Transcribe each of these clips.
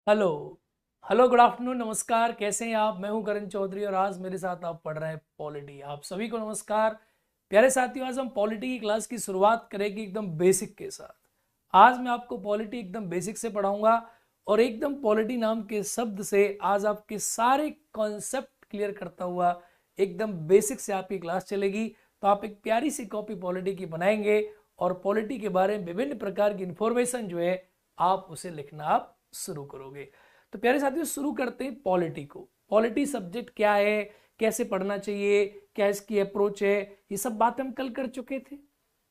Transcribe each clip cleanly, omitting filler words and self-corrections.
Hello. Hello, good afternoon, नमस्कार। कैसे हैं आप? मैं हूं करण चौधरी और आज मेरे साथ आप पढ़ रहे हैं पॉलिटी। आप सभी को नमस्कार। प्यारे साथियों, आज हम पॉलिटी की क्लास की शुरुआत करेंगे एकदम बेसिक के साथ। आज मैं आपको पॉलिटी एकदम बेसिक से पढ़ाऊंगा और एकदम पॉलिटी नाम के शब्द से आज आपके सारे कॉन्सेप्ट क्लियर करता हुआ एकदम बेसिक से आपकी क्लास चलेगी। तो आप एक प्यारी सी कॉपी पॉलिटी की बनाएंगे और पॉलिटी के बारे में विभिन्न प्रकार की इंफॉर्मेशन जो है आप उसे लिखना आप शुरू करोगे। तो प्यारे साथियों, शुरू करते हैं पॉलिटी को। पॉलिटी सब्जेक्ट क्या है, कैसे पढ़ना चाहिए, क्या इसकी अप्रोच है, ये सब बातें हम कल कर चुके थे।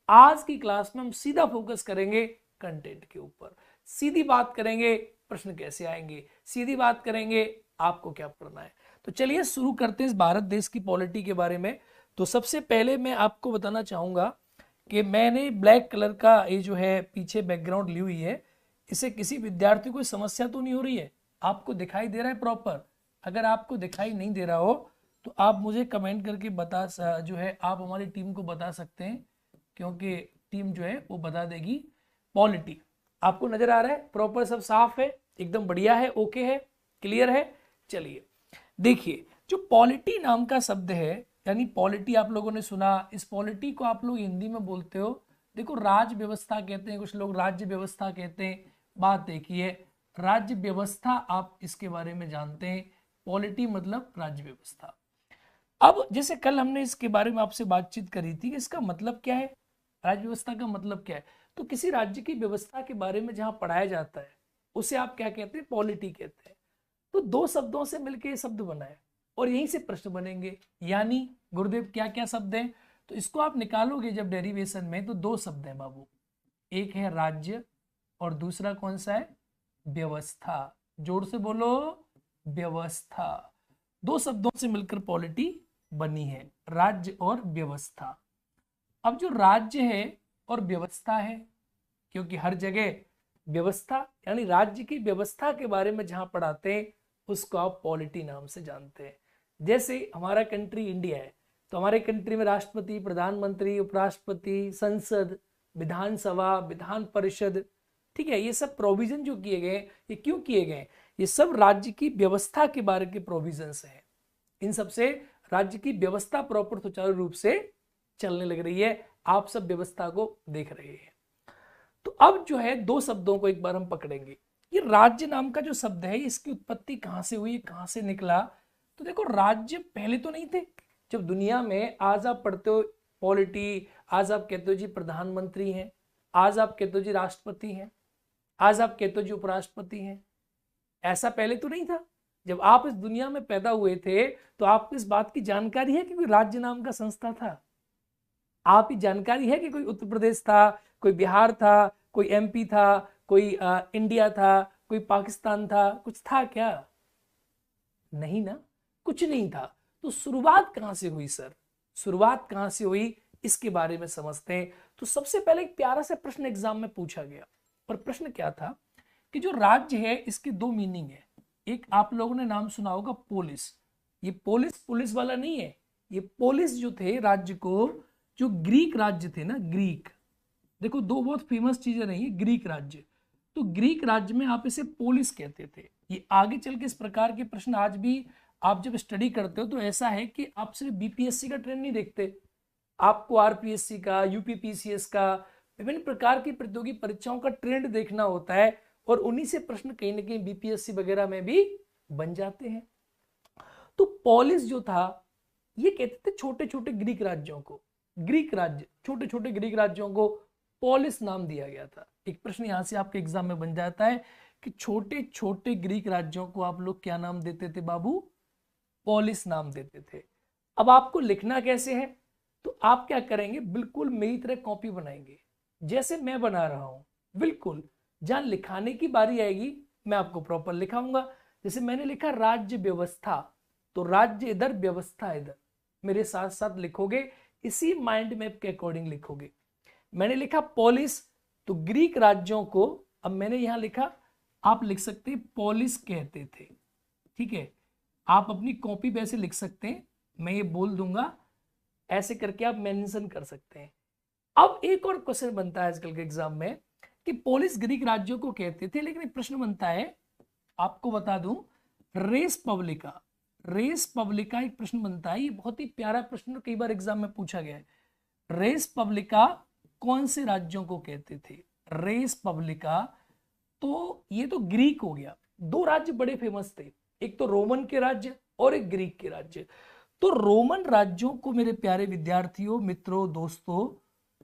आज की क्लास में हम सीधा फोकस करेंगे कंटेंट के ऊपर। सीधी बात करेंगे प्रश्न कैसे आएंगे, सीधी बात करेंगे आपको क्या पढ़ना है। तो चलिए शुरू करते हैं इस भारत देश की पॉलिटी के बारे में। तो सबसे पहले मैं आपको बताना चाहूंगा कि मैंने ब्लैक कलर का ये जो है पीछे बैकग्राउंड ली हुई है, इससे किसी विद्यार्थी को समस्या तो नहीं हो रही है? आपको दिखाई दे रहा है प्रॉपर? अगर आपको दिखाई नहीं दे रहा हो तो आप मुझे कमेंट करके जो है आप हमारी टीम को बता सकते हैं, क्योंकि टीम जो है वो बता देगी। पॉलिटी आपको नजर आ रहा है प्रॉपर? सब साफ है, एकदम बढ़िया है, ओके है, क्लियर है। चलिए देखिए, जो पॉलिटी नाम का शब्द है, यानी पॉलिटी आप लोगों ने सुना, इस पॉलिटी को आप लोग हिंदी में बोलते हो, देखो राज्य व्यवस्था कहते हैं, कुछ लोग राज्य व्यवस्था कहते हैं। बात देखिए, राज्य व्यवस्था आप इसके बारे में जानते हैं, पॉलिटी मतलब राज्य व्यवस्था। अब जैसे कल हमने इसके बारे में आपसे बातचीत करी थी कि इसका मतलब क्या है, राज्य व्यवस्था का मतलब क्या है। तो किसी राज्य की व्यवस्था के बारे में जहां पढ़ाया जाता है उसे आप क्या कहते हैं? पॉलिटी कहते हैं। तो दो शब्दों से मिलकर ये शब्द बना है और यहीं से प्रश्न बनेंगे। यानी गुरुदेव क्या क्या शब्द हैं? तो इसको आप निकालोगे जब डेरिवेशन में तो दो शब्द हैं बाबू। एक है राज्य और दूसरा कौन सा है? व्यवस्था। जोर से बोलो, व्यवस्था। दो शब्दों से मिलकर पॉलिटी बनी है, राज्य और व्यवस्था। अब जो राज्य है और व्यवस्था है, क्योंकि हर जगह व्यवस्था यानी राज्य की व्यवस्था के बारे में जहां पढ़ाते हैं उसको आप पॉलिटी नाम से जानते हैं। जैसे हमारा कंट्री इंडिया है, तो हमारे कंट्री में राष्ट्रपति, प्रधानमंत्री, उपराष्ट्रपति, संसद, विधानसभा, विधान परिषद, ठीक है, ये सब प्रोविजन जो किए गए, ये क्यों किए गए? ये सब राज्य की व्यवस्था के बारे के प्रोविजंस हैं। इन सब से राज्य की व्यवस्था प्रॉपर सुचारू रूप से चलने लग रही है। आप सब व्यवस्था को देख रहे हैं। तो अब जो है दो शब्दों को एक बार हम पकड़ेंगे। ये राज्य नाम का जो शब्द है, इसकी उत्पत्ति कहां से हुई, कहां से निकला? तो देखो, राज्य पहले तो नहीं थे। जब दुनिया में आज आप पढ़ते हो पॉलिटी, आज आप कहते हो जी प्रधानमंत्री हैं, आज आप कहते हो जी राष्ट्रपति हैं, आज आप कहते हो जी उपराष्ट्रपति हैं। ऐसा पहले तो नहीं था। जब आप इस दुनिया में पैदा हुए थे तो आपको इस बात की जानकारी है कि कोई राज्य नाम का संस्था था? आप ही जानकारी है कि कोई उत्तर प्रदेश था, कोई बिहार था, कोई एमपी था, कोई इंडिया था, कोई पाकिस्तान था? कुछ था क्या? नहीं ना, कुछ नहीं था। तो शुरुआत कहां से हुई सर? शुरुआत कहां से हुई इसके बारे में समझते हैं। तो सबसे पहले एक प्यारा सा प्रश्न एग्जाम में पूछा गया, और प्रश्न क्या था कि जो राज्य है इसके दो मीनिंग है। एक आप लोगों ने नाम सुना होगा पोलिस। ये पोलिस पुलिस वाला नहीं है। ये पोलिस जो थे राज्य को, जो ग्रीक राज्य थे ना, ग्रीक, देखो दो बहुत फेमस चीजें रही, ग्रीक राज्य। तो ग्रीक राज्य में आप इसे पोलिस कहते थे। ये आगे चल के इस प्रकार के प्रश्न आज भी आप जब स्टडी करते हो तो ऐसा है कि आप सिर्फ बीपीएससी का ट्रेंड नहीं देखते, आपको आरपीएससी का, यूपीपीसीएस का, विभिन्न प्रकार की प्रतियोगी परीक्षाओं का ट्रेंड देखना होता है और उन्हीं से प्रश्न कहीं ना कहीं बीपीएससी वगैरह में भी बन जाते हैं। तो पोलिस जो था, ये कहते थे छोटे छोटे ग्रीक राज्यों को, ग्रीक राज्य, छोटे छोटे ग्रीक राज्यों को पोलिस नाम दिया गया था। एक प्रश्न यहां से आपके एग्जाम में बन जाता है कि छोटे छोटे ग्रीक राज्यों को आप लोग क्या नाम देते थे बाबू? पोलिस नाम देते थे। अब आपको लिखना कैसे है? तो आप क्या करेंगे, बिल्कुल मेरी तरह कॉपी बनाएंगे जैसे मैं बना रहा हूं। बिल्कुल जहां लिखाने की बारी आएगी मैं आपको प्रॉपर लिखाऊंगा। जैसे मैंने लिखा राज्य व्यवस्था, तो राज्य इधर, व्यवस्था इधर, मेरे साथ साथ लिखोगे, इसी माइंड मैप के अकॉर्डिंग लिखोगे। मैंने लिखा पोलिस, तो ग्रीक राज्यों को, अब मैंने यहां लिखा, आप लिख सकते हैं पोलिस कहते थे। ठीक है, आप अपनी कॉपी पे ऐसे लिख सकते हैं, मैं ये बोल दूंगा, ऐसे करके आप मेंशन कर सकते हैं। अब एक और क्वेश्चन बनता है आजकल के एग्जाम में कि पोलिस ग्रीक राज्यों को कहते थे, लेकिन एक प्रश्न बनता है आपको बता दूं, रेस पब्लिका, रेस पब्लिका एक प्रश्न बनता है, ये बहुत ही प्यारा प्रश्न कई बार एग्जाम में पूछा गया है। रेस पब्लिका कौन से राज्यों को कहते थे? रेस पब्लिका, तो ये तो ग्रीक हो गया। दो राज्य बड़े फेमस थे, एक तो रोमन के राज्य और एक ग्रीक के राज्य। तो रोमन राज्यों को मेरे प्यारे विद्यार्थियों, मित्रों, दोस्तों,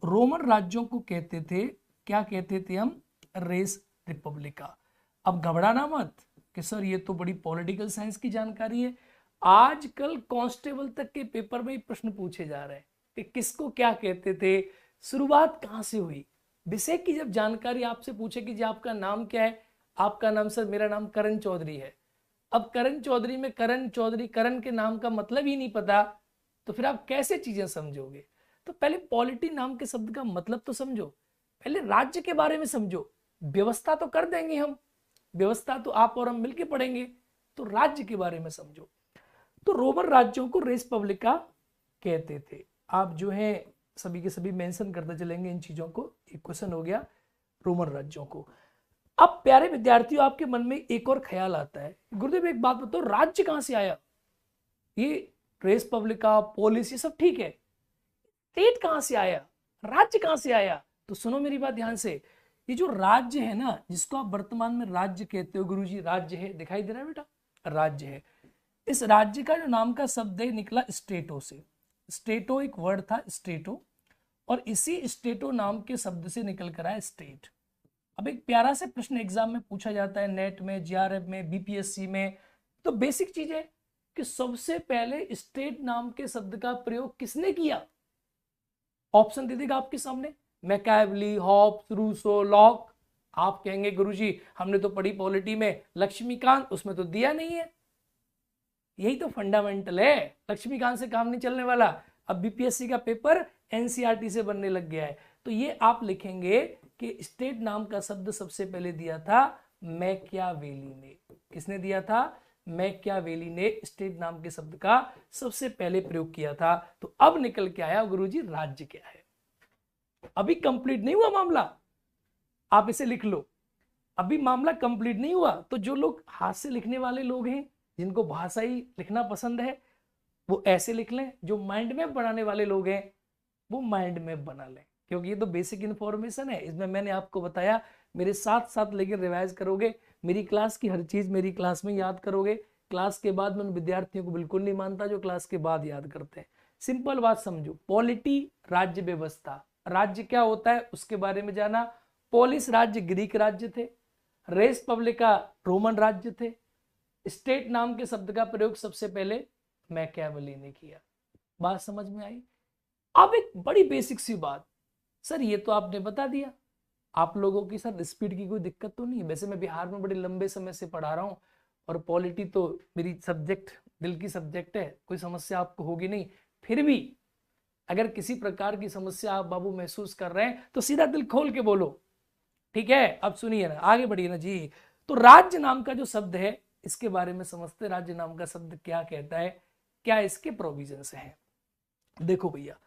रोमन राज्यों को कहते थे, क्या कहते थे हम? Res publica. अब घबराना मत कि सर ये तो बड़ी पॉलिटिकल साइंस की जानकारी है। आजकल कांस्टेबल तक के पेपर में प्रश्न पूछे जा रहे हैं कि किसको क्या कहते थे, शुरुआत कहां से हुई। विषय की जब जानकारी आपसे पूछे कि जी आपका नाम क्या है, आपका नाम सर मेरा नाम करण चौधरी है। अब करण चौधरी में करण चौधरी, करण के नाम का मतलब ही नहीं पता, तो फिर आप कैसे चीजें समझोगे? तो पहले पॉलिटी नाम के शब्द का मतलब तो समझो, पहले राज्य के बारे में समझो। व्यवस्था तो कर देंगे हम, व्यवस्था तो आप और हम मिलके पढ़ेंगे, तो राज्य के बारे में समझो। तो रोमन राज्यों को रेस पब्लिका कहते थे। आप जो है सभी के सभी मेंशन करते चलेंगे इन चीजों को। एक क्वेश्चन हो गया रोमन राज्यों को। अब प्यारे विद्यार्थियों, आपके मन में एक और ख्याल आता है, गुरुदेव एक बात बताओ, राज्य कहां से आया? ये रेस पब्लिका, पोलिस, ये सब ठीक है, स्टेट कहां से आया, राज्य कहां से आया? तो सुनो मेरी बात ध्यान से। ये जो राज्य है ना, जिसको आप वर्तमान में राज्य कहते हो, गुरुजी राज्य है, दिखाई दे रहा है बेटा, राज्य है। इस राज्य का जो नाम का शब्द है निकला स्टेटो से। स्टेटो एक वर्ड था, स्टेटो, और इसी स्टेटो नाम के शब्द से निकल कर आया स्टेट। अब एक प्यारा से प्रश्न एग्जाम में पूछा जाता है, नेट में, जीआरएफ में, बीपीएससी में। तो बेसिक चीज है कि सबसे पहले स्टेट नाम के शब्द का प्रयोग किसने किया? ऑप्शन दे देगा आपके सामने, मैकावली, हॉब्स, रूसो, लॉक। आप कहेंगे गुरुजी हमने तो पढ़ी पॉलिटी में लक्ष्मीकांत, उसमें तो दिया नहीं है। यही तो फंडामेंटल है, लक्ष्मीकांत से काम नहीं चलने वाला। अब बीपीएससी का पेपर एनसीईआरटी से बनने लग गया है। तो ये आप लिखेंगे कि स्टेट नाम का शब्द सबसे पहले दिया था मैकियावेली ने। किसने दिया था? मैकियावेली ने स्टेट नाम के शब्द का सबसे पहले प्रयोग किया था। तो अब निकल के आया गुरुजी राज्य क्या है। अभी कंप्लीट नहीं हुआ मामला, आप इसे लिख लो, अभी मामला कंप्लीट नहीं हुआ। तो जो लोग हाथ से लिखने वाले लोग हैं, जिनको भाषा ही लिखना पसंद है, वो ऐसे लिख लें। जो माइंड मैप बनाने वाले लोग हैं वो माइंड मैप बना लें, क्योंकि ये तो बेसिक इन्फॉर्मेशन है। इसमें मैंने आपको बताया, मेरे साथ साथ लेकर रिवाइज करोगे, मेरी क्लास की हर चीज मेरी क्लास में याद करोगे। क्लास के बाद मैं उन विद्यार्थियों को बिल्कुल नहीं मानता जो क्लास के बाद याद करते हैं। सिंपल बात समझो, पॉलिटी राज्य व्यवस्था, राज्य क्या होता है उसके बारे में जाना। पोलिस राज्य ग्रीक राज्य थे, रेस पब्लिका रोमन राज्य थे, स्टेट नाम के शब्द का प्रयोग सबसे पहले मैकियावेली ने किया। बात समझ में आई? अब एक बड़ी बेसिक सी बात, सर ये तो आपने बता दिया, आप लोगों की सर स्पीड की कोई दिक्कत तो नहीं है? वैसे मैं बिहार में बड़े लंबे समय से पढ़ा रहा हूँ और पॉलिटी तो मेरी सब्जेक्ट, दिल की सब्जेक्ट है, कोई समस्या आपको होगी नहीं। फिर भी अगर किसी प्रकार की समस्या आप बाबू महसूस कर रहे हैं तो सीधा दिल खोल के बोलो, ठीक है? अब सुनिए ना, आगे बढ़िए ना जी। तो राज्य नाम का जो शब्द है, इसके बारे में समझते, राज्य नाम का शब्द क्या कहता है, क्या इसके प्रोविजंस हैं। देखो भैया,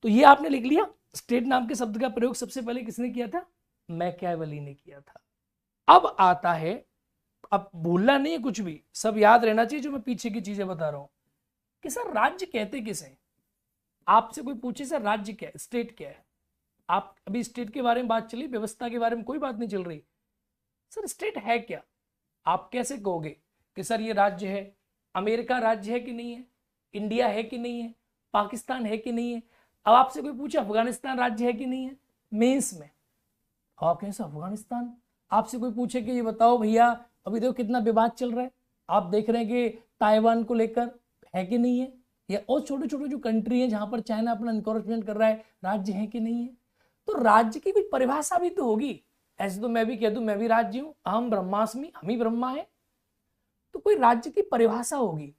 तो ये आपने लिख लिया, स्टेट नाम के शब्द का प्रयोग सबसे पहले किसने किया था? मैकियावेली ने किया था। अब आता है, अब भूलना नहीं है कुछ भी, सब याद रहना चाहिए जो मैं पीछे की चीजें बता रहा हूं, कि सर राज्य कहते किसे? आपसे कोई पूछे सर राज्य क्या है, स्टेट क्या है, आप अभी स्टेट के बारे में बात चली, व्यवस्था के बारे में कोई बात नहीं चल रही। सर स्टेट है क्या? आप कैसे कहोगे कि सर ये राज्य है? अमेरिका राज्य है कि नहीं है? इंडिया है कि नहीं है? पाकिस्तान है कि नहीं है? अब आपसे कोई पूछे अफगानिस्तान राज्य है कि नहीं है मेंस में, आप कहें सर अफगानिस्तान। आपसे कोई पूछे कि ये बताओ भैया, अभी देखो कितना विवाद चल रहा है, आप देख रहे हैं कि ताइवान को लेकर है कि नहीं है, या और छोटे छोटे जो कंट्री है जहां पर चाइना अपना इंक्रोचमेंट कर रहा है, राज्य है कि नहीं है? तो राज्य की भी परिभाषा भी तो होगी। ऐसे तो मैं भी कह दूं मैं भी राज्य हूं, अहम ब्रह्मास्मि, हम ही ब्रह्मा है, तो कोई राज्य की परिभाषा होगी।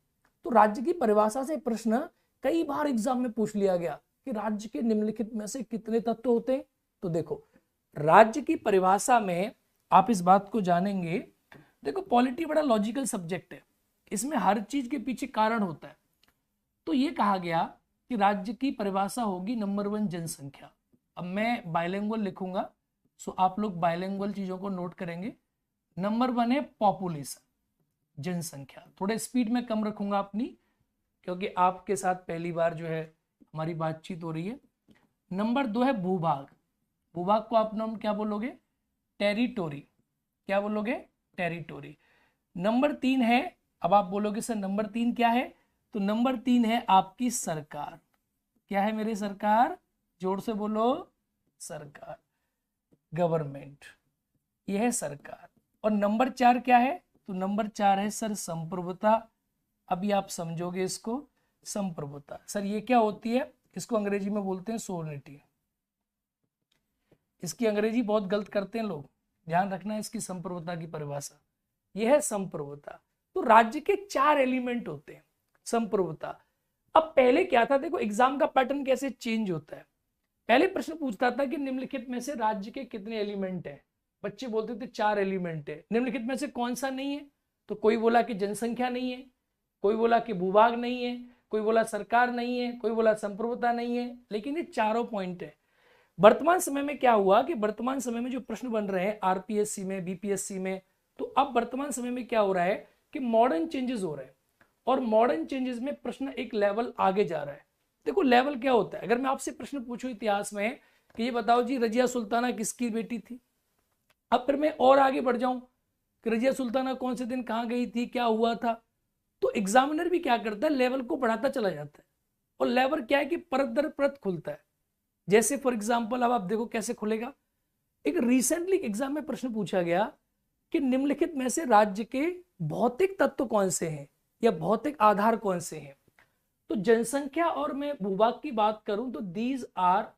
तो राज्य की परिभाषा से प्रश्न कई बार एग्जाम में पूछ लिया गया कि राज्य के निम्नलिखित में से कितने तत्व होते हैं। तो देखो, राज्य की परिभाषा में आप इस बात को जानेंगे। देखो पॉलिटी बड़ा लॉजिकल सब्जेक्ट है, इसमें हर चीज के पीछे कारण होता है। तो ये कहा गया कि राज्य की परिभाषा होगी नंबर 1 जनसंख्या। अब मैं बाइलिंगुअल लिखूंगा, सो आप लोग बाइलिंगुअल चीजों को नोट करेंगे। नंबर 1 है पॉपुलेशन, जनसंख्या। थोड़े स्पीड में कम रखूंगा अपनी, क्योंकि आपके साथ पहली बार जो है हमारी बातचीत हो रही है। नंबर 2 है भूभाग। भूभाग को आप नाम क्या बोलोगे? टेरिटोरी। क्या बोलोगे? टेरिटोरी। नंबर 3 है, अब आप बोलोगे सर नंबर 3 क्या है? तो नंबर 3 है आपकी सरकार। क्या है मेरी सरकार? जोर से बोलो, सरकार, गवर्नमेंट, यह है सरकार। और नंबर 4 क्या है? तो नंबर 4 है सर संप्रभुता। अभी आप समझोगे इसको, संप्रभुता। सर ये क्या होती है? इसको अंग्रेजी में बोलते हैं सोवरेनिटी। इसकी अंग्रेजी बहुत गलत करते हैं लोग, ध्यान रखना है इसकी संप्रभुता की परिभाषा। यह है संप्रभुता। तो राज्य के 4 एलिमेंट होते हैं संप्रभुता। अब पहले क्या था, देखो एग्जाम का पैटर्न कैसे चेंज होता है। पहले प्रश्न पूछता था कि निम्नलिखित में से राज्य के कितने एलिमेंट हैं। बच्चे बोलते थे 4 एलिमेंट है। निम्नलिखित में से कौन सा नहीं है? तो कोई बोला कि जनसंख्या नहीं है, कोई बोला कि भूभाग नहीं है, कोई बोला सरकार नहीं है, कोई बोला संप्रभुता नहीं है। लेकिन ये चारों पॉइंट है। वर्तमान समय में क्या हुआ कि वर्तमान समय में जो प्रश्न बन रहे हैं आरपीएससी में, बीपीएससी में, तो अब वर्तमान समय में क्या हो रहा है कि मॉडर्न चेंजेस हो रहे हैं। और मॉडर्न चेंजेस में प्रश्न एक लेवल आगे जा रहा है। देखो लेवल क्या होता है, अगर मैं आपसे प्रश्न पूछूं इतिहास में कि ये बताओ जी रजिया सुल्ताना किसकी बेटी थी, अब फिर मैं और आगे बढ़ जाऊं कि रजिया सुल्ताना कौन से दिन कहां गई थी, क्या हुआ था, तो एग्जामिनर भी क्या करता है, लेवल को बढ़ाता चला जाता है। और लेवल क्या है कि परत दर परत खुलता है। जैसे फॉर एग्जाम्पल अब आप देखो कैसे खुलेगा। एक रिसेंटली एग्जाम में प्रश्न पूछा गया कि निम्नलिखित में से राज्य के भौतिक तत्व कौन से हैं या भौतिक आधार कौन से हैं। तो जनसंख्या और मैं भूभाग की बात करूं तो दीज आर,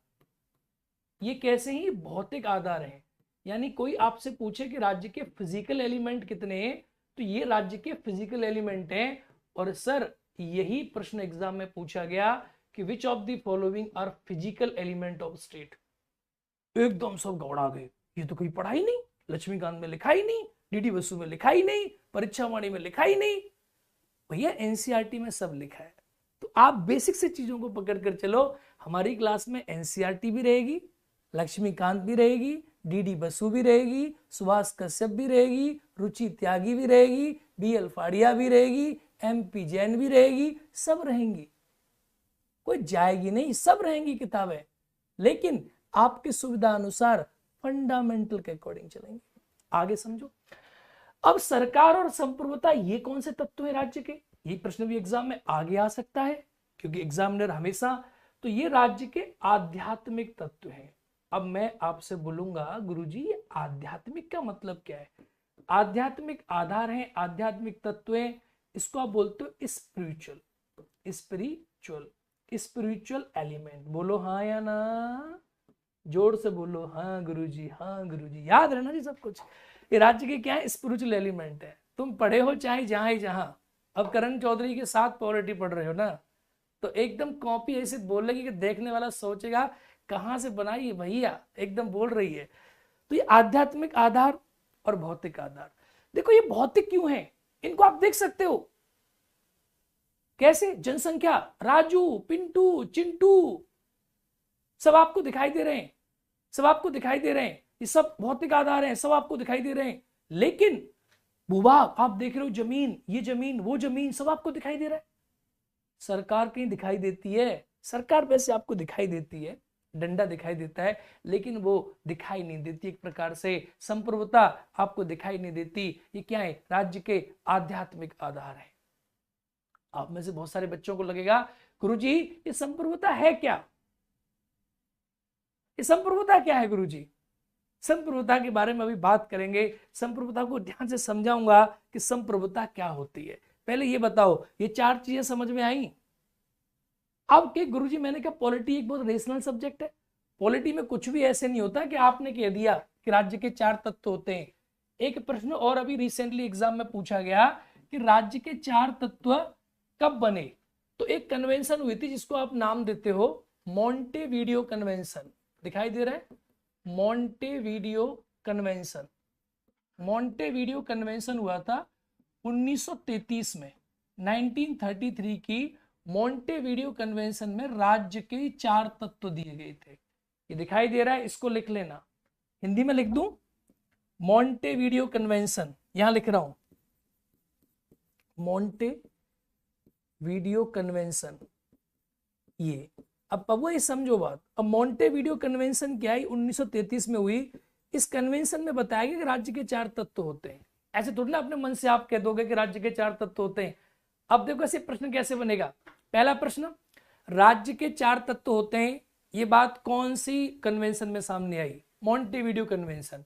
ये कैसे ही भौतिक आधार हैं। यानी कोई आपसे पूछे कि राज्य के फिजिकल एलिमेंट कितने हैं, तो ये राज्य के फिजिकल एलिमेंट हैं। और सर यही प्रश्न एग्जाम में पूछा गया कि which of the following are physical element of state. एकदम सब गौड़ा गए, ये तो कहीं पढ़ा ही नहीं, लक्ष्मीकांत में लिखा ही नहीं, डीडी बसु में लिखा ही नहीं, परीक्षा वाणी में लिखा ही नहीं। भैया एनसीईआरटी में सब लिखा है। तो आप बेसिक से चीजों को पकड़ कर चलो। हमारी क्लास में एनसीईआरटी भी रहेगी, लक्ष्मीकांत भी रहेगी, डीडी बसु भी रहेगी, सुभाष कश्यप भी रहेगी, रुचि त्यागी भी रहेगी, बीएल फाड़िया भी रहेगी, एमपी जैन भी रहेगी, सब रहेंगी, कोई जाएगी नहीं, सब रहेंगी किताबें। लेकिन आपकी सुविधा अनुसार फंडामेंटल के अकॉर्डिंग चलेंगे। आगे समझो। अब सरकार और संप्रभुता ये कौन से तत्व है राज्य के, ये प्रश्न भी एग्जाम में आगे आ सकता है, क्योंकि एग्जामिनर हमेशा, तो ये राज्य के आध्यात्मिक तत्व हैं। अब मैं आपसे बोलूंगा गुरुजी ये आध्यात्मिक का मतलब क्या है? आध्यात्मिक आधार है, आध्यात्मिक तत्व है, इसको आप बोलते हो स्पिरिचुअल, स्पिरिचुअल, स्पिरिचुअल एलिमेंट। बोलो हाँ या ना, जोर से बोलो हाँ गुरुजी, हाँ गुरुजी। याद रहना जी सब कुछ। ये राज्य के क्या है? स्पिरिचुअल एलिमेंट है। तुम पढ़े हो चाहे जहां ही जहां, अब करण चौधरी के साथ पॉलिटी पढ़ रहे हो ना, तो एकदम कॉपी ऐसे बोलेगी कि देखने वाला सोचेगा कहां से बनाई है भैया, एकदम बोल रही है। तो ये आध्यात्मिक आधार और भौतिक आधार। देखो ये भौतिक क्यों है, इनको आप देख सकते हो कैसे। जनसंख्या, राजू, पिंटू, चिंटू, सब आपको दिखाई दे रहे हैं, सब आपको दिखाई दे रहे हैं, ये सब भौतिक आधार हैं, सब आपको दिखाई दे रहे हैं। लेकिन भूभाग आप देख रहे हो, जमीन, ये जमीन, वो जमीन, सब आपको दिखाई दे रहा है। सरकार कहीं दिखाई देती है? सरकार वैसे आपको दिखाई देती है, डंडा दिखाई देता है, लेकिन वो दिखाई नहीं देती। एक प्रकार से संप्रभुता आपको दिखाई नहीं देती। ये क्या है? राज्य के आध्यात्मिक आधार है। आप में से बहुत सारे बच्चों को लगेगा गुरुजी ये संप्रभुता है क्या, ये संप्रभुता क्या है गुरुजी? संप्रभुता के बारे में अभी बात करेंगे। संप्रभुता को ध्यान से समझाऊंगा कि संप्रभुता क्या होती है। पहले ये बताओ, ये 4 चीजें समझ में आई? अब के गुरुजी मैंने कहा पॉलिटी एक बहुत रेशनल सब्जेक्ट है। पॉलिटी में कुछ भी ऐसे नहीं होता कि आपने कह दिया कि राज्य के 4 तत्व होते हैं। एक प्रश्न और अभी रिसेंटली एग्जाम में पूछा गया कि राज्य के 4 तत्व कब बने। तो एक कन्वेंशन हुई थी जिसको आप नाम देते हो मॉन्टेविडियो कन्वेंशन। दिखाई दे रहा है? मॉन्टेविडियो कन्वेंशन। मॉन्टेविडियो कन्वेंशन हुआ था 1933 में। 1933 की मॉन्टेविडियो कन्वेंशन में राज्य के 4 तत्व दिए गए थे। ये दिखाई दे रहा है, इसको लिख लेना, हिंदी में लिख दूं, मॉन्टेविडियो कन्वेंशन, यहां लिख रहा हूं मॉन्टेविडियो कन्वेंशन, ये अब वो ये समझो बात। अब मॉन्टेविडियो कन्वेंशन क्या है, 1933 में हुई। इस कन्वेंशन में बताया गया कि राज्य के 4 तत्व होते हैं। ऐसे थोड़ी ना अपने मन से आप कह दोगे कि राज्य के 4 तत्व होते हैं। अब देखो ऐसे प्रश्न कैसे बनेगा। पहला प्रश्न, राज्य के 4 तत्व होते हैं, ये बात कौन सी कन्वेंशन में सामने आई? मॉन्टेविडियो कन्वेंशन।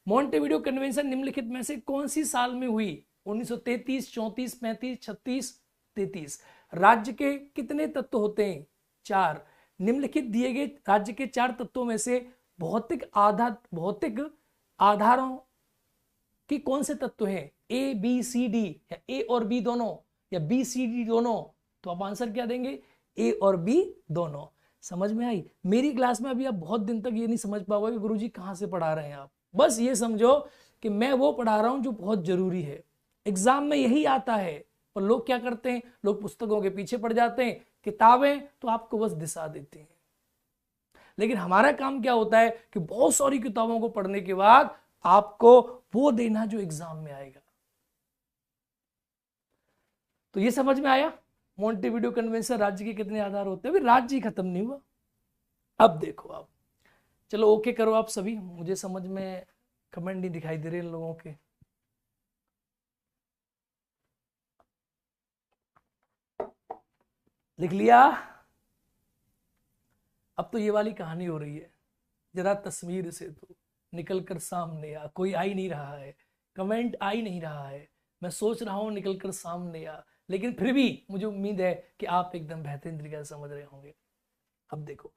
मॉन्टेविडियो कन्वेंशन निम्नलिखित में से कौन सी साल में हुई? 1933, 34, 35, 36, 33। राज्य के कितने तत्व होते हैं? 4। निम्नलिखित दिए गए राज्य के 4 तत्वों में से भौतिक आधारों की कौन से तत्व हैं? ए, बी, सी, डी, या ए और बी दोनों, या बी, सी, डी दोनों? तो आप आंसर क्या देंगे? ए और बी दोनों। समझ में आई? मेरी क्लास में अभी आप बहुत दिन तक ये नहीं समझ पाओगे कि गुरुजी कहां से पढ़ा रहे हैं आप। बस ये समझो कि मैं वो पढ़ा रहा हूं जो बहुत जरूरी है, एग्जाम में यही आता है। और लोग क्या करते हैं, लोग पुस्तकों के पीछे पड़ जाते हैं, किताबें तो आपको बस दिशा देती हैं। लेकिन हमारा काम क्या होता है कि बहुत सारी किताबों को पढ़ने के बाद आपको वो देना जो एग्जाम में आएगा। तो ये समझ में आया मॉन्टेविडियो कन्वेंशन राज्य के कितने आधार होते हैं। अभी राज्य ही खत्म नहीं हुआ। अब देखो आप, चलो ओके करो आप सभी, मुझे समझ में कमेंट नहीं दिखाई दे रहे इन लोगों के। लिख लिया? अब तो ये वाली कहानी हो रही है, जरा तस्वीर से तो निकल कर सामने आ। कोई आ ही नहीं रहा है, कमेंट आ ही नहीं रहा है। मैं सोच रहा हूं निकल कर सामने आ, लेकिन फिर भी मुझे उम्मीद है कि आप एकदम बेहतरीन तरीके से समझ रहे होंगे। अब देखो,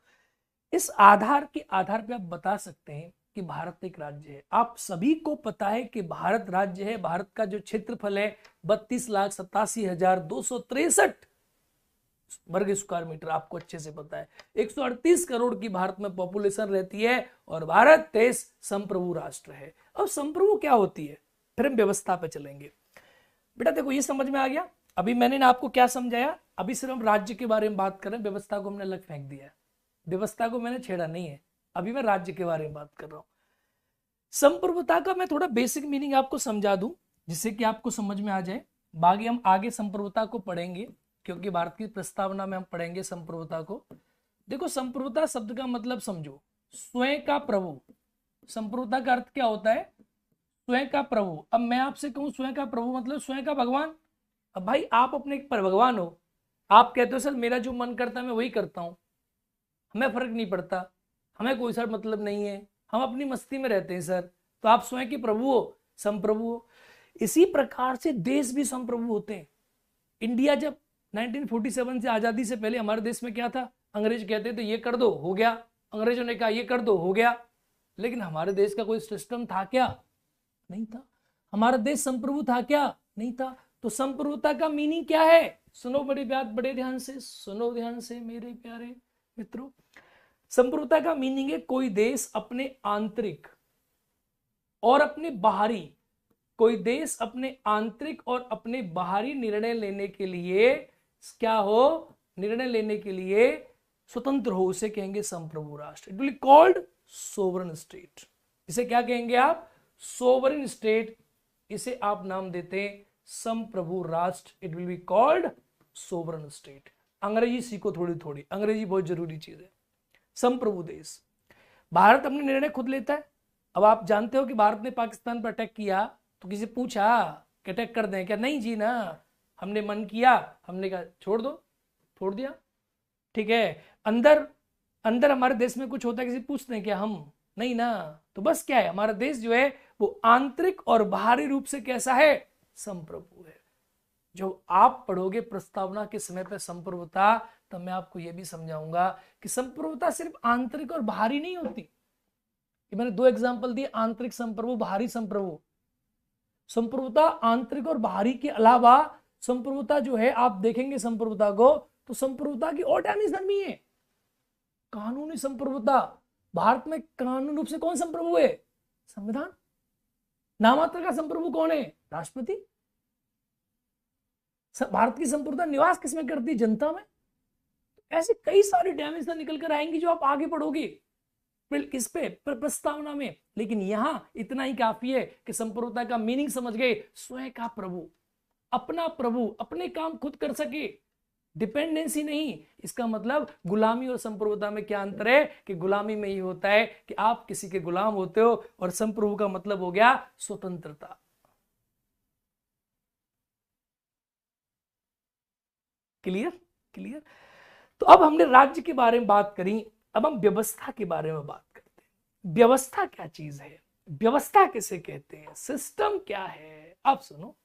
इस आधार के आधार पे आप बता सकते हैं कि भारत एक राज्य है। आप सभी को पता है कि भारत राज्य है। भारत का जो क्षेत्रफल है 32,87,263 वर्ग स्क्वायर मीटर, आपको अच्छे से पता है। 138 करोड़ की भारत में पॉपुलेशन रहती है और भारत देश संप्रभु राष्ट्र है। अब संप्रभु क्या होती है, फिर हम व्यवस्था पे चलेंगे। बेटा देखो, ये समझ में आ गया। अभी मैंने ना आपको क्या समझाया, अभी सिर्फ हम राज्य के बारे में बात कर रहे हैं, व्यवस्था को हमने अलग फेंक दिया है। व्यवस्था को मैंने छेड़ा नहीं है, अभी मैं राज्य के बारे में बात कर रहा हूं। संप्रभुता का मैं थोड़ा बेसिक मीनिंग आपको समझा दूं, जिससे कि आपको समझ में आ जाए। बाकी हम आगे संप्रभुता को पढ़ेंगे, क्योंकि भारत की प्रस्तावना में हम पढ़ेंगे संप्रभुता को। देखो, संप्रभुता शब्द का मतलब समझो, स्वयं का प्रभु। संप्रभुता का अर्थ क्या होता है? स्वयं का प्रभु। अब मैं आपसे कहूं स्वयं का प्रभु मतलब स्वयं का भगवान। अब भाई आप अपने पर भगवान हो, आप कहते हो सर मेरा जो मन करता है मैं वही करता हूं, हमें फर्क नहीं पड़ता, हमें कोई सर मतलब नहीं है, हम अपनी मस्ती में रहते हैं सर, तो आप स्वयं के प्रभु हो, संप्रभु हो। इसी प्रकार से देश भी संप्रभु होते हैं। इंडिया जब 1947 से आजादी से पहले हमारे देश में क्या था? अंग्रेज कहते थे ये कर दो, हो गया। अंग्रेजों ने कहा ये कर दो, हो गया। लेकिन हमारे देश का कोई सिस्टम था क्या? नहीं था। हमारा देश संप्रभु था क्या? नहीं था। तो संप्रभुता का मीनिंग क्या है? सुनो बड़े ध्यान से सुनो, ध्यान से मेरे प्यारे मित्रों। संप्रभुता का मीनिंग है कोई देश अपने आंतरिक और अपने बाहरी, कोई देश अपने आंतरिक और अपने बाहरी निर्णय लेने के लिए क्या हो? निर्णय लेने के लिए स्वतंत्र हो, उसे कहेंगे संप्रभु राष्ट्र। It will be called sovereign state. इसे क्या कहेंगे आप? Sovereign state. इसे आप नाम देते हैं संप्रभु राष्ट्र। It will be called sovereign state. अंग्रेजी सीखो थोड़ी थोड़ी, अंग्रेजी बहुत जरूरी चीज है। संप्रभु देश। भारत अपने निर्णय खुद लेता है। अब आप जानते हो कि भारत ने पाकिस्तान पर अटैक किया, तो किसी पूछा कि अटैक कर दें क्या? नहीं जी ना, हमने मन किया, हमने कहा छोड़ दो, छोड़ दिया, ठीक है। अंदर अंदर हमारे देश में कुछ होता है, किसी पूछते हैं क्या हम? नहीं ना। तो बस क्या है, हमारा देश जो है वो आंतरिक और बाहरी रूप से कैसा है? संप्रभु है। जो आप पढ़ोगे प्रस्तावना के समय पर संप्रभुता, तब मैं आपको यह भी समझाऊंगा कि संप्रभुता सिर्फ आंतरिक और बाहरी नहीं होती। कि मैंने 2 एग्जांपल दिए, आंतरिक संप्रभु, बाहरी संप्रभु। संप्रभुता आंतरिक और बाहरी के अलावा संप्रभुता जो है, आप देखेंगे संप्रभुता को तो संप्रभुता की और डायमेंशन भी है। कानूनी संप्रभुता। भारत में कानून रूप से कौन संप्रभु है? संविधान। नामात्र का संप्रभु कौन है? राष्ट्रपति। भारत की संप्रभुता निवास किसमें करती है? जनता में। ऐसे कई सारी डायमेंशन निकल कर आएंगी जो आप आगे पढ़ोगे। किस पे, प्रस्तावना में। लेकिन यहां इतना ही काफी है कि संप्रभुता का मीनिंग समझ गए, स्वयं का प्रभु, अपना प्रभु, अपने काम खुद कर सके, डिपेंडेंसी नहीं। इसका मतलब गुलामी और संप्रभुता में क्या अंतर है कि गुलामी में ये होता है कि आप किसी के गुलाम होते हो, और संप्रभु का मतलब हो गया स्वतंत्रता। Clear, clear. तो अब हमने राज्य के बारे में बात करी, अब हम व्यवस्था के बारे में बात करते हैं। व्यवस्था क्या चीज है, व्यवस्था किसे कहते हैं, सिस्टम क्या है। आप सुनो,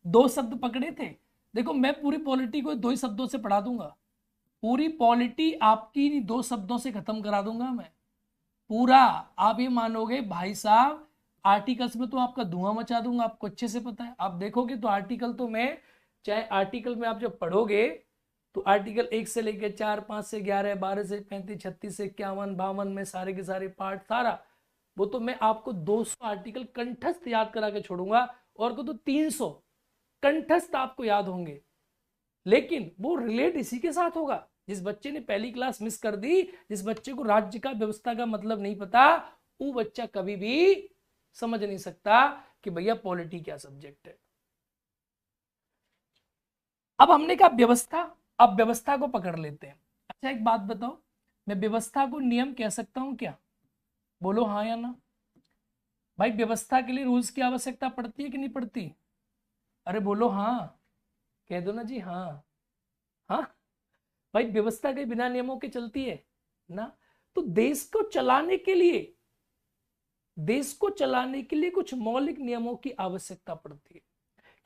दो शब्द पकड़े थे। देखो मैं पूरी पॉलिटी को दो ही शब्दों से पढ़ा दूंगा, पूरी पॉलिटी आपकी दो शब्दों से खत्म करा दूंगा मैं पूरा। आप ये मानोगे भाई साहब आर्टिकल्स में तो आपका धुआं मचा दूंगा, आपको अच्छे से पता है। आप देखोगे तो आर्टिकल तो मैं, चाहे आर्टिकल में आप जब पढ़ोगे तो आर्टिकल 1 से लेकर 4, 5 से 11, 12 से 35, 36 से 51, 52 में सारे के सारे पार्ट सारा, वो तो मैं आपको 200 आर्टिकल कंठस्थ याद करा के छोड़ूंगा, और को तो 300 कंठस्थ आपको याद होंगे। लेकिन वो रिलेट इसी के साथ होगा। जिस बच्चे ने पहली क्लास मिस कर दी, जिस बच्चे को राज्य का व्यवस्था का मतलब नहीं पता, वो बच्चा कभी भी समझ नहीं सकता कि भैया पॉलिटी क्या सब्जेक्ट है। अब हमने कहा व्यवस्था, अब व्यवस्था को पकड़ लेते हैं। अच्छा एक बात बताओ, मैं व्यवस्था को नियम कह सकता हूं क्या, बोलो हाँ या ना। भाई व्यवस्था के लिए रूल्स की आवश्यकता पड़ती है कि नहीं पड़ती, अरे बोलो हाँ, कह दो ना जी हाँ। हाँ भाई, व्यवस्था के बिना नियमों के चलती है ना। तो देश को चलाने के लिए, देश को चलाने के लिए कुछ मौलिक नियमों की आवश्यकता पड़ती है।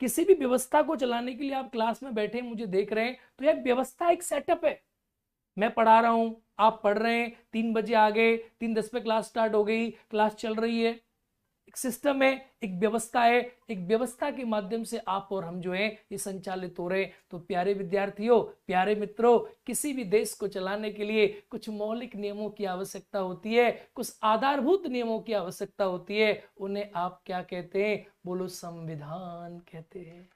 किसी भी व्यवस्था को चलाने के लिए आप क्लास में बैठे मुझे देख रहे हैं, तो यह व्यवस्था एक सेटअप है। मैं पढ़ा रहा हूं, आप पढ़ रहे हैं, 3 बजे आ गए, 3:10 पे क्लास स्टार्ट हो गई, क्लास चल रही है, एक सिस्टम है, एक व्यवस्था है। एक व्यवस्था के माध्यम से आप और हम जो है ये संचालित हो रहे। तो प्यारे विद्यार्थियों, प्यारे मित्रों, किसी भी देश को चलाने के लिए कुछ मौलिक नियमों की आवश्यकता होती है, कुछ आधारभूत नियमों की आवश्यकता होती है। उन्हें आप क्या कहते हैं, बोलो संविधान कहते हैं।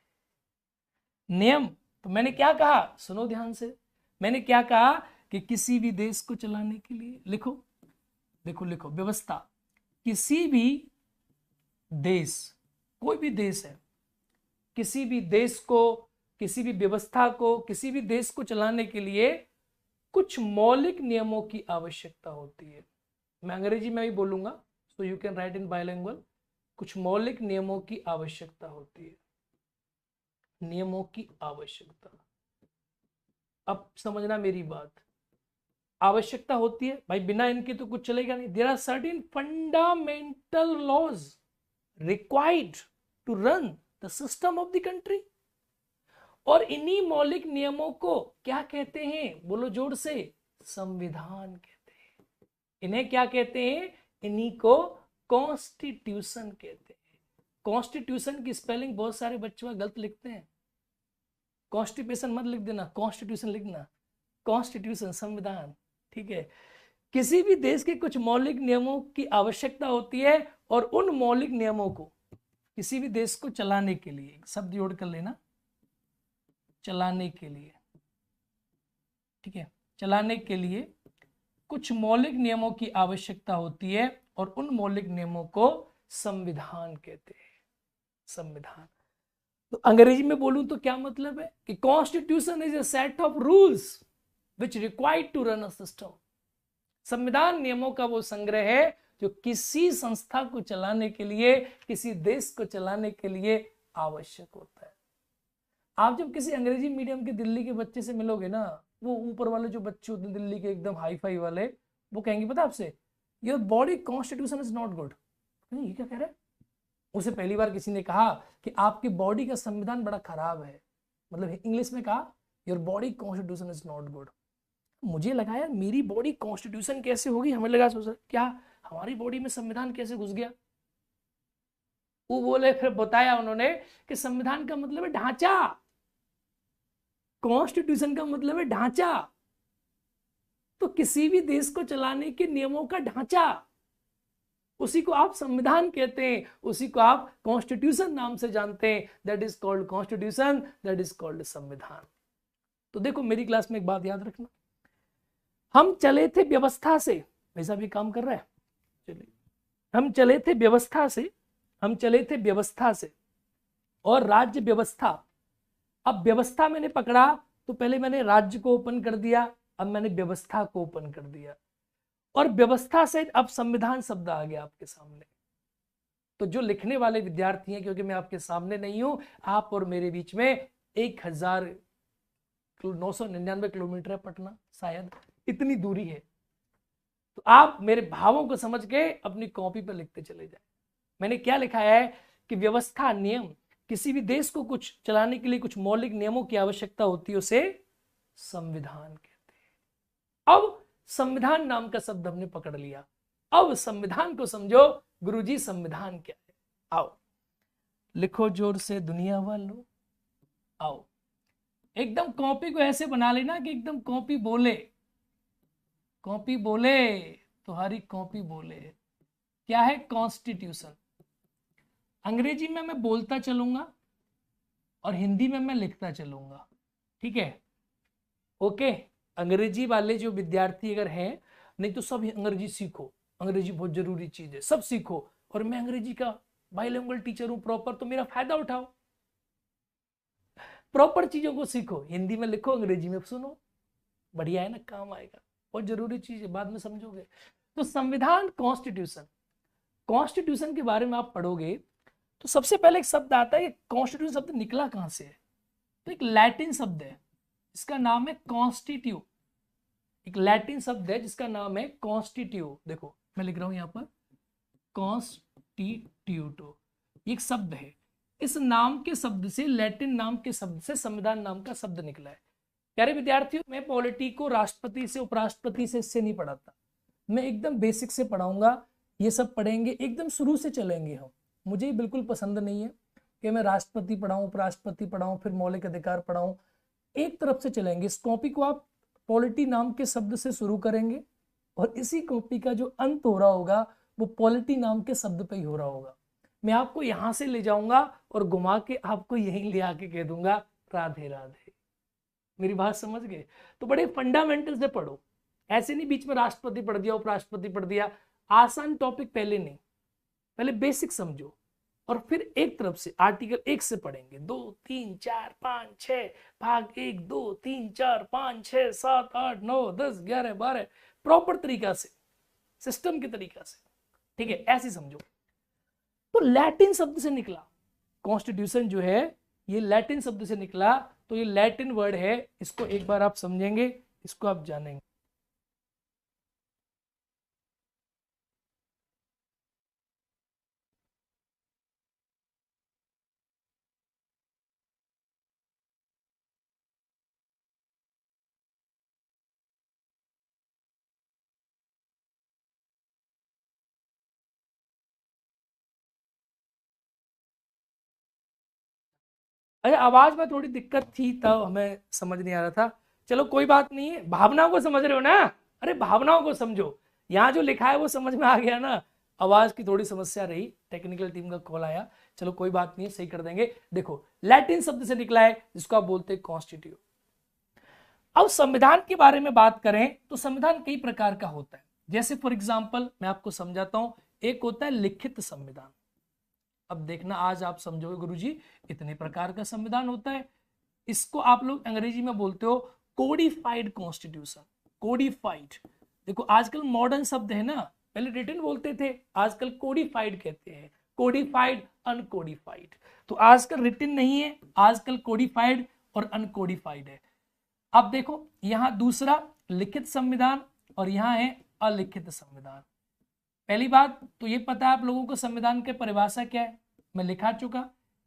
नियम, तो मैंने क्या कहा, सुनो ध्यान से, मैंने क्या कहा कि किसी भी देश को चलाने के लिए, लिखो देखो लिखो, व्यवस्था, किसी भी देश, कोई भी देश है, किसी भी देश को, किसी भी व्यवस्था को, किसी भी देश को चलाने के लिए कुछ मौलिक नियमों की आवश्यकता होती है। मैं अंग्रेजी में भी बोलूंगा, so you can write in bilingual. कुछ मौलिक नियमों की आवश्यकता होती है, नियमों की आवश्यकता। अब समझना मेरी बात, आवश्यकता होती है भाई, बिना इनके तो कुछ चलेगा नहीं। There are certain fundamental laws required to run the system of the country. और इन्हीं मौलिक नियमों को क्या कहते हैं, बोलो जोर से, संविधान कहते हैं। इन्हें क्या कहते हैं, इन्हीं को कॉन्स्टिट्यूशन कहते हैं। कॉन्स्टिट्यूशन की स्पेलिंग बहुत सारे बच्चे गलत लिखते हैं, कॉन्स्टिपेशन मत लिख देना, कॉन्स्टिट्यूशन लिखना, कॉन्स्टिट्यूशन संविधान, ठीक है। किसी भी देश के कुछ मौलिक नियमों की आवश्यकता होती है, और उन मौलिक नियमों को किसी भी देश को चलाने के लिए, शब्द जोड़ कर लेना, चलाने के लिए, ठीक है, चलाने के लिए कुछ मौलिक नियमों की आवश्यकता होती है, और उन मौलिक नियमों को संविधान कहते हैं। संविधान, तो अंग्रेजी में बोलूं तो क्या मतलब है कि constitution is a set of rules which required to run a system. संविधान नियमों का वो संग्रह है जो किसी संस्था को चलाने के लिए, किसी देश को चलाने के लिए आवश्यक होता है। आप जब किसी अंग्रेजी मीडियम के दिल्ली के बच्चे से मिलोगे ना, वो ऊपर वाले जो बच्चे होते हैं दिल्ली के एकदम हाई फाई वाले, वो कहेंगे पता आपसे, your body constitution is not good. ये क्या कह रहे हैं, उसे पहली बार किसी ने कहा कि आपकी बॉडी का संविधान बड़ा खराब है, मतलब इंग्लिश में कहा your body constitution is not good. मुझे लगा यार मेरी बॉडी कॉन्स्टिट्यूशन कैसे होगी, हमें लगा सोचा क्या हमारी बॉडी में संविधान कैसे घुस गया। वो बोले, फिर बताया उन्होंने कि संविधान का मतलब है ढांचा, कॉन्स्टिट्यूशन का मतलब है ढांचा। तो किसी भी देश को चलाने के नियमों का ढांचा, उसी को आप संविधान कहते हैं, उसी को आप कॉन्स्टिट्यूशन नाम से जानते हैं। That is called constitution, that is called संविधान। तो देखो मेरी क्लास में एक बात याद रखना, हम चले थे व्यवस्था से, वैसा भी काम कर रहा है। चलिए, हम चले थे व्यवस्था से, हम चले थे व्यवस्था से और राज्य व्यवस्था। अब व्यवस्था मैंने पकड़ा तो पहले मैंने राज्य को ओपन कर दिया, अब मैंने व्यवस्था को ओपन कर दिया, और व्यवस्था से अब संविधान शब्द आ गया आपके सामने। तो जो लिखने वाले विद्यार्थी हैं, क्योंकि मैं आपके सामने नहीं हूं, आप और मेरे बीच में 1999 किलोमीटर है पटना, शायद इतनी दूरी है। तो आप मेरे भावों को समझ के अपनी कॉपी पर लिखते चले जाए। मैंने क्या लिखा है कि व्यवस्था, नियम, किसी भी देश को कुछ चलाने के लिए कुछ मौलिक नियमों की आवश्यकता होती है, उसे संविधान कहते हैं। अब संविधान नाम का शब्द हमने पकड़ लिया, अब संविधान को समझो। गुरुजी संविधान क्या है? आओ लिखो जोर से दुनिया वालों, आओ एकदम कॉपी को ऐसे बना लेना कि एकदम कॉपी बोले, कॉपी बोले, तुम्हारी कॉपी बोले। क्या है? कॉन्स्टिट्यूशन। अंग्रेजी में मैं बोलता चलूंगा और हिंदी में मैं लिखता चलूंगा, ठीक है? ओके, अंग्रेजी वाले जो विद्यार्थी अगर हैं, नहीं तो सब अंग्रेजी सीखो, अंग्रेजी बहुत जरूरी चीज है, सब सीखो। और मैं अंग्रेजी का बाइलिंगुअल टीचर हूं प्रॉपर, तो मेरा फायदा उठाओ, प्रॉपर चीजों को सीखो, हिंदी में लिखो, अंग्रेजी में सुनो, बढ़िया है ना, काम आएगा, बहुत जरूरी चीज है, बाद में समझोगे। तो संविधान, कॉन्स्टिट्यूशन, कॉन्स्टिट्यूशन के बारे में आप पढ़ोगे तो सबसे पहले एक शब्द आता है, कॉन्स्टिट्यूशन शब्द निकला कहां से है? तो एक लैटिन शब्द है, इसका नाम है कॉन्स्टिट्यू। एक लैटिन शब्द है जिसका नाम है कॉन्स्टिट्यू। देखो मैं लिख रहा हूं यहां पर कॉन्स्टिट्यूटो, एक शब्द है। इस नाम के शब्द से, लैटिन नाम के शब्द से संविधान नाम का शब्द निकला है। प्यारे विद्यार्थियों, मैं पॉलिटी को राष्ट्रपति से, उपराष्ट्रपति से, इससे नहीं पढ़ाता, मैं एकदम बेसिक से पढ़ाऊंगा। ये सब पढ़ेंगे, एकदम शुरू से चलेंगे हम। मुझे बिल्कुल पसंद नहीं है कि मैं राष्ट्रपति पढ़ाऊं, उपराष्ट्रपति पढ़ाऊं, फिर मौलिक अधिकार पढ़ाऊं। एक तरफ से चलेंगे। इस कॉपी को आप पॉलिटी नाम के शब्द से शुरू करेंगे और इसी कॉपी का जो अंत हो रहा होगा वो पॉलिटी नाम के शब्द पे ही हो रहा होगा। मैं आपको यहां से ले जाऊंगा और घुमा के आपको यहीं ले आके कह दूंगा राधे राधे। मेरी बात समझ गए? तो बड़े फंडामेंटल से पढ़ो, ऐसे नहीं बीच में राष्ट्रपति पढ़ दिया, उपराष्ट्रपति पढ़ दिया। आसान टॉपिक पहले नहीं, पहले बेसिक समझो और फिर एक तरफ से आर्टिकल 1 से पढ़ेंगे, 2 3 4 5 6, भाग 1 2 3 4 5 6 7 8 9 10 11 12, प्रॉपर तरीका से, सिस्टम के तरीका से, ठीक है? ऐसे समझो। तो लैटिन शब्द से निकला कॉन्स्टिट्यूशन जो है, ये लैटिन शब्द से निकला। तो ये लैटिन वर्ड है, इसको एक बार आप समझेंगे, इसको आप जानेंगे। अरे आवाज में थोड़ी दिक्कत थी तब हमें समझ नहीं आ रहा था। चलो कोई बात नहीं है, भावनाओं को समझ रहे हो ना? अरे भावनाओं को समझो, यहाँ जो लिखा है वो समझ में आ गया ना? आवाज की थोड़ी समस्या रही, टेक्निकल टीम का कॉल आया, चलो कोई बात नहीं, सही कर देंगे। देखो लैटिन शब्द से निकला है जिसको आप बोलते हैं कॉन्स्टिट्यूट। अब संविधान के बारे में बात करें तो संविधान कई प्रकार का होता है। जैसे फॉर एग्जाम्पल मैं आपको समझाता हूं, एक होता है लिखित संविधान। अब देखना, आज आप समझोगे गुरुजी इतने प्रकार का संविधान होता है। इसको आप लोग अंग्रेजी में बोलते हो कोडिफाइड कॉन्स्टिट्यूशन, कोडिफाइड। देखो आजकल मॉडर्न शब्द है ना, पहले रिटन बोलते थे, आजकल कोडिफाइड कहते हैं, कोडिफाइड, अनकोडिफाइड। तो आजकल रिटन नहीं है, आजकल कोडिफाइड और अनकोडिफाइड है। अब देखो यहां दूसरा लिखित संविधान और यहां है अलिखित संविधान। पहली बात तो ये पता है आप लोगों को संविधान की परिभाषा क्या है, मैं लिखा चुका।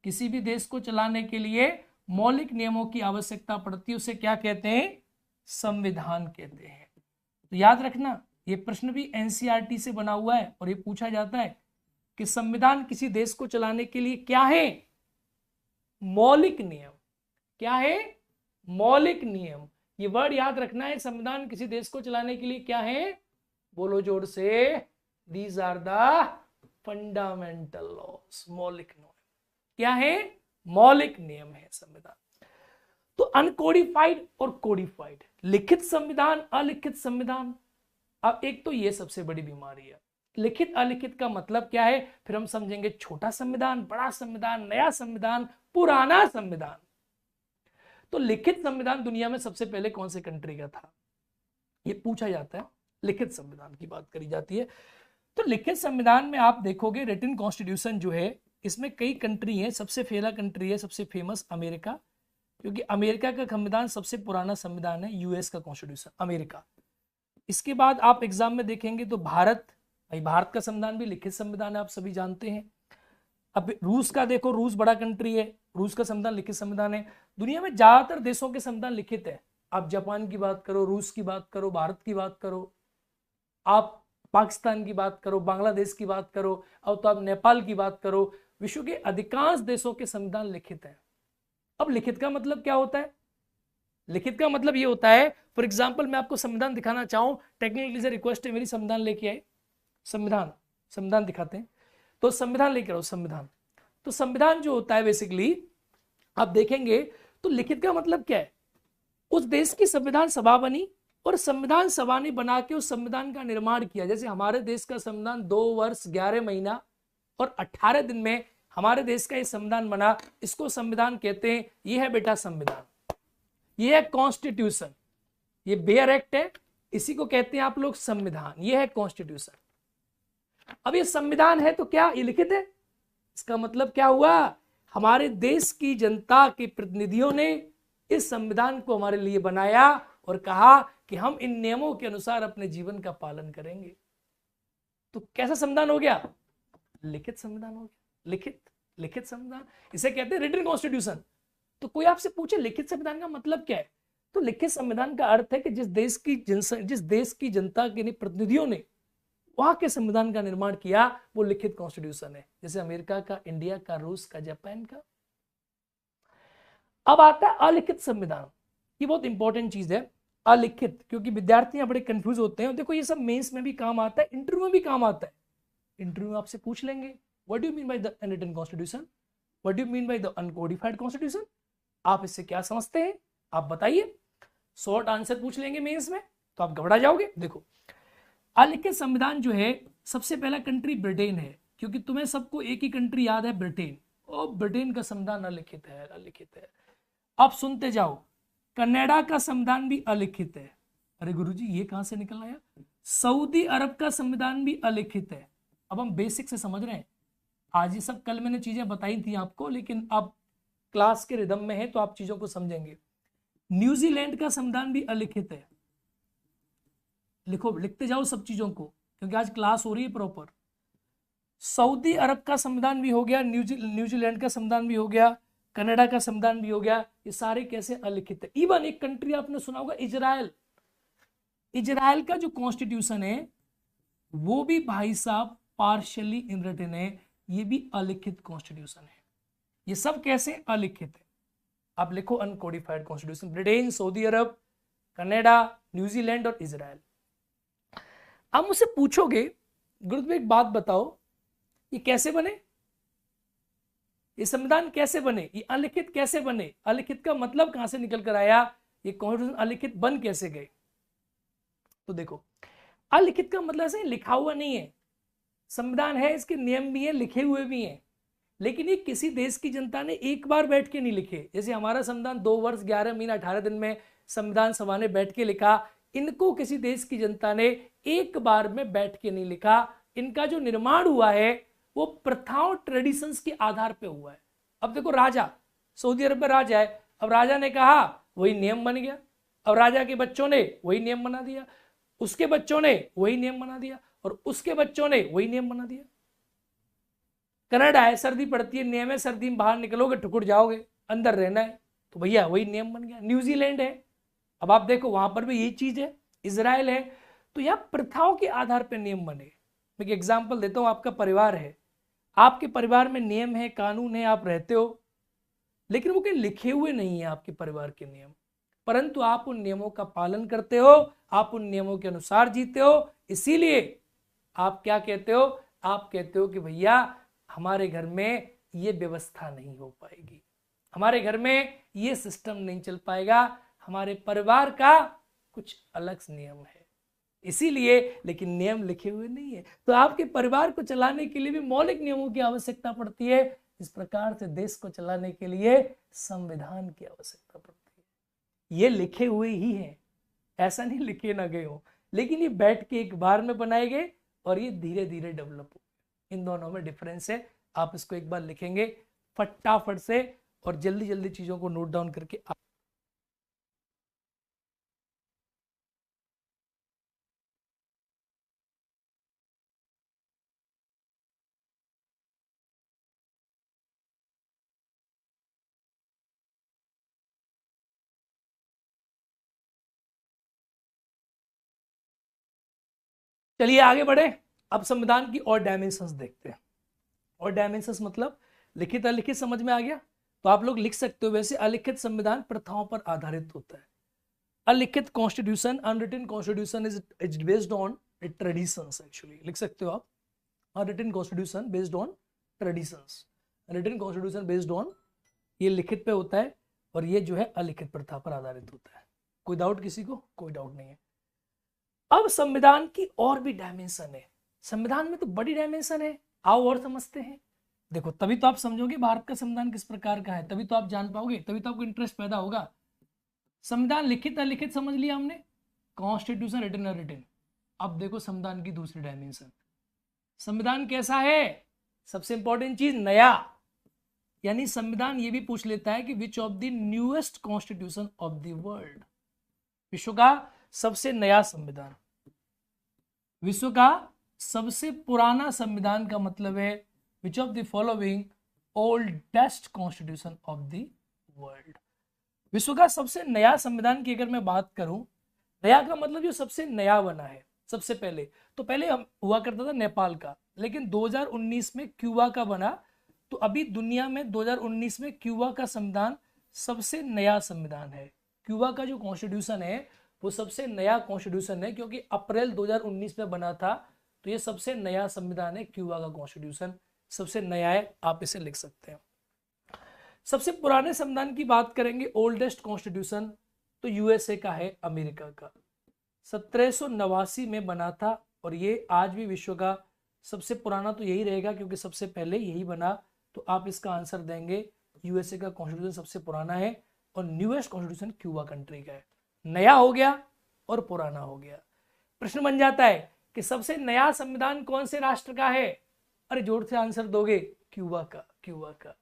किसी भी देश को चलाने के लिए मौलिक नियमों की आवश्यकता पड़ती है, उसे क्या कहते हैं? संविधान कहते हैं। तो याद रखना, ये प्रश्न भी एनसीईआरटी से बना हुआ है और ये पूछा जाता है कि संविधान किसी देश को चलाने के लिए क्या है? मौलिक नियम। क्या है? मौलिक नियम। ये वर्ड याद रखना है, संविधान किसी देश को चलाने के लिए क्या है? बोलो जोर से, These are the fundamental laws, मौलिक नियम। क्या है? मौलिक नियम है संविधान। तो अनकोडिफाइड और कोडिफाइड, लिखित संविधान, अलिखित संविधान। अब एक तो ये सबसे बड़ी बीमारी है। लिखित अलिखित का मतलब क्या है, फिर हम समझेंगे छोटा संविधान, बड़ा संविधान, नया संविधान, पुराना संविधान। तो लिखित संविधान दुनिया में सबसे पहले कौन से कंट्री का था, ये पूछा जाता है, लिखित संविधान की बात करी जाती है। तो लिखित संविधान में आप देखोगे रिटन कॉन्स्टिट्यूशन जो है, इसमें कई कंट्री है, सबसे पहला कंट्री है सबसे फेमस अमेरिका, क्योंकि अमेरिका का संविधान सबसे पुराना संविधान है, यूएस का कॉन्स्टिट्यूशन अमेरिका। इसके बाद आप एग्जाम में देखेंगे तो भारत, भाई भारत का संविधान भी लिखित संविधान है, आप सभी जानते हैं। अब रूस का देखो, रूस बड़ा कंट्री है, रूस का संविधान लिखित संविधान है। दुनिया में ज्यादातर देशों के संविधान लिखित है। आप जापान की बात करो, रूस की बात करो, भारत की बात करो, आप पाकिस्तान की बात करो, बांग्लादेश की बात करो, अब तो आप नेपाल की बात करो, विश्व के अधिकांश देशों के संविधान लिखित है। अब लिखित का मतलब क्या होता है, लिखित का मतलब ये होता है, फॉर एग्जाम्पल मैं आपको संविधान दिखाना चाहूं, टेक्निकली से रिक्वेस्ट है मेरी, संविधान लेके आए, संविधान संविधान दिखाते हैं, तो संविधान लेकर आओ संविधान। तो संविधान जो होता है बेसिकली आप देखेंगे तो लिखित का मतलब क्या है, उस देश की संविधान सभा बनी और संविधान सभा ने बना के उस संविधान का निर्माण किया। जैसे हमारे देश का संविधान 2 वर्ष 11 महीना और 18 दिन में हमारे देश का ये संविधान बना, इसको संविधान कहते हैं। ये है बेटा संविधान, ये है कॉन्स्टिट्यूशन, ये बेयर एक्ट है, इसी को कहते हैं आप लोग संविधान, ये है कॉन्स्टिट्यूशन। अब ये संविधान है तो क्या ये लिखित है, इसका मतलब क्या हुआ, हमारे देश की जनता के प्रतिनिधियों ने इस संविधान को हमारे लिए बनाया और कहा कि हम इन नियमों के अनुसार अपने जीवन का पालन करेंगे। तो कैसा संविधान हो गया, लिखित संविधान हो गया, लिखित लिखित संविधान, इसे कहते हैं रिटन कॉन्स्टिट्यूशन। तो कोई आपसे पूछे लिखित संविधान का मतलब क्या है, तो लिखित संविधान का अर्थ है कि जिस देश की जनता के प्रतिनिधियों ने वहां के संविधान का निर्माण किया, वो लिखित कॉन्स्टिट्यूशन है। जैसे अमेरिका का, इंडिया का, रूस का, जापान का। अब आता है अलिखित संविधान, ये बहुत इंपॉर्टेंट चीज है अलिखित, क्योंकि विद्यार्थी बड़े कंफ्यूज होते हैं। देखो ये सब मेंस में भी काम आता है, इंटरव्यू में भी काम आता है। इंटरव्यू में आपसे पूछ लेंगे what do you mean by the unwritten constitution, what do you mean by the uncodified constitution, आप इससे क्या समझते हैं, आप बताइए। शॉर्ट आंसर पूछ लेंगे मेंस में तो आप घबरा जाओगे। देखो अलिखित संविधान जो है, सबसे पहला कंट्री ब्रिटेन है, क्योंकि तुम्हें सबको एक ही कंट्री याद है, ब्रिटेन, और ब्रिटेन का संविधान अलिखित है, अलिखित है। अब सुनते जाओ, कनाडा का संविधान भी अलिखित है। अरे गुरुजी ये कहां से निकल आया, सऊदी अरब का संविधान भी अलिखित है। अब हम बेसिक से समझ रहे हैं, आज ये सब कल मैंने चीजें बताई थी आपको, लेकिन अब क्लास के रिदम में है तो आप चीजों को समझेंगे। न्यूजीलैंड का संविधान भी अलिखित है, लिखो, लिखते जाओ सब चीजों को, क्योंकि आज क्लास हो रही है प्रॉपर। सऊदी अरब का संविधान भी हो गया, न्यूजीलैंड का संविधान भी हो गया, कनाडा का संविधान भी हो गया, ये सारे कैसे अलिखित है। इवन एक कंट्री आपने सुना होगा इजराइल, इजराइल का जो कॉन्स्टिट्यूशन है वो भी भाई साहब पार्शियली इनरिटन है, ये भी अलिखित कॉन्स्टिट्यूशन है। ये सब कैसे अलिखित है, आप लिखो अनकोडिफाइड कॉन्स्टिट्यूशन, ब्रिटेन, सऊदी अरब, कनाडा, न्यूजीलैंड और इजराइल। आप मुझसे पूछोगे गुरुदेव एक बात बताओ, ये कैसे बने, ये संविधान कैसे बने, ये अलिखित कैसे बने, अलिखित का मतलब कहां से निकल कर आया, ये कॉन्स्टिट्यूशन अलिखित बन कैसे गए। तो देखो अलिखित का मतलब ऐसे लिखा हुआ नहीं है, संविधान है, इसके नियम भी है, लिखे हुए भी हैं, लेकिन ये किसी देश की जनता ने एक बार बैठ के नहीं लिखे। जैसे हमारा संविधान 2 वर्ष 11 महीना 18 दिन में संविधान सभा ने बैठ के लिखा, इनको किसी देश की जनता ने एक बार में बैठ के नहीं लिखा। इनका जो निर्माण हुआ है वो प्रथाओं, ट्रेडिशंस के आधार पे हुआ है। अब देखो राजा, सऊदी अरब में राजा है, अब राजा ने कहा वही नियम बन गया, अब राजा के बच्चों ने वही नियम बना दिया, उसके बच्चों ने वही नियम बना दिया, और उसके बच्चों ने वही नियम बना दिया। कनाडा है, सर्दी पड़ती है, नियम है सर्दी में बाहर निकलोगे ठुकुर जाओगे, अंदर रहना है, तो भैया वही नियम बन गया। न्यूजीलैंड है, अब आप देखो वहां पर भी यही चीज है। इजराइल है, तो यह प्रथाओं के आधार पर नियम बने। मैं एक एग्जाम्पल देता हूं, आपका परिवार है, आपके परिवार में नियम है, कानून है, आप रहते हो, लेकिन वो कहीं लिखे हुए नहीं है आपके परिवार के नियम, परंतु आप उन नियमों का पालन करते हो, आप उन नियमों के अनुसार जीते हो। इसीलिए आप क्या कहते हो, आप कहते हो कि भैया हमारे घर में ये व्यवस्था नहीं हो पाएगी, हमारे घर में ये सिस्टम नहीं चल पाएगा, हमारे परिवार का कुछ अलग नियम है। इसीलिए, लेकिन नियम लिखे हुए नहीं है, तो आपके परिवार को चलाने के लिए भी मौलिक नियमों की आवश्यकता पड़ती है। इस प्रकार से देश को चलाने के लिए संविधान की आवश्यकता पड़ती है। ये लिखे हुए ही है, ऐसा नहीं लिखे ना गए हो, लेकिन ये बैठ के एक बार में बनाए गए और ये धीरे धीरे डेवलप हो। इन दोनों में डिफरेंस है। आप इसको एक बार लिखेंगे फटाफट से और जल्दी जल्दी चीजों को नोट डाउन करके चलिए आगे बढ़े। अब संविधान की और डायमेंशंस देखते हैं। और डायमेंशंस मतलब लिखित अलिखित समझ में आ गया, तो आप लोग लिख सकते हो। वैसे अलिखित संविधान प्रथाओं पर आधारित होता है। अलिखित constitution, unwritten constitution is based on traditions. Actually लिख सकते हो आप, unwritten constitution based on traditions, written constitution based on, ये लिखित पे होता है, और ये जो है अलिखित प्रथा पर आधारित होता है। कोई डाउट किसी को? कोई डाउट नहीं है। अब संविधान की और भी डायमेंशन है। संविधान में तो बड़ी डायमेंशन है, आओ और समझते हैं। देखो, तभी तो आप समझोगे भारत का संविधान किस प्रकार का है, तभी तो आप जान पाओगे, तभी तो आपको इंटरेस्ट पैदा होगा। संविधान लिखित अलिखित समझ लिया हमने, कॉन्स्टिट्यूशन रिटन अनरिटन। अब देखो संविधान की दूसरी डायमेंशन, संविधान कैसा है? सबसे इंपॉर्टेंट चीज, नया। यानी संविधान ये भी पूछ लेता है कि which of the newest constitution of the world, विश्व का सबसे नया संविधान। विश्व का सबसे पुराना संविधान का मतलब है विच of the following oldest constitution of the world. विश्व का सबसे नया संविधान की अगर मैं बात करूं, नया का मतलब जो सबसे नया बना है सबसे पहले, तो पहले हम हुआ करता था नेपाल का, लेकिन 2019 में क्यूबा का बना। तो अभी दुनिया में 2019 में क्यूबा का संविधान सबसे नया संविधान है। क्यूबा का जो कॉन्स्टिट्यूशन है वो सबसे नया कॉन्स्टिट्यूशन है, क्योंकि अप्रैल 2019 में बना था। तो ये सबसे नया संविधान है, क्यूबा का कॉन्स्टिट्यूशन सबसे नया है, आप इसे लिख सकते हैं। सबसे पुराने संविधान की बात करेंगे, ओल्डेस्ट कॉन्स्टिट्यूशन, तो यूएसए का है, अमेरिका का। 1789 में बना था, और ये आज भी विश्व का सबसे पुराना तो यही रहेगा, क्योंकि सबसे पहले यही बना। तो आप इसका आंसर देंगे, यूएसए का कॉन्स्टिट्यूशन सबसे पुराना है, और न्यूएस्ट कॉन्स्टिट्यूशन क्यूबा कंट्री का है। नया हो गया और पुराना हो गया। प्रश्न बन जाता है कि सबसे नया संविधान कौन से राष्ट्र का है? अरे जोर से आंसर दोगे, क्यूबा का, क्यूबा का।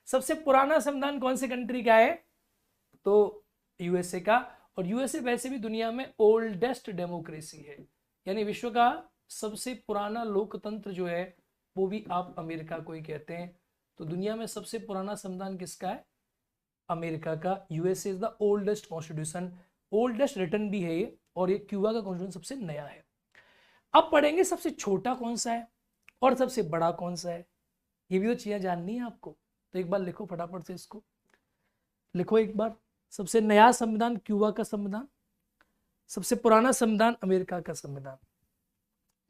सबसे पुराना संविधान कौन से कंट्री का है? तो यूएसए का। और यूएसए वैसे भी दुनिया में ओल्डेस्ट डेमोक्रेसी है, यानी विश्व का सबसे पुराना लोकतंत्र जो है वो भी आप अमेरिका को ही कहते हैं। तो दुनिया में सबसे पुराना संविधान किसका है? अमेरिका का। USA is the oldest constitution, oldest written भी है ये, और ये क्यूबा का कॉन्स्टिट्यूशन सबसे नया है। अब पढ़ेंगे सबसे छोटा कौन सा है और सबसे बड़ा कौन सा है, ये भी तो चीजें जाननी है आपको। तो एक बार लिखो फटाफट से, इसको लिखो एक बार। सबसे नया संविधान क्यूबा का संविधान, सबसे पुराना संविधान अमेरिका का संविधान।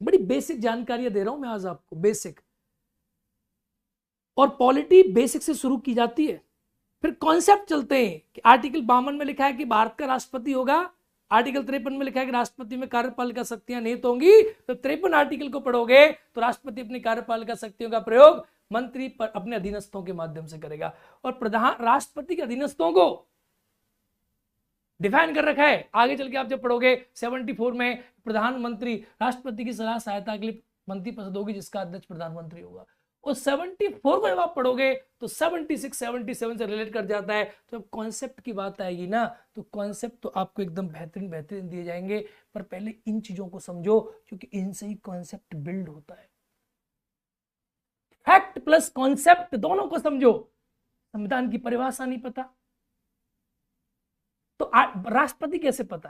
बड़ी बेसिक जानकारियां दे रहा हूं मैं आज आपको, बेसिक। और पॉलिटी बेसिक से शुरू की जाती है, फिर कॉन्सेप्ट चलते हैं कि आर्टिकल 52 में लिखा है कि भारत का राष्ट्रपति होगा, आर्टिकल 53 में लिखा है कि राष्ट्रपति में कार्यपालिका शक्तियां निहित होंगी। तो 53 आर्टिकल को पढ़ोगे तो राष्ट्रपति अपनी कार्यपालिका शक्तियों का प्रयोग मंत्री पर अपने अधीनस्थों के माध्यम से करेगा, और प्रधान राष्ट्रपति के अधीनस्थों को डिफाइन कर रखा है। आगे चल के आप जब पढ़ोगे 74 में प्रधानमंत्री राष्ट्रपति की सलाह सहायता के लिए मंत्री परिषद होगी, जिसका अध्यक्ष प्रधानमंत्री होगा। और 74 को जब आप पढ़ोगे तो 76 77 से रिलेट कर जाता है। तो जब कॉन्सेप्ट की बात आएगी ना, तो कॉन्सेप्ट तो आपको एकदम बेहतरीन बेहतरीन दिए जाएंगे, पर पहले इन चीजों को समझो, क्योंकि इनसे ही कॉन्सेप्ट बिल्ड होता है। फैक्ट प्लस कॉन्सेप्ट दोनों को समझो। संविधान की परिभाषा नहीं पता तो राष्ट्रपति कैसे पता?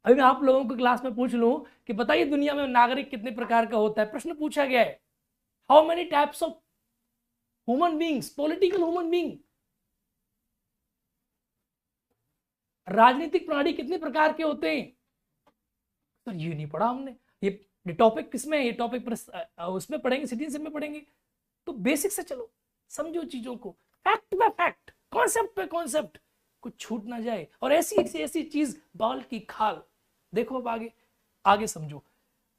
अभी मैं आप लोगों को क्लास में पूछ लूं कि बताइए दुनिया में नागरिक कितने प्रकार का होता है, प्रश्न पूछा गया है, how many types of human beings, political human being. राजनीतिक प्रणाली कितने प्रकार के होते हैं? सर ये नहीं पढ़ा हमने, ये टॉपिक किसमें है? ये टॉपिक उसमें पढ़ेंगे, सिटीजनशिप में पढ़ेंगे। तो बेसिक से चलो, समझो चीजों को, फैक्ट बाय फैक्ट, कॉन्सेप्ट पे कॉन्सेप्ट, कुछ छूट ना जाए। और ऐसी ऐसी चीज बाल की खाल। देखो अब आगे, आगे समझो,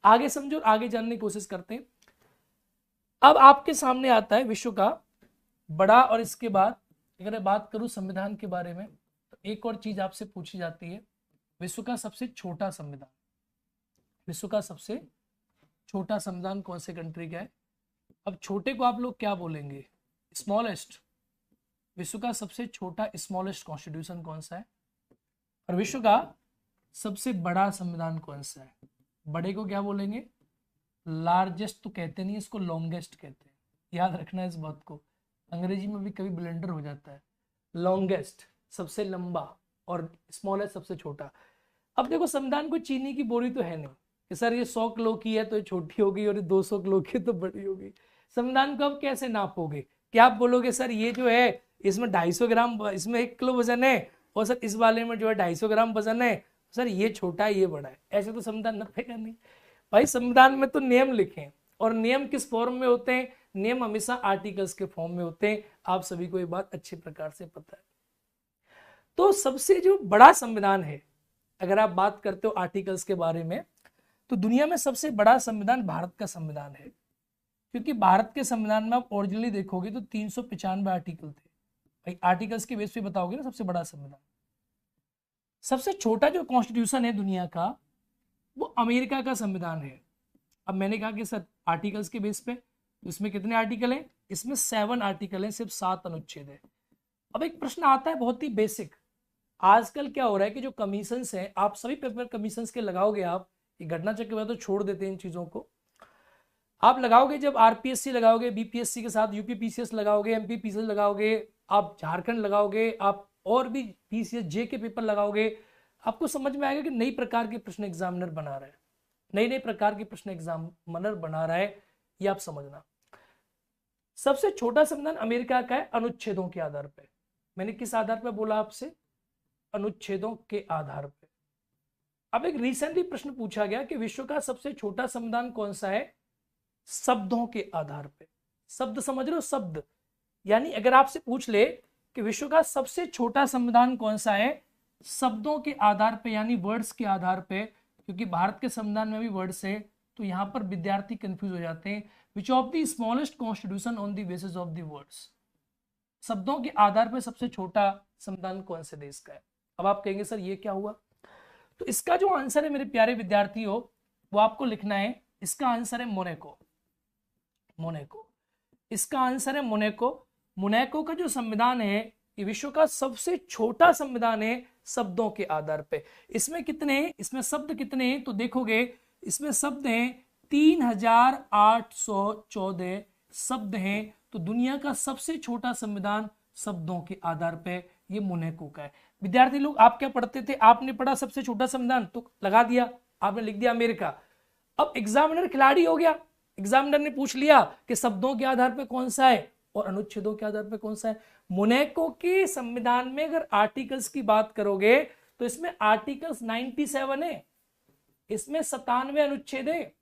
आगे समझो और आगे जानने की कोशिश करते हैं। अब आपके सामने आता है विश्व का बड़ा, और इसके बाद अगर मैं बात करूं संविधान के बारे में तो एक और चीज आपसे पूछी जाती है, विश्व का सबसे छोटा संविधान, विश्व का सबसे छोटा संविधान कौन से कंट्री का है? अब छोटे को आप लोग क्या बोलेंगे? स्मॉलेस्ट। विश्व का सबसे छोटा स्मॉलेस्ट कॉन्स्टिट्यूशन कौन सा है? और विश्व का सबसे बड़ा संविधान कौन सा है? बड़े को क्या बोलेंगे? लार्जेस्ट तो कहते नहीं, इसको लॉन्गेस्ट कहते हैं, याद रखना इस बात को, अंग्रेजी में भी कभी ब्लेंडर हो जाता है। लॉन्गेस्ट सबसे लंबा और स्मॉलेस्ट सबसे छोटा। अब देखो संविधान को चीनी की बोरी तो है नहीं कि सर ये 100 किलो की है तो ये छोटी होगी और ये 200 किलो की तो बड़ी होगी। संविधान को अब कैसे नापोगे? क्या आप बोलोगे सर ये जो है इसमें 250 ग्राम, इसमें 1 किलो वजन है, और सर इस वाले में जो है 250 ग्राम वजन है, सर ये छोटा है ये बड़ा है? ऐसे तो संविधान नपेगा नहीं भाई। संविधान में तो नियम लिखे हैं, और नियम किस फॉर्म में होते हैं? नियम हमेशा आर्टिकल्स के फॉर्म में होते हैं। आप सभी को ये बात अच्छे प्रकार से पता है। तो सबसे जो बड़ा संविधान है, अगर आप बात करते हो आर्टिकल्स के बारे में, तो दुनिया में सबसे बड़ा संविधान भारत का संविधान है, क्योंकि भारत के संविधान में आप ओरिजिनली देखोगे तो 395 आर्टिकल थे। भाई आर्टिकल्स के बेस पे बताओगे ना सबसे बड़ा संविधान। सबसे छोटा जो कॉन्स्टिट्यूशन है दुनिया का वो अमेरिका का संविधान है। अब मैंने कहा कि सर आर्टिकल्स के बेस पे, इसमें कितने आर्टिकल हैं? इसमें 7 आर्टिकल हैं, सिर्फ 7 अनुच्छेद है। अब एक प्रश्न आता है बहुत ही बेसिक, आजकल क्या हो रहा है कि जो कमीशंस हैं, आप सभी पेपर कमीशंस के लगाओगे, आप ये घटना चक्र में तो छोड़ देते हैं इन चीजों को, आप लगाओगे जब आरपीएससी लगाओगे, बीपीएससी के साथ यूपीपीसीएस लगाओगे, एमपीपीसीएस लगाओगे, आप झारखंड लगाओगे, आप और भी पीसीएस जे के पेपर लगाओगे, आपको समझ में आएगा कि नई प्रकार के प्रश्न एग्जामिनर बना रहा है, नई नई प्रकार के प्रश्न एग्जामिनर बना रहा है, ये आप समझना। सबसे छोटा संविधान अमेरिका का है अनुच्छेदों के आधार पर। मैंने किस आधार पर बोला आपसे? अनुच्छेदों के आधार पर। अब एक रिसेंटली प्रश्न पूछा गया कि विश्व का सबसे छोटा संविधान कौन सा है? शब्दों के आधार पे। शब्द समझ रहे हो? शब्द, यानी अगर आपसे पूछ ले कि विश्व का सबसे छोटा संविधान कौन सा है, शब्दों के आधार पे, यानी वर्ड्स के आधार पे, क्योंकि भारत के संविधान में भी वर्ड्स है, तो यहां पर विद्यार्थी कंफ्यूज हो जाते हैं। विच of the smallest constitution on the basis of the words? शब्दों के आधार पर सबसे छोटा संविधान कौन से देश का है? अब आप कहेंगे सर ये क्या हुआ? तो इसका जो आंसर है मेरे प्यारे विद्यार्थियों, वो आपको लिखना है। इसका आंसर है मोनाको। मोनाको, इसका आंसर है मोनाको। मोनाको का जो संविधान है ये विश्व का सबसे छोटा संविधान है शब्दों के आधार पे। इसमें कितने हैं? इसमें शब्द कितने हैं? तो देखोगे इसमें शब्द हैं 3814 शब्द हैं। तो दुनिया का सबसे छोटा संविधान शब्दों के आधार पे ये मोनाको का है। विद्यार्थी लोग आप क्या पढ़ते थे? आपने पढ़ा सबसे छोटा संविधान तो लगा दिया, आपने लिख दिया अमेरिका। अब एग्जामिनर खिलाड़ी हो गया, एग्जामिनर ने पूछ लिया कि शब्दों के आधार पर कौन सा है और अनुच्छेदों के आधार पर कौन सा है। मोनाको के संविधान में अगर आर्टिकल्स की बात करोगे तो इसमें आर्टिकल्स 97 है, इसमें 97 अनुच्छेद है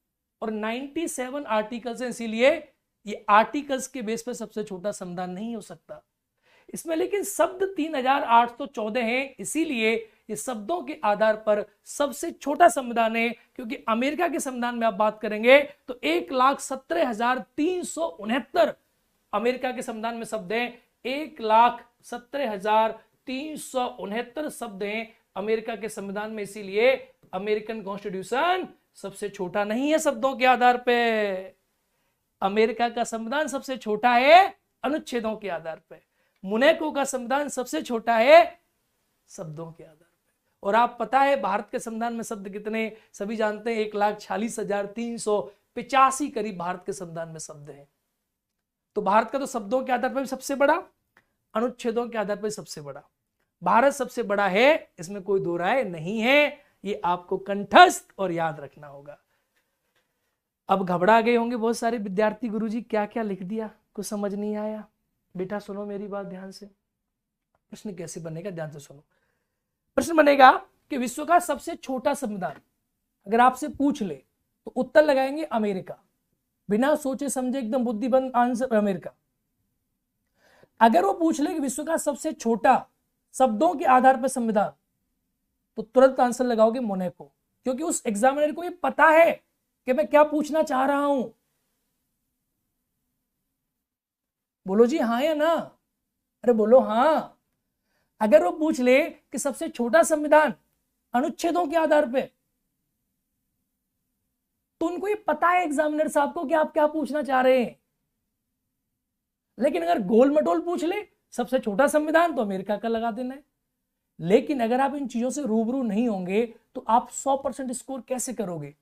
और 97 आर्टिकल्स है, इसीलिए ये आर्टिकल्स के बेस पर सबसे छोटा संविधान नहीं हो सकता। इसमें लेकिन शब्द 3814 हैं, इसीलिए ये शब्दों के आधार पर सबसे छोटा संविधान है। क्योंकि अमेरिका के संविधान में आप बात करेंगे तो 1,17,369 अमेरिका के संविधान में शब्द हैं। 1,17,369 शब्द हैं अमेरिका के संविधान में, इसीलिए अमेरिकन कॉन्स्टिट्यूशन सबसे छोटा नहीं है शब्दों के आधार पे। अमेरिका का संविधान सबसे छोटा है अनुच्छेदों के आधार पे, मोनाको का संविधान सबसे छोटा है शब्दों के आधार पे। और आप पता है भारत के संविधान में शब्द कितने? सभी जानते हैं 1,46,385 करीब भारत के संविधान में शब्द हैं। तो भारत का तो शब्दों के आधार पर भी सबसे बड़ा, अनुच्छेदों के आधार पर सबसे बड़ा, भारत सबसे बड़ा है, इसमें कोई दो राय नहीं है। ये आपको कंठस्थ और याद रखना होगा। अब घबरा गए होंगे बहुत सारे विद्यार्थी, गुरुजी क्या क्या लिख दिया, कुछ समझ नहीं आया। बेटा सुनो मेरी बात ध्यान से, प्रश्न कैसे बनेगा ध्यान से सुनो। प्रश्न बनेगा कि विश्व का सबसे छोटा संविधान अगर आपसे पूछ ले तो उत्तर लगाएंगे अमेरिका, बिना सोचे समझे एकदम बुद्धिबंद आंसर अमेरिका। अगर वो पूछ ले कि विश्व का सबसे छोटा शब्दों के आधार पर संविधान तो तुरंत आंसर लगाओगे मोनाको। क्योंकि उस एग्जामिनर को ये पता है कि मैं क्या पूछना चाह रहा हूं। बोलो जी हाँ या ना, अरे बोलो हाँ। अगर वो पूछ ले कि सबसे छोटा संविधान अनुच्छेदों के आधार पे, तो उनको ये पता है एग्जामिनर साहब को कि आप क्या पूछना चाह रहे हैं। लेकिन अगर गोल मटोल पूछ ले सबसे छोटा संविधान, तो अमेरिका का लगा देना है। लेकिन अगर आप इन चीजों से रूबरू नहीं होंगे तो आप 100% स्कोर कैसे करोगे।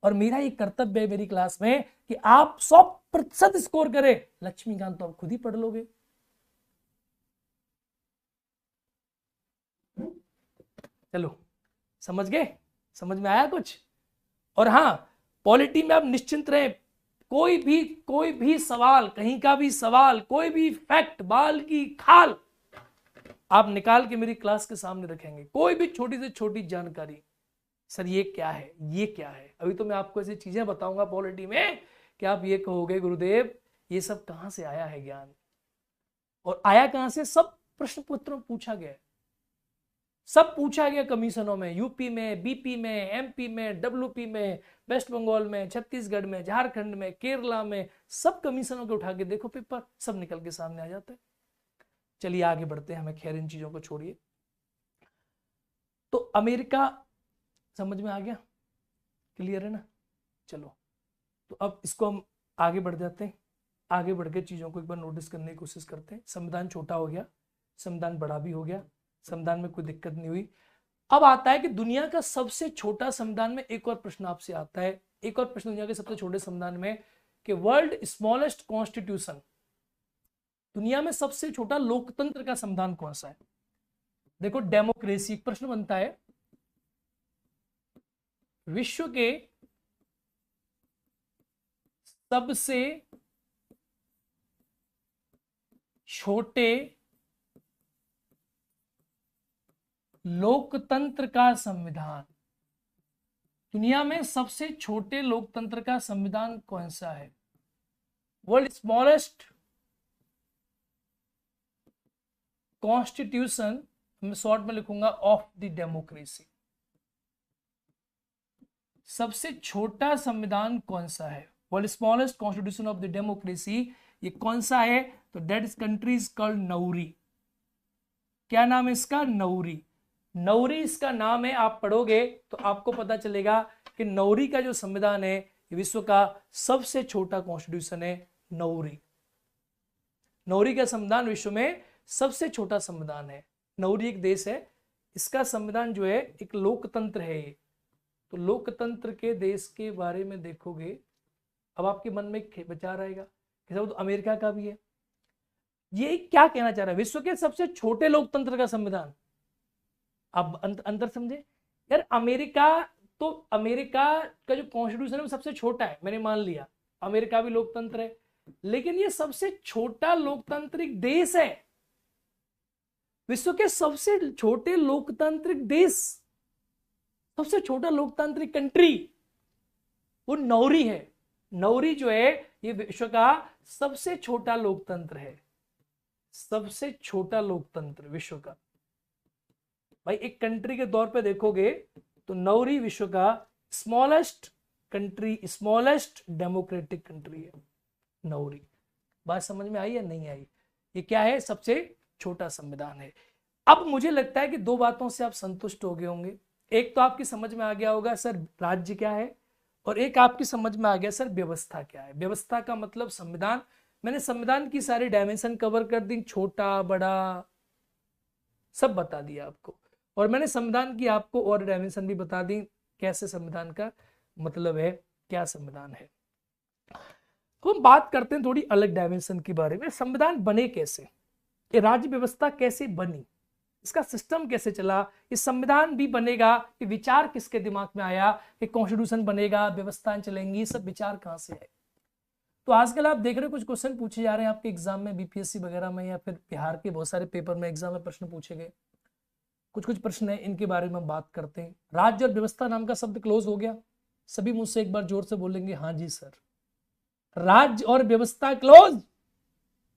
और मेरा ये कर्तव्य है मेरी क्लास में कि आप 100% स्कोर करें। लक्ष्मीकांत तो आप खुद ही पढ़ लोगे। चलो समझ गए, समझ में आया कुछ। और हाँ, पॉलिटी में आप निश्चिंत रहे, कोई भी सवाल, कहीं का भी सवाल, कोई भी फैक्ट, बाल की खाल आप निकाल के मेरी क्लास के सामने रखेंगे। कोई भी छोटी से छोटी जानकारी, सर ये क्या है, ये क्या है। अभी तो मैं आपको ऐसी चीजें बताऊंगा पॉलिटी में कि आप ये कहोगे गुरुदेव ये सब कहां से आया है ज्ञान, और आया कहां से। सब प्रश्न पत्रों में पूछा गया, सब पूछा गया कमीशनों में, यूपी में, बीपी में, एमपी में, डब्ल्यूपी में, वेस्ट बंगाल में, छत्तीसगढ़ में, झारखंड में, केरला में, सब कमीशनों के उठा के देखो पेपर, सब निकल के सामने आ जाते हैं। चलिए आगे बढ़ते हैं, हमें खैर इन चीजों को छोड़िए। तो अमेरिका समझ में आ गया, क्लियर है ना। चलो तो अब इसको हम आगे बढ़ जाते हैं। आगे बढ़ के चीजों को एक बार नोटिस करने की कोशिश करते हैं। संविधान छोटा हो गया, संविधान बड़ा भी हो गया, संविधान में कोई दिक्कत नहीं हुई। अब आता है कि दुनिया का सबसे छोटा संविधान में एक और प्रश्न आपसे आता है। एक और प्रश्न दुनिया के सबसे छोटे संविधान में कि वर्ल्ड स्मॉलेस्ट कॉन्स्टिट्यूशन, दुनिया में सबसे छोटा लोकतंत्र का संविधान कौन सा है। देखो डेमोक्रेसी, प्रश्न बनता है विश्व के सबसे छोटे लोकतंत्र का संविधान, दुनिया में सबसे छोटे लोकतंत्र का संविधान कौन सा है। वर्ल्ड स्मॉलेस्ट कॉन्स्टिट्यूशन, मैं शॉर्ट में लिखूंगा ऑफ द डेमोक्रेसी। सबसे छोटा संविधान कौन सा है, world smallest constitution of the democracy, ये कौन सा है। तो that is country is called Nauru. क्या नाम है इसका, नौरी। नौरी इसका नाम है। आप पढ़ोगे तो आपको पता चलेगा कि नौरी का जो संविधान है विश्व का सबसे छोटा कॉन्स्टिट्यूशन है नौरी। नौरी का संविधान विश्व में सबसे छोटा संविधान है। नौरी एक देश है, इसका संविधान जो है एक लोकतंत्र है ये। तो लोकतंत्र के देश के बारे में देखोगे, अब आपके मन में विचार आएगा कि तो अमेरिका का भी है। ये क्या कहना चाह रहा है, विश्व के सबसे छोटे लोकतंत्र का संविधान। अब अंतर समझे यार। अमेरिका, तो अमेरिका का जो कॉन्स्टिट्यूशन है वो सबसे छोटा है, मैंने मान लिया अमेरिका भी लोकतंत्र है, लेकिन ये सबसे छोटा लोकतांत्रिक देश है। विश्व के सबसे छोटे लोकतांत्रिक देश, सबसे छोटा लोकतांत्रिक कंट्री वो नौरी है। नौरी जो है ये विश्व का सबसे छोटा लोकतंत्र है, सबसे छोटा लोकतंत्र विश्व का। भाई एक कंट्री के तौर पे देखोगे तो नौरी विश्व का smallest country, smallest democratic country है नौरी। बात समझ में आई या नहीं आई। ये क्या है, सबसे छोटा संविधान है। अब मुझे लगता है कि दो बातों से आप संतुष्ट हो गए होंगे। एक तो आपकी समझ में आ गया होगा सर राज्य क्या है, और एक आपकी समझ में आ गया सर व्यवस्था क्या है। व्यवस्था का मतलब संविधान। मैंने संविधान की सारी डायमेंशन कवर कर दी, छोटा बड़ा सब बता दिया आपको, और मैंने संविधान की आपको और डायमेंशन भी बता दी, कैसे संविधान का मतलब है, क्या संविधान है। तो हम बात करते हैं थोड़ी अलग डायमेंशन के बारे में। संविधान बने कैसे, ये राज्य व्यवस्था कैसे बनी, इसका सिस्टम कैसे चला, ये संविधान भी बनेगा, ये विचार किसके दिमाग में आया कि कॉन्स्टिट्यूशन बनेगा, व्यवस्थाएं चलेंगी, सब विचार कहां से आए। तो आजकल आप देख रहे हो कुछ क्वेश्चन पूछे जा रहे हैं आपके एग्जाम में, बीपीएससी वगैरह में, या फिर बिहार के बहुत सारे पेपर में एग्जाम में प्रश्न पूछे गए। कुछ प्रश्न है, इनके बारे में हम बात करते हैं। राज्य और व्यवस्था नाम का शब्द क्लोज हो गया, सभी मुझसे एक बार जोर से बोलेंगे हाँ जी सर। राज्य और व्यवस्था क्लोज,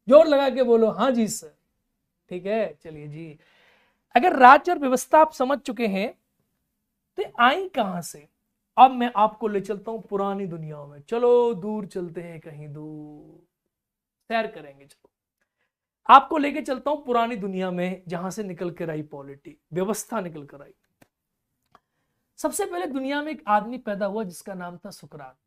जोर लगा के बोलो हाँ जी सर। ठीक है, चलिए जी। अगर राज्य और व्यवस्था आप समझ चुके हैं तो ये आई कहां से? अब मैं आपको ले चलता हूं पुरानी दुनिया में। चलो दूर चलते हैं, कहीं दूर सैर करेंगे। चलो आपको लेके चलता हूं पुरानी दुनिया में, जहां से निकल कर आई पॉलिटी, व्यवस्था निकल कर आई। सबसे पहले दुनिया में एक आदमी पैदा हुआ जिसका नाम था सुकरात।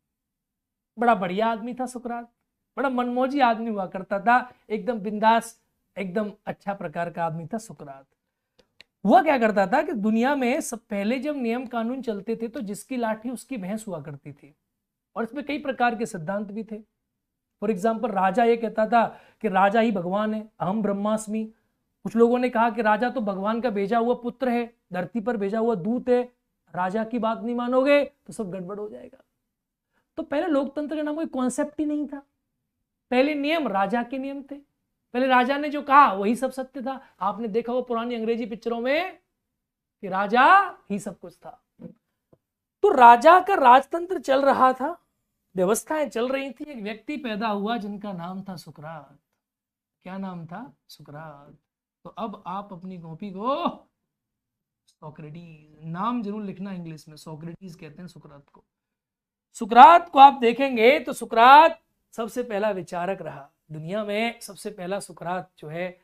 बड़ा बढ़िया आदमी था सुकरात, बड़ा मनमौजी आदमी हुआ करता था, एकदम बिंदास, एकदम अच्छा प्रकार का आदमी था सुकरात। हुआ क्या करता था कि दुनिया में सब पहले जब नियम कानून चलते थे तो जिसकी लाठी उसकी भैंस हुआ करती थी, और इसमें कई प्रकार के सिद्धांत भी थे। फॉर एग्जाम्पल, राजा ये कहता था कि राजा ही भगवान है, अहम ब्रह्मास्मि। कुछ लोगों ने कहा कि राजा तो भगवान का भेजा हुआ पुत्र है, धरती पर भेजा हुआ दूत है, राजा की बात नहीं मानोगे तो सब गड़बड़ हो जाएगा। तो पहले लोकतंत्र का नाम कोई कॉन्सेप्ट ही नहीं था। पहले नियम राजा के नियम थे, पहले राजा ने जो कहा वही सब सत्य था। आपने देखा वो पुरानी अंग्रेजी पिक्चरों में कि राजा ही सब कुछ था। तो राजा का राजतंत्र चल रहा था, व्यवस्थाएं चल रही थी। एक व्यक्ति पैदा हुआ जिनका नाम था सुकरात। क्या नाम था? सुकरात। तो अब आप अपनी कॉपी को सोक्रेटिस, नाम जरूर लिखना इंग्लिश में, सोक्रेटिस कहते हैं सुकरात को। सुकरात को आप देखेंगे तो सुकरात सबसे पहला विचारक रहा दुनिया में। सबसे पहला सुकरात जो है,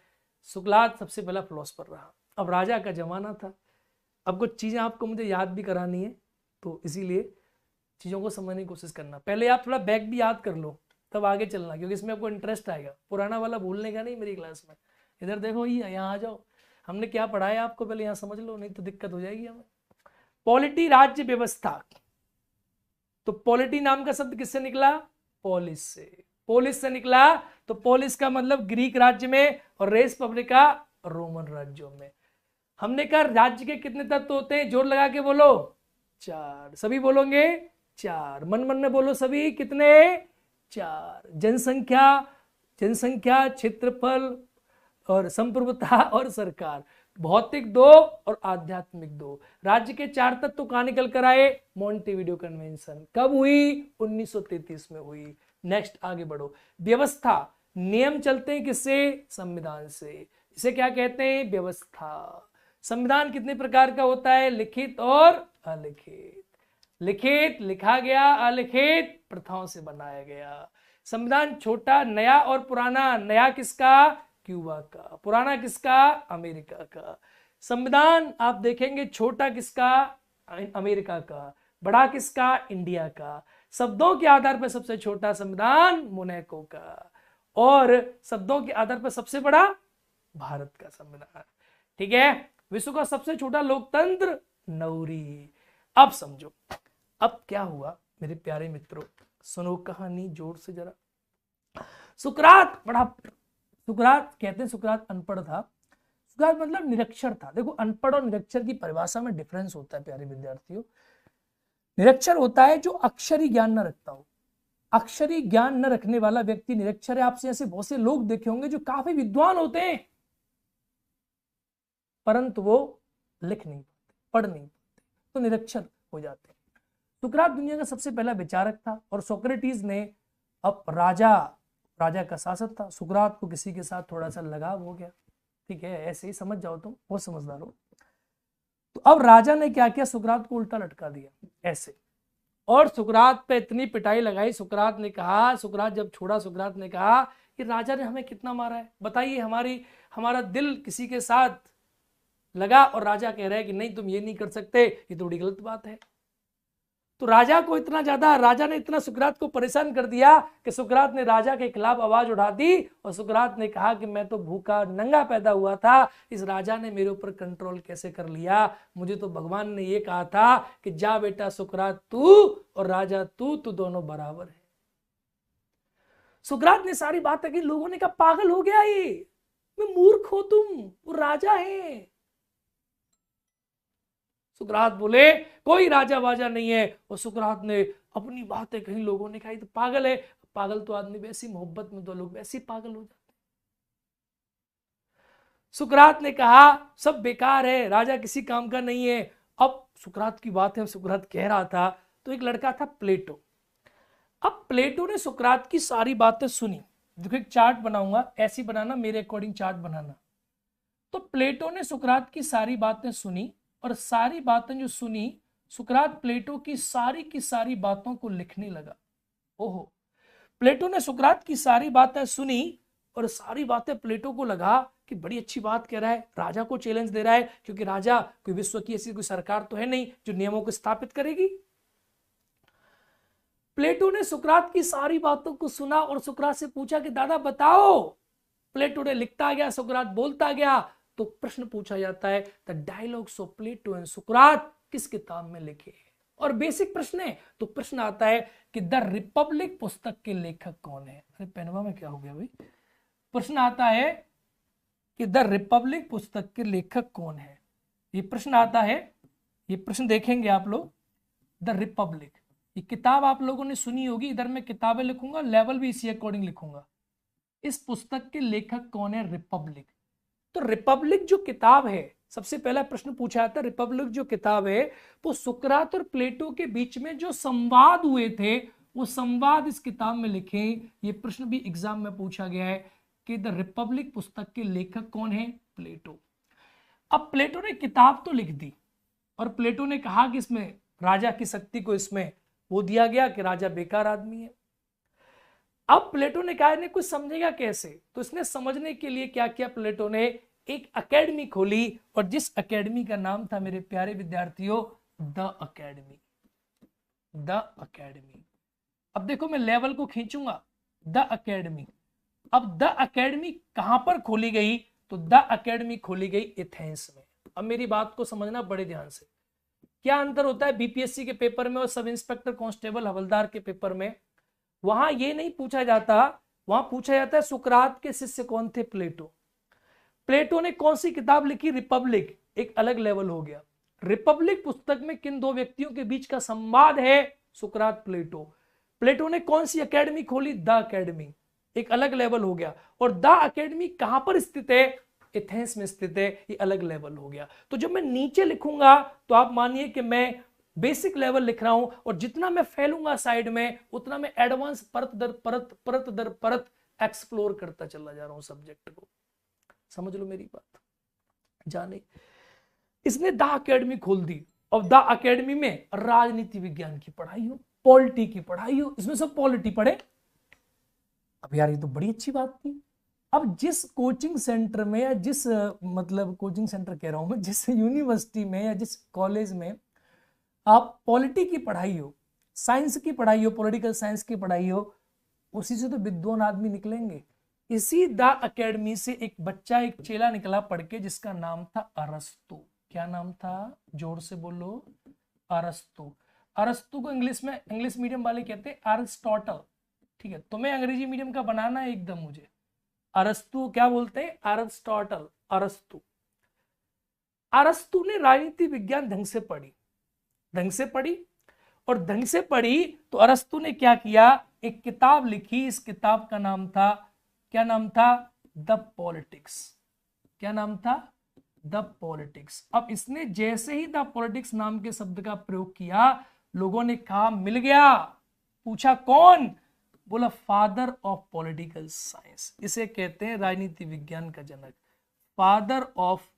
सुकरात सबसे पहला फिलोसफर रहा। अब राजा का जमाना था, अब कुछ चीजें आपको मुझे याद भी करानी है, तो इसीलिए चीजों को समझने की कोशिश करना। पहले आप थोड़ा बैक भी याद कर लो, तब आगे चलना, क्योंकि इसमें आपको इंटरेस्ट आएगा। पुराना वाला भूलने का नहीं मेरी क्लास में। इधर देखो, ये यहाँ आ जाओ, हमने क्या पढ़ाया आपको पहले यहाँ समझ लो, नहीं तो दिक्कत हो जाएगी हमें। पॉलिटी, राज्य व्यवस्था। तो पॉलिटी नाम का शब्द किससे निकला? पोलिस से। पोलिस से निकला, तो पोलिस का मतलब ग्रीक राज्य में, और रेस पब्लिका रोमन राज्यों में। हमने कहा राज्य के कितने तत्व होते हैं? जोर लगा के बोलो। 4। सभी बोलोगे 4, मन मन में बोलो सभी। कितने? 4। जनसंख्या, जनसंख्या, क्षेत्रफल और संप्रभुता और सरकार। भौतिक 2 और आध्यात्मिक 2। राज्य के 4 तत्व कहां निकल कर आए? मॉन्टेविडियो कन्वेंशन। कब हुई? 1933 में हुई। नेक्स्ट आगे बढ़ो। व्यवस्था, नियम चलते हैं किससे? संविधान से। इसे क्या कहते हैं? व्यवस्था। संविधान कितने प्रकार का होता है? लिखित और अलिखित। लिखित लिखा गया, अलिखित प्रथाओं से बनाया गया। संविधान छोटा, नया और पुराना। नया किसका? क्यूबा का। पुराना किसका? अमेरिका का। संविधान आप देखेंगे छोटा किसका? अमेरिका का। बड़ा किसका? इंडिया का। शब्दों के आधार पर सबसे छोटा संविधान मोनाको का, और शब्दों के आधार पर सबसे बड़ा भारत का संविधान। ठीक है। विश्व का सबसे छोटा लोकतंत्र नौरी। अब समझो, अब क्या हुआ मेरे प्यारे मित्रों, सुनो कहानी जोर से जरा। सुकरात सुकरात कहते हैं सुकरात अनपढ़ था। सुकरात मतलब निरक्षर था। देखो, अनपढ़ और निरक्षर की परिभाषा में डिफरेंस होता है प्यारे विद्यार्थियों। निरक्षर होता है जो अक्षरी ज्ञान न रखता हो। अक्षरी ज्ञान न रखने वाला व्यक्ति निरक्षर है। आपसे ऐसे बहुत से लोग देखे होंगे जो काफी विद्वान होते हैं, परंतु वो लिख नहीं पाते, पढ़ नहीं पाते, तो निरक्षर हो जाते हैं। सुकरात दुनिया का सबसे पहला विचारक था, और सोक्रेटिस ने, अब राजा का शासक था, सुकरात को किसी के साथ थोड़ा सा लगाव हो गया। ठीक है, ऐसे ही समझ जाओ, तुम बहुत समझदार हो। तो अब राजा ने क्या किया? सुकरात को उल्टा लटका दिया ऐसे, और सुकरात पे इतनी पिटाई लगाई। सुकरात ने कहा, सुकरात जब छोड़ा, सुकरात ने कहा कि राजा ने हमें कितना मारा है बताइए। हमारा दिल किसी के साथ लगा, और राजा कह रहा है कि नहीं तुम ये नहीं कर सकते, ये तो बड़ी गलत बात है। तो राजा ने इतना सुकरात को परेशान कर दिया कि सुकरात ने राजा के खिलाफ आवाज उठा दी, और सुकरात ने कहा कि मैं तो भूखा नंगा पैदा हुआ था, इस राजा ने मेरे ऊपर कंट्रोल कैसे कर लिया? मुझे तो भगवान ने ये कहा था कि जा बेटा सुकरात, तू और राजा तू दोनों बराबर है। सुकरात ने सारी बातें की। लोगों ने कहा पागल हो गया ये, मैं मूर्ख हो तुम, वो राजा है। सुकरात बोले कोई राजा वाजा नहीं है। और सुकरात ने अपनी बातें कही, लोगों ने कहा तो पागल है। पागल तो आदमी वैसी, मोहब्बत में तो लोग वैसे ही पागल हो जाते। सुकरात ने कहा सब बेकार है, राजा किसी काम का नहीं है। अब सुकरात की बात है, सुकरात कह रहा था, तो एक लड़का था प्लेटो। अब प्लेटो ने सुकरात की सारी बातें सुनी। देखो एक चार्ट बनाऊंगा, ऐसी बनाना, मेरे अकॉर्डिंग चार्ट बनाना। तो प्लेटो ने सुकरात की सारी बातें सुनी, और सारी बातें जो सुनी सुकरात प्लेटो की सारी बातों को लिखने लगा। ओहो, प्लेटो ने सुकरात की सारी बातें सुनी और सारी बातें प्लेटो को लगा कि बड़ी अच्छी बात कह रहा है, राजा को चैलेंज दे रहा है, क्योंकि राजा कोई विश्व की ऐसी कोई सरकार तो है नहीं जो नियमों को स्थापित करेगी। प्लेटो ने सुकरात की सारी बातों को सुना और सुकरात से पूछा कि दादा बताओ। प्लेटो ने लिखता गया, सुकरात बोलता गया। तो प्रश्न पूछा जाता है, the dialogues of Plato and सुकरात किस किताब में लिखे? और बेसिक प्रश्न है। तो प्रश्न आता है कि द रिपब्लिक पुस्तक के लेखक कौन है? अरे पेनवा में क्या हो गया भाई? प्रश्न आता है कि द रिपब्लिक पुस्तक के लेखक कौन है? ये प्रश्न आता है, ये प्रश्न देखेंगे आप लोग। द रिपब्लिक, ये किताब आप लोगों ने सुनी होगी, इधर मैं किताबें लिखूंगा, लेवल भी इसी अकॉर्डिंग लिखूंगा। इस पुस्तक के लेखक कौन है? रिपब्लिक। तो रिपब्लिक जो किताब है, सबसे पहला प्रश्न पूछा जाता है, रिपब्लिक जो किताब है वो सुकरात और प्लेटो के बीच में जो संवाद हुए थे वो संवाद इस किताब में लिखे। ये प्रश्न भी एग्जाम में पूछा गया है कि द रिपब्लिक पुस्तक के लेखक कौन है? प्लेटो। अब प्लेटो ने किताब तो लिख दी और प्लेटो ने कहा कि इसमें राजा की शक्ति को इसमें वो दिया गया कि राजा बेकार आदमी है। अब प्लेटो ने कहा इन्हें कुछ समझेगा कैसे? तो इसने समझने के लिए क्या किया? प्लेटो ने एक एकेडमी खोली और जिस एकेडमी का नाम था मेरे प्यारे विद्यार्थियों, द एकेडमी। The academy. अब देखो मैं लेवल को खींचूंगा, द एकेडमी। अब द एकेडमी कहां पर खोली गई? तो द एकेडमी खोली गई एथेंस में। अब मेरी बात को समझना बड़े ध्यान से। क्या अंतर होता है बीपीएससी के पेपर में और सब इंस्पेक्टर कांस्टेबल हवलदार के पेपर में? वहां ये नहीं पूछा जाता, वहां पूछा जाता है सुकरात के शिष्य कौन थे? प्लेटो। प्लेटो ने कौन सी किताब लिखी? रिपब्लिक। एक अलग लेवल हो गया। रिपब्लिक पुस्तक में किन दो व्यक्तियों के बीच का संवाद है? सुकरात प्लेटो। प्लेटो ने कौन सी एकेडमी खोली? The academy. एक अलग लेवल हो गया। और द एकेडमी कहां पर स्थित है? एथेंस में स्थित है। ये अलग लेवल हो गया। तो जब मैं नीचे लिखूंगा तो आप मानिए कि मैं बेसिक लेवल लिख रहा हूं और जितना मैं फैलूंगा साइड में उतना मैं एडवांस परत दर परत एक्सप्लोर करता चला जा रहा हूं सब्जेक्ट को। समझ लो मेरी बात। जाने इसने द एकेडमी खोल दी और द एकेडमी में राजनीति विज्ञान की पढ़ाई हो, पॉलिटी की पढ़ाई हो, इसमें सब पॉलिटी पढ़े। अब यार ये तो बड़ी अच्छी बात थी। अब जिस कोचिंग सेंटर में या जिस मतलब कोचिंग सेंटर कह रहा हूं मैं, जिस यूनिवर्सिटी में या जिस कॉलेज में आप पॉलिटी की पढ़ाई हो, साइंस की पढ़ाई हो, पॉलिटिकल साइंस की पढ़ाई हो, उसी से तो विद्वान आदमी निकलेंगे। इसी द एकेडमी से एक बच्चा, एक चेला निकला पढ़ के जिसका नाम था अरस्तु। क्या नाम था? जोर से बोलो। अरस्तु। अरस्तु को इंग्लिश में, इंग्लिश मीडियम वाले कहते हैं अरिस्टोटल। ठीक है, तुम्हें अंग्रेजी मीडियम का बनाना है एकदम मुझे। अरस्तु क्या बोलते हैं? अरिस्टोटल। अरस्तु। अरस्तु ने राजनीति विज्ञान ढंग से पढ़ी और ढंग से पढ़ी तो अरस्तु ने क्या किया? एक किताब लिखी। इस किताब का नाम था, क्या नाम था? The politics. क्या नाम था? The politics. अब इसने जैसे ही द पॉलिटिक्स नाम के शब्द का प्रयोग किया, लोगों ने कहा मिल गया। पूछा कौन? बोला फादर ऑफ पॉलिटिकल साइंस। इसे कहते हैं राजनीति विज्ञान का जनक, फादर ऑफ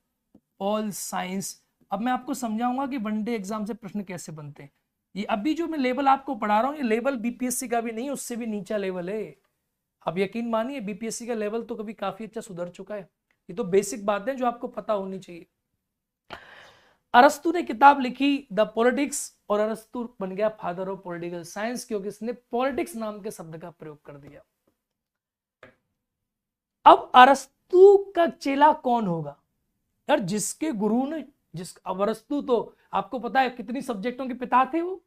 ऑल साइंस। अब मैं आपको समझाऊंगा कि वनडे एग्जाम से प्रश्न कैसे बनते हैं। ये अभी जो मैं लेवल आपको पढ़ा रहा हूं, ये लेवल बीपीएससी का भी नहीं, उससे भी नीचा लेवल है। अब यकीन मानिए बीपीएससी का लेवल तो कभी काफी अच्छा सुधर चुका है। ये तो बेसिक बातें जो आपको पता होनी चाहिए। अरस्तु ने किताब लिखी द पॉलिटिक्स और अरस्तु बन गया फादर ऑफ पॉलिटिकल साइंस, क्योंकि इसने पॉलिटिक्स नाम के शब्द का प्रयोग कर दिया। अब अरस्तु का चेला कौन होगा? यार जिसके गुरु ने, अब अरस्तु तो आपको पता है कितनी सब्जेक्टों के पिता थे वो,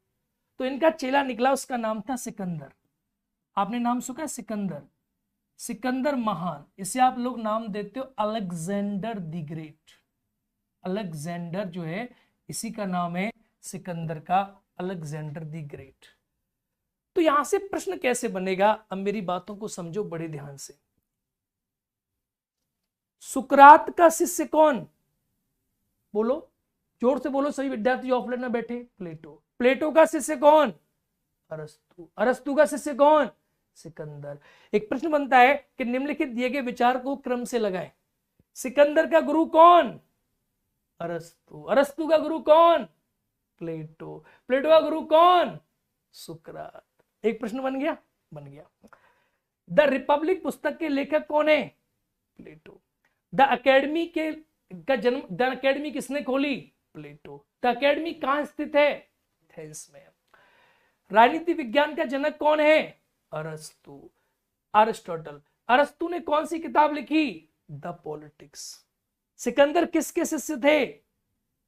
तो इनका चेला निकला, उसका नाम था सिकंदर। आपने नाम सुना है? सिकंदर। सिकंदर महान। इसे आप लोग नाम देते हो अलेक्जेंडर द ग्रेट। अलेक्जेंडर जो है इसी का नाम है सिकंदर का, अलेक्जेंडर द ग्रेट। तो यहां से प्रश्न कैसे बनेगा? अब मेरी बातों को समझो बड़े ध्यान से। सुकरात का शिष्य कौन? बोलो, जोर से बोलो सभी विद्यार्थी ऑफलाइन में बैठे। प्लेटो। प्लेटो का शिष्य कौन? अरस्तु। अरस्तु का शिष्य कौन? सिकंदर। एक प्रश्न बनता है कि निम्नलिखित दिए गए विचार को क्रम से लगाएं। सिकंदर का गुरु कौन? अरस्तु। अरस्तु का गुरु कौन? प्लेटो। प्लेटो का गुरु कौन? सुकरात। एक प्रश्न बन गया? बन गया। द रिपब्लिक पुस्तक के लेखक कौन है? प्लेटो। द अकेडमी का जन्म, द अकेडमी किसने खोली? प्लेटो। द अकेडमी कहां स्थित है? एथेंस में। राजनीति विज्ञान का जनक कौन है? अरस्तु, अरिस्टोटल। अरस्तु ने कौन सी किताब लिखी? The politics. सिकंदर किसके शिष्य थे?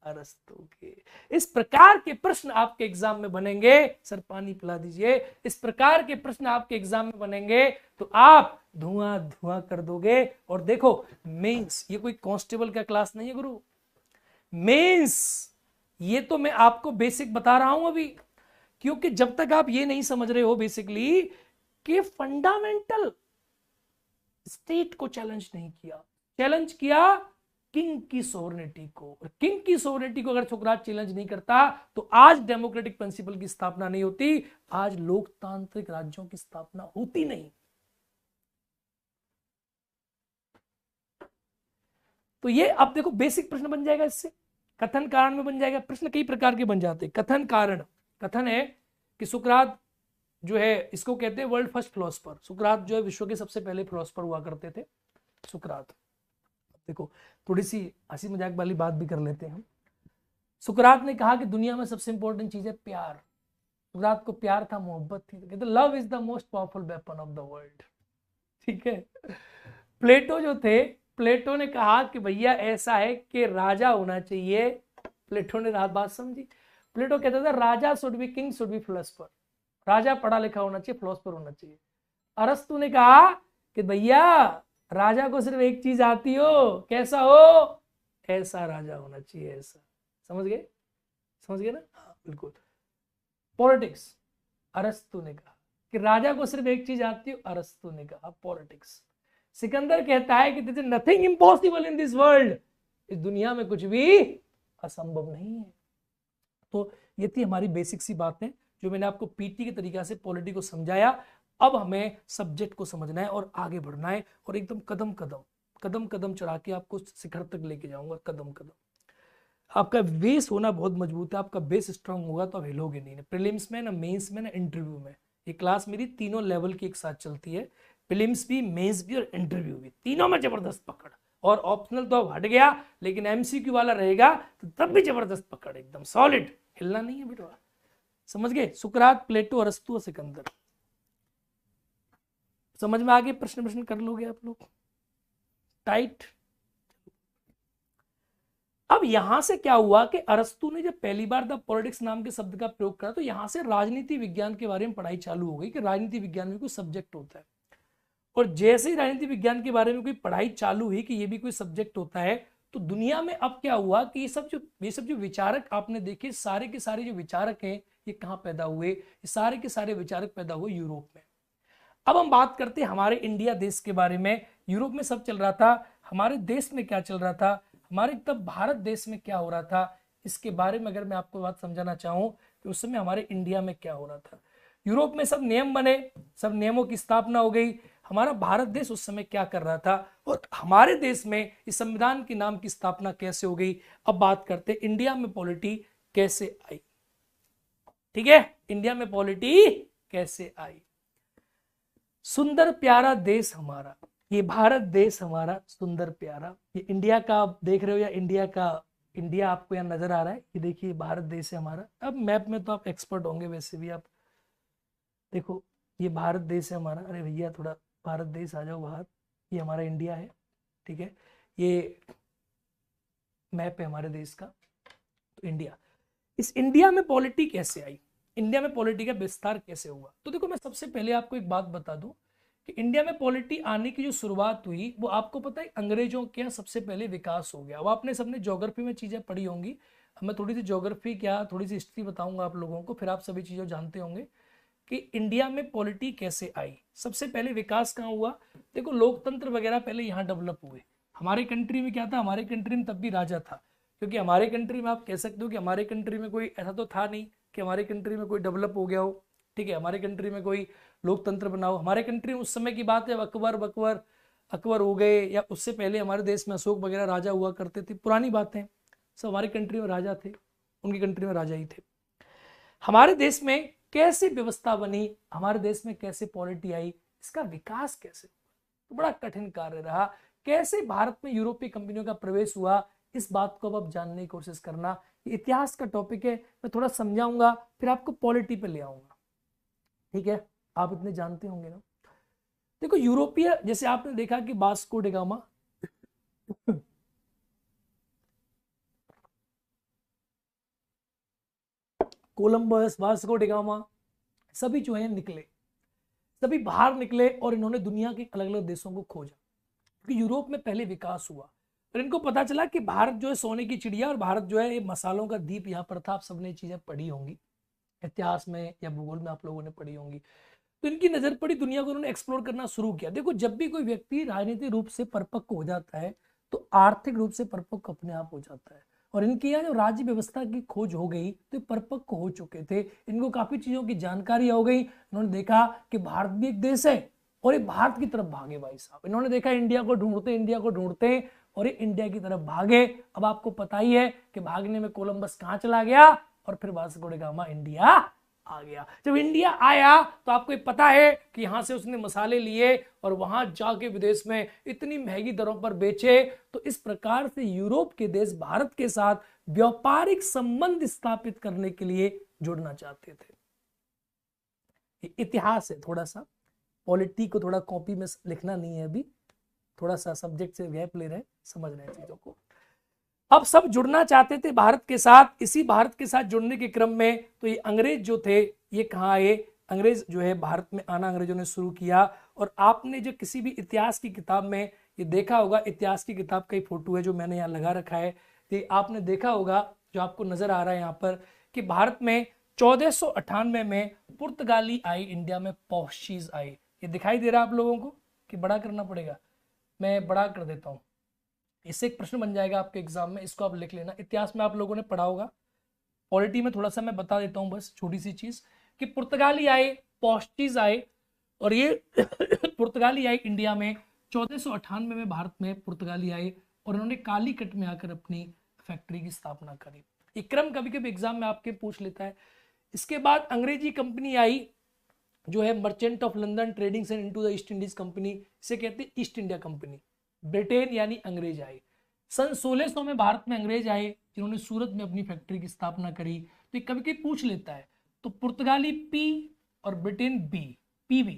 अरस्तु के। इस प्रकार के प्रश्न आपके एग्जाम में बनेंगे। सर पानी पिला दीजिए। इस प्रकार के प्रश्न आपके एग्जाम में बनेंगे तो आप धुआं धुआं कर दोगे। और देखो मेंस, ये कोई कांस्टेबल का क्लास नहीं है गुरु। मेंस ये तो मैं आपको बेसिक बता रहा हूं अभी, क्योंकि जब तक आप ये नहीं समझ रहे हो बेसिकली कि फंडामेंटल स्टेट को चैलेंज नहीं किया, चैलेंज किया किंग की सोवरेनिटी को। और किंग की सोवरेनिटी को अगर सुकरात चैलेंज नहीं करता तो आज डेमोक्रेटिक प्रिंसिपल की स्थापना नहीं होती, आज लोकतांत्रिक राज्यों की स्थापना होती नहीं। तो ये अब देखो बेसिक प्रश्न बन जाएगा इससे। कथन कारण में बन जाएगा। प्रश्न कई प्रकार के बन जाते हैं। कथन कारण, कथन है कि सुकरात जो है इसको कहते हैं वर्ल्ड फर्स्ट फिलोसफर। सुकरात जो है विश्व के सबसे पहले फिलोसफर हुआ करते थे सुकरात। देखो थोड़ी सी हंसी मजाक वाली बात भी कर लेते हैं हम। सुकरात ने कहा कि दुनिया में सबसे इंपॉर्टेंट चीज है प्यार। सुकरात को प्यार था, मोहब्बत थी। तो कहते love is the most powerful weapon of the world. ठीक है। प्लेटो जो थे, प्लेटो ने कहा कि भैया ऐसा है कि राजा होना चाहिए। प्लेटो ने रात बात समझी। प्लेटो कहता था raja should be king, should be philosopher. राजा पढ़ा लिखा होना चाहिए, फिलोसफर होना चाहिए। अरस्तु ने कहा कि भैया राजा को सिर्फ एक चीज आती हो, कैसा हो? ऐसा राजा होना चाहिए, ऐसा। समझ गए? समझ गए ना? हाँ बिल्कुल। पॉलिटिक्स, अरस्तु ने कहा कि राजा को सिर्फ एक चीज आती हो, अरस्तु ने कहा पॉलिटिक्स। सिकंदर कहता है कि this is nothing impossible in this world. इस दुनिया में कुछ भी असंभव नहीं है। तो ये थी हमारी बेसिक सी बातें जो मैंने आपको पीटी के तरीका से पॉलिटी को समझाया। अब हमें सब्जेक्ट को समझना है और आगे बढ़ना है, और एकदम कदम कदम कदम कदम चढ़ा के आपको शिखर तक लेके जाऊंगा। कदम कदम आपका बेस होना बहुत मजबूत है। आपका बेस स्ट्रांग होगा तो आप हिलोगे नहीं, ना प्रीलिम्स में, ना मेंस में, ना इंटरव्यू में। ये क्लास मेरी तीनों लेवल की एक साथ चलती है, प्रीलिम्स भी, मेंस भी और इंटरव्यू भी। तीनों में जबरदस्त पकड़। और ऑप्शनल तो अब हट गया, लेकिन एमसीक्यू वाला रहेगा तो तब भी जबरदस्त पकड़, एकदम सॉलिड, हिलना नहीं है बेटा। समझ गए? सुकरात, प्लेटो, अरस्तु और सिकंदर। समझ में आ गए? प्रश्न कर लोगे आप लोग? टाइट। अब यहां से क्या हुआ कि अरस्तु ने जब पहली बार द पॉलिटिक्स नाम के शब्द का प्रयोग करा तो यहां से राजनीति विज्ञान के बारे में पढ़ाई चालू हो गई कि राजनीति विज्ञान में कोई सब्जेक्ट होता है। और जैसे ही राजनीति विज्ञान के बारे में कोई पढ़ाई चालू हुई कि ये भी कोई सब्जेक्ट होता है, तो दुनिया में अब क्या हुआ कि ये सब जो विचारक आपने देखे, सारे के सारे जो विचारक हैं, ये कहां पैदा हुए? ये सारे के सारे विचारक पैदा हुए यूरोप में। अब हम बात करते हैं हमारे इंडिया देश के बारे में। यूरोप में सब चल रहा था, हमारे देश में क्या चल रहा था, हमारे तब भारत देश में क्या हो रहा था, इसके बारे में अगर मैं आपको बात समझाना चाहूं कि उस समय हमारे इंडिया में क्या हो रहा था। यूरोप में सब नियम बने, सब नियमों की स्थापना हो गई। हमारा भारत देश उस समय क्या कर रहा था, और हमारे देश में इस संविधान के नाम की स्थापना कैसे हो गई। अब बात करते इंडिया में पॉलिटी कैसे आई। ठीक है, इंडिया में पॉलिटी कैसे आई। सुंदर प्यारा देश हमारा, ये भारत देश हमारा सुंदर प्यारा। ये इंडिया का आप देख रहे हो, या इंडिया का, इंडिया आपको यहाँ नजर आ रहा है, ये देखिए भारत देश है हमारा। अब मैप में तो आप एक्सपर्ट होंगे वैसे भी, आप देखो ये भारत देश है हमारा। अरे भैया थोड़ा भारत देश आ जाओ बाहर, ये हमारा इंडिया है। ठीक है, ये मैप है हमारे देश का। तो इंडिया, इस इंडिया में पॉलिटी कैसे आई, इंडिया में पॉलिटी का विस्तार कैसे हुआ। तो देखो मैं सबसे पहले आपको एक बात बता दूं कि इंडिया में पॉलिटी आने की जो शुरुआत हुई वो आपको पता है अंग्रेजों के यहाँ सबसे पहले विकास हो गया। अब आपने सबने ज्योग्राफी में चीजें पढ़ी होंगी, अब मैं थोड़ी सी ज्योग्राफी क्या थोड़ी सी हिस्ट्री बताऊंगा आप लोगों को, फिर आप सभी चीजें जानते होंगे कि इंडिया में पॉलिटी कैसे आई। सबसे पहले विकास कहाँ हुआ? देखो लोकतंत्र वगैरह पहले यहाँ डेवलप हुए। हमारे कंट्री में क्या था, हमारे कंट्री में तब भी राजा था, क्योंकि हमारे कंट्री में आप कह सकते हो कि हमारे कंट्री में कोई ऐसा तो था नहीं कि हमारे कंट्री में कोई डेवलप हो गया हो। ठीक है, हमारे कंट्री में कोई लोकतंत्र बनाओ। हमारे कंट्री में उस समय की बात है, अकबर हो गए, या उससे पहले हमारे देश में अशोक वगैरह राजा हुआ करते थे, पुरानी बातें। सब हमारे कंट्री में राजा थे। उनकी कंट्री में राजा ही थे। हमारे देश में कैसे व्यवस्था बनी, हमारे देश में कैसे पॉलिटी आई, इसका विकास कैसे, तो बड़ा कठिन कार्य रहा। कैसे भारत में यूरोपीय कंपनियों का प्रवेश हुआ, इस बात को अब आप जानने की कोशिश करना। इतिहास का टॉपिक है, मैं थोड़ा समझाऊंगा, फिर आपको पॉलिटी पे ले आऊंगा, ठीक है। आप इतने जानते होंगे ना। देखो यूरोपीय, जैसे आपने देखा कि Vasco D gamma Columbus, Vasco D gamma, सभी जो है निकले, सभी बाहर निकले और इन्होंने दुनिया के अलग अलग देशों को खोजा, क्योंकि यूरोप में पहले विकास हुआ और इनको पता चला कि भारत जो है सोने की चिड़िया और भारत जो है ये मसालों का द्वीप यहाँ पर था। आप सबने चीजें पढ़ी होंगी इतिहास में या भूगोल में, आप लोगों ने पढ़ी होंगी। तो इनकी नजर पड़ी, दुनिया को उन्होंने एक्सप्लोर करना शुरू किया। देखो जब भी कोई व्यक्ति राजनीतिक रूप से परिपक्व हो जाता है तो आर्थिक रूप से परिपक्व अपने आप हो जाता है। और इनके यहाँ जो राज्य व्यवस्था की खोज हो गई तो ये परिपक्व हो चुके थे, इनको काफी चीजों की जानकारी हो गई। इन्होंने देखा कि भारत भी एक देश है और ये भारत की तरफ भागे भाई साहब। इन्होंने देखा इंडिया को ढूंढते और ये इंडिया की तरफ भागे। अब आपको पता ही है कि भागने में कोलंबस कहाँ चला गया और फिर वास्को डी गामा इंडिया आ गया। जब इंडिया आया तो आपको पता है कि यहां से उसने मसाले लिए और वहां जाके विदेश में इतनी महंगी दरों पर बेचे। तो इस प्रकार से यूरोप के देश भारत के साथ व्यापारिक संबंध स्थापित करने के लिए जुड़ना चाहते थे। ये इतिहास है, थोड़ा सा पॉलिटी को थोड़ा कॉपी में लिखना नहीं है, अभी थोड़ा सा सब्जेक्ट से गैप ले रहे हैं, समझ रहे हैं चीजों को। अब सब जुड़ना चाहते थे भारत के साथ। इसी भारत के साथ जुड़ने के क्रम में तो ये अंग्रेज जो थे ये कहाँ आए, अंग्रेज जो है भारत में आना अंग्रेजों ने शुरू किया। और आपने जो किसी भी इतिहास की किताब में ये देखा होगा, इतिहास की किताब का ही फोटो है जो मैंने यहाँ लगा रखा है, ये आपने देखा होगा जो आपको नजर आ रहा है यहाँ पर, कि भारत में 1498 में पुर्तगाली आई, इंडिया में पोर्चुगीज आई। ये दिखाई दे रहा है आप लोगों को कि बड़ा करना पड़ेगा, मैं बड़ा कर देता हूँ, इससे एक प्रश्न बन जाएगा आपके एग्जाम में, इसको आप लिख लेना। इतिहास में आप लोगों ने पढ़ा होगा, पॉलिटी में थोड़ा सा मैं बता देता हूँ बस छोटी सी चीज, कि पुर्तगाली आए, पोर्चुगीज आए, और ये पुर्तगाली आए इंडिया में 1498 में भारत में पुर्तगाली आए और उन्होंने कालीकट में आकर अपनी फैक्ट्री की स्थापना करी। ये क्रम कभी कभी एग्जाम में आपके पूछ लेता है। इसके बाद अंग्रेजी कंपनी आई जो है merchant of London trading and into the east Indies company, इसे कहते हैं ईस्ट इंडिया कंपनी। ब्रिटेन यानी अंग्रेज आए। सन 1600 में भारत में अंग्रेज आए जिन्होंने सूरत में अपनी फैक्ट्री की स्थापना करी। तो ये कभी कभी पूछ लेता है, तो पुर्तगाली पी और ब्रिटेन बी, पीबी,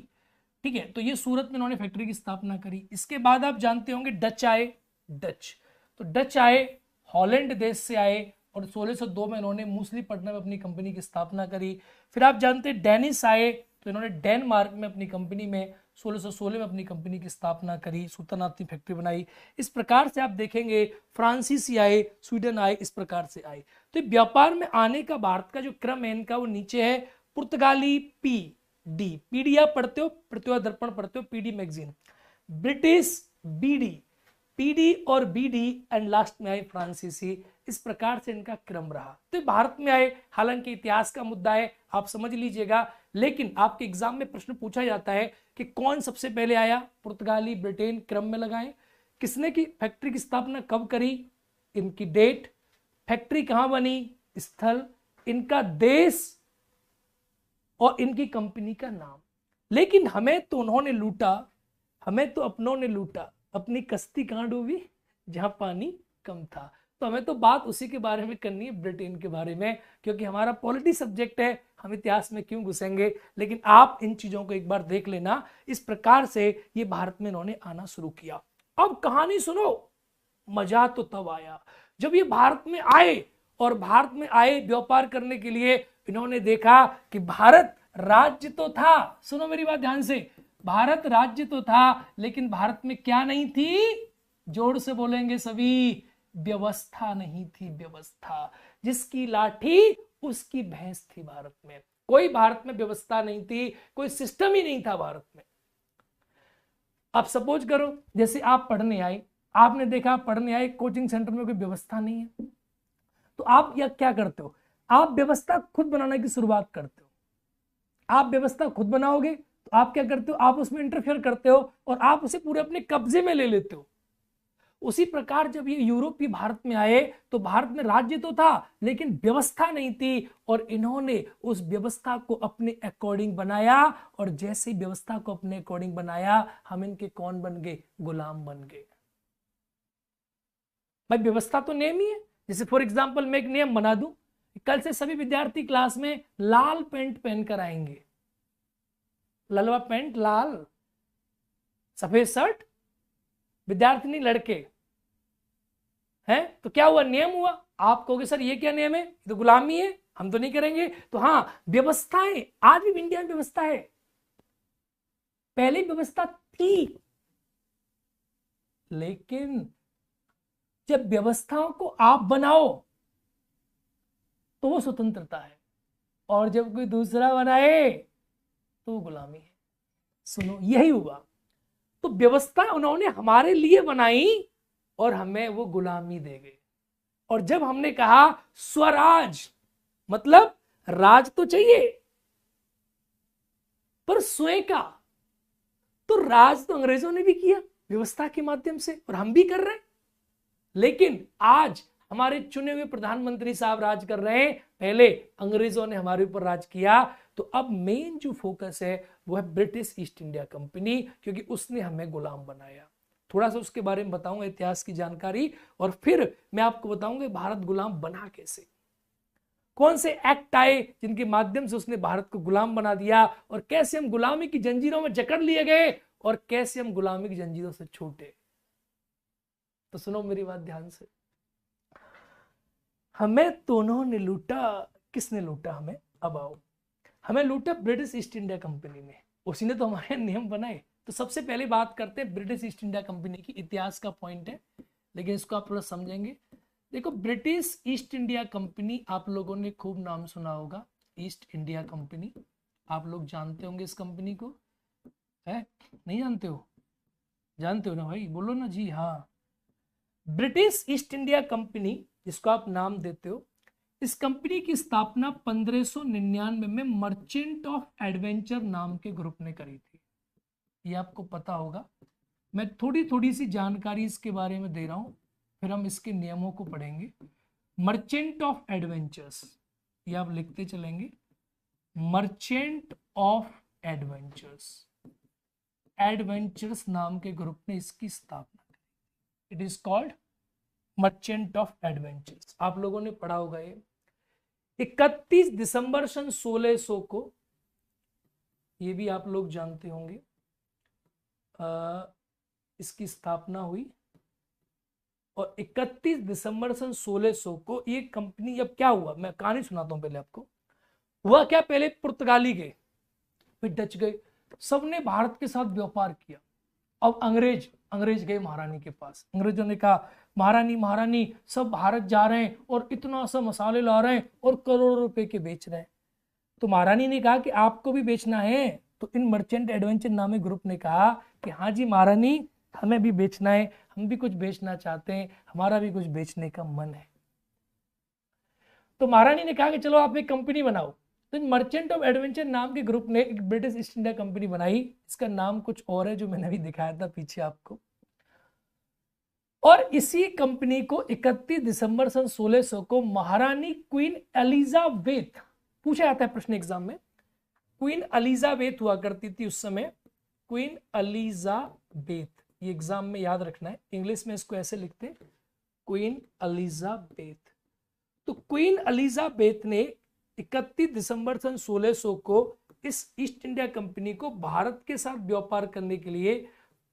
ठीक है। तो ये सूरत में इन्होंने फैक्ट्री की स्थापना करी। इसके बाद आप जानते होंगे डच आए, डच, तो डच आए, हॉलैंड देश से आए और 1602 में इन्होंने मूसलीपट्टनम में अपनी कंपनी की स्थापना करी। फिर आप जानते हैं डेनिस आए, तो इन्होंने डेनमार्क में अपनी कंपनी में 1616 में अपनी कंपनी की स्थापना करी, सुल्तानात की फैक्ट्री बनाई। इस प्रकार से आप देखेंगे फ्रांसीसी आए, स्वीडन आए, इस प्रकार से आए। तो व्यापार में आने का भारत का जो क्रम है इनका वो नीचे है। पुर्तगाली पी डी, पीडी आप पढ़ते हो, प्रतिभा दर्पण पढ़ते हो, PD magazine. British BD, PD और बीडी, एंड लास्ट में आए फ्रांसीसी। इस प्रकार से इनका क्रम रहा। तो भारत में आए, हालांकि इतिहास का मुद्दा है, आप समझ लीजिएगा, लेकिन आपके एग्जाम में प्रश्न पूछा जाता है कि कौन सबसे पहले आया, पुर्तगाली, ब्रिटेन, क्रम में लगाएं। किसने की फैक्ट्री की स्थापना कब करी, इनकी डेट, फैक्ट्री कहां बनी, स्थल, इनका देश और इनकी कंपनी का नाम। लेकिन हमें तो उन्होंने लूटा, हमें तो अपनों ने लूटा, अपनी कश्ती कहां डूबी, जहां पानी कम था। तो हमें तो बात उसी के बारे में करनी है, ब्रिटेन के बारे में, क्योंकि हमारा पॉलिटी सब्जेक्ट है, हम इतिहास में क्यों घुसेंगे। लेकिन आप इन चीजों को एक बार देख लेना। इस प्रकार से ये भारत में इन्होंने आना शुरू किया। अब कहानी सुनो, मजा तो तब आया जब ये भारत में आए, और भारत में आए व्यापार करने के लिए। इन्होंने देखा कि भारत राज्य तो था, सुनो मेरी बात ध्यान से, भारत राज्य तो था, लेकिन भारत में क्या नहीं थी, जोर से बोलेंगे सभी, व्यवस्था नहीं थी। व्यवस्था, जिसकी लाठी उसकी भैंस थी भारत में। कोई भारत में व्यवस्था नहीं थी, कोई सिस्टम ही नहीं था भारत में। अब सपोज करो जैसे आप पढ़ने आए, आपने देखा पढ़ने आए, कोचिंग सेंटर में कोई व्यवस्था नहीं है, तो आप या क्या करते हो, आप व्यवस्था खुद बनाने की शुरुआत करते हो। आप व्यवस्था खुद बनाओगे तो आप क्या करते हो, आप उसमें इंटरफेयर करते हो और आप उसे पूरे अपने कब्जे में ले लेते हो। उसी प्रकार जब ये यूरोपीय भारत में आए तो भारत में राज्य तो था लेकिन व्यवस्था नहीं थी, और इन्होंने उस व्यवस्था को अपने अकॉर्डिंग बनाया, और जैसे ही व्यवस्था को अपने अकॉर्डिंग बनाया हम इनके कौन बन गए, गुलाम बन गए। भाई व्यवस्था तो नियम ही है। जैसे फॉर एग्जाम्पल मैं एक नियम बना दूं, कल से सभी विद्यार्थी क्लास में लाल पैंट पहनकर आएंगे, ललवा पैंट लाल, सफेद शर्ट, विद्यार्थी नहीं लड़के हैं, तो क्या हुआ, नियम हुआ। आप कहोगे सर ये क्या नियम है, तो गुलामी है, हम तो नहीं करेंगे। तो हाँ, व्यवस्थाएं आज भी इंडिया में व्यवस्था है, पहले व्यवस्था थी, लेकिन जब व्यवस्थाओं को आप बनाओ तो वो स्वतंत्रता है, और जब कोई दूसरा बनाए तो वो गुलामी है। सुनो, यही हुआ। तो व्यवस्था उन्होंने हमारे लिए बनाई और हमें वो गुलामी दे गए। और जब हमने कहा स्वराज, मतलब राज तो चाहिए पर स्वयं का, तो राज तो अंग्रेजों ने भी किया व्यवस्था के माध्यम से, और हम भी कर रहे हैं। लेकिन आज हमारे चुने हुए प्रधानमंत्री साहब राज कर रहे हैं, पहले अंग्रेजों ने हमारे ऊपर राज किया। तो अब मेन जो फोकस है वो है ब्रिटिश ईस्ट इंडिया कंपनी, क्योंकि उसने हमें गुलाम बनाया। थोड़ा सा उसके बारे में बताऊंगा, इतिहास की जानकारी, और फिर मैं आपको बताऊंगा भारत गुलाम बना कैसे, कौन से एक्ट आए जिनके माध्यम से उसने भारत को गुलाम बना दिया, और कैसे हम गुलामी की जंजीरों में जकड़ लिए गए, और कैसे हम गुलामी की जंजीरों से छूटे। तो सुनो मेरी बात ध्यान से। हमें तो उन्होंने लूटा, किसने लूटा हमें, अब आओ। हमें लूटा ब्रिटिश ईस्ट इंडिया कंपनी ने, उसी ने तो हमारे नियम बनाए। तो सबसे पहले बात करते हैं ब्रिटिश ईस्ट इंडिया कंपनी की, इतिहास का पॉइंट है लेकिन इसको आप थोड़ा समझेंगे। देखो, ब्रिटिश ईस्ट इंडिया कंपनी आप लोगों ने खूब नाम सुना होगा, ईस्ट इंडिया कंपनी, आप लोग जानते होंगे इस कंपनी को, है नहीं जानते हो, जानते हो ना भाई, बोलो ना जी हाँ। ब्रिटिश ईस्ट इंडिया कंपनी जिसको आप नाम देते हो, इस कंपनी की स्थापना 1599 में मर्चेंट ऑफ एडवेंचर नाम के ग्रुप ने करी थी। ये आपको पता होगा, मैं थोड़ी थोड़ी सी जानकारी इसके बारे में दे रहा हूं, फिर हम इसके नियमों को पढ़ेंगे। मर्चेंट ऑफ एडवेंचर्स, ये आप लिखते चलेंगे, मर्चेंट ऑफ एडवेंचर्स, एडवेंचर्स नाम के ग्रुप ने इसकी स्थापना की। It is called merchant of adventures, आप लोगों ने पढ़ा होगा ये। 31 दिसंबर सन 1600 को, ये भी आप लोग जानते होंगे, इसकी स्थापना हुई, और 31 दिसंबर सन 1600 को ये कंपनी, अब क्या हुआ मैं कहानी सुनाता हूं पहले आपको। हुआ क्या, पहले पुर्तगाली गए, फिर डच गए, सबने भारत के साथ व्यापार किया। अब अंग्रेज गए महारानी के पास, अंग्रेजों ने कहा महारानी महारानी सब भारत जा रहे हैं और इतना सा मसाले ला रहे हैं और करोड़ों रुपए के बेच रहे हैं। तो महारानी ने कहा कि आपको भी बेचना है, तो इन मर्चेंट एडवेंचर नामे ग्रुप ने कहा कि हाँ जी महारानी, हमें भी बेचना है, हम भी कुछ बेचना चाहते हैं, हमारा भी कुछ बेचने का मन है। तो महारानी ने कहा कि चलो आप एक कंपनी बनाओ। तो मर्चेंट ऑफ एडवेंचर नाम के ग्रुप ने एक ब्रिटिश ईस्ट इंडिया कंपनी बनाई, इसका नाम कुछ और है जो मैंने अभी दिखाया था पीछे आपको। और इसी कंपनी को 31 दिसंबर सन 1600 को महारानी क्वीन एलिजाबेथ, पूछा जाता है प्रश्न एग्जाम में, क्वीन एलिजाबेथ हुआ करती थी उस समय, क्वीन एलिजाबेथ, ये एग्जाम में याद रखना है, इंग्लिश में इसको ऐसे लिखते हैं, क्वीन एलिजाबेथ। तो क्वीन एलिजाबेथ ने 31 दिसंबर सन 1600 को इस ईस्ट इंडिया कंपनी को भारत के साथ व्यापार करने के लिए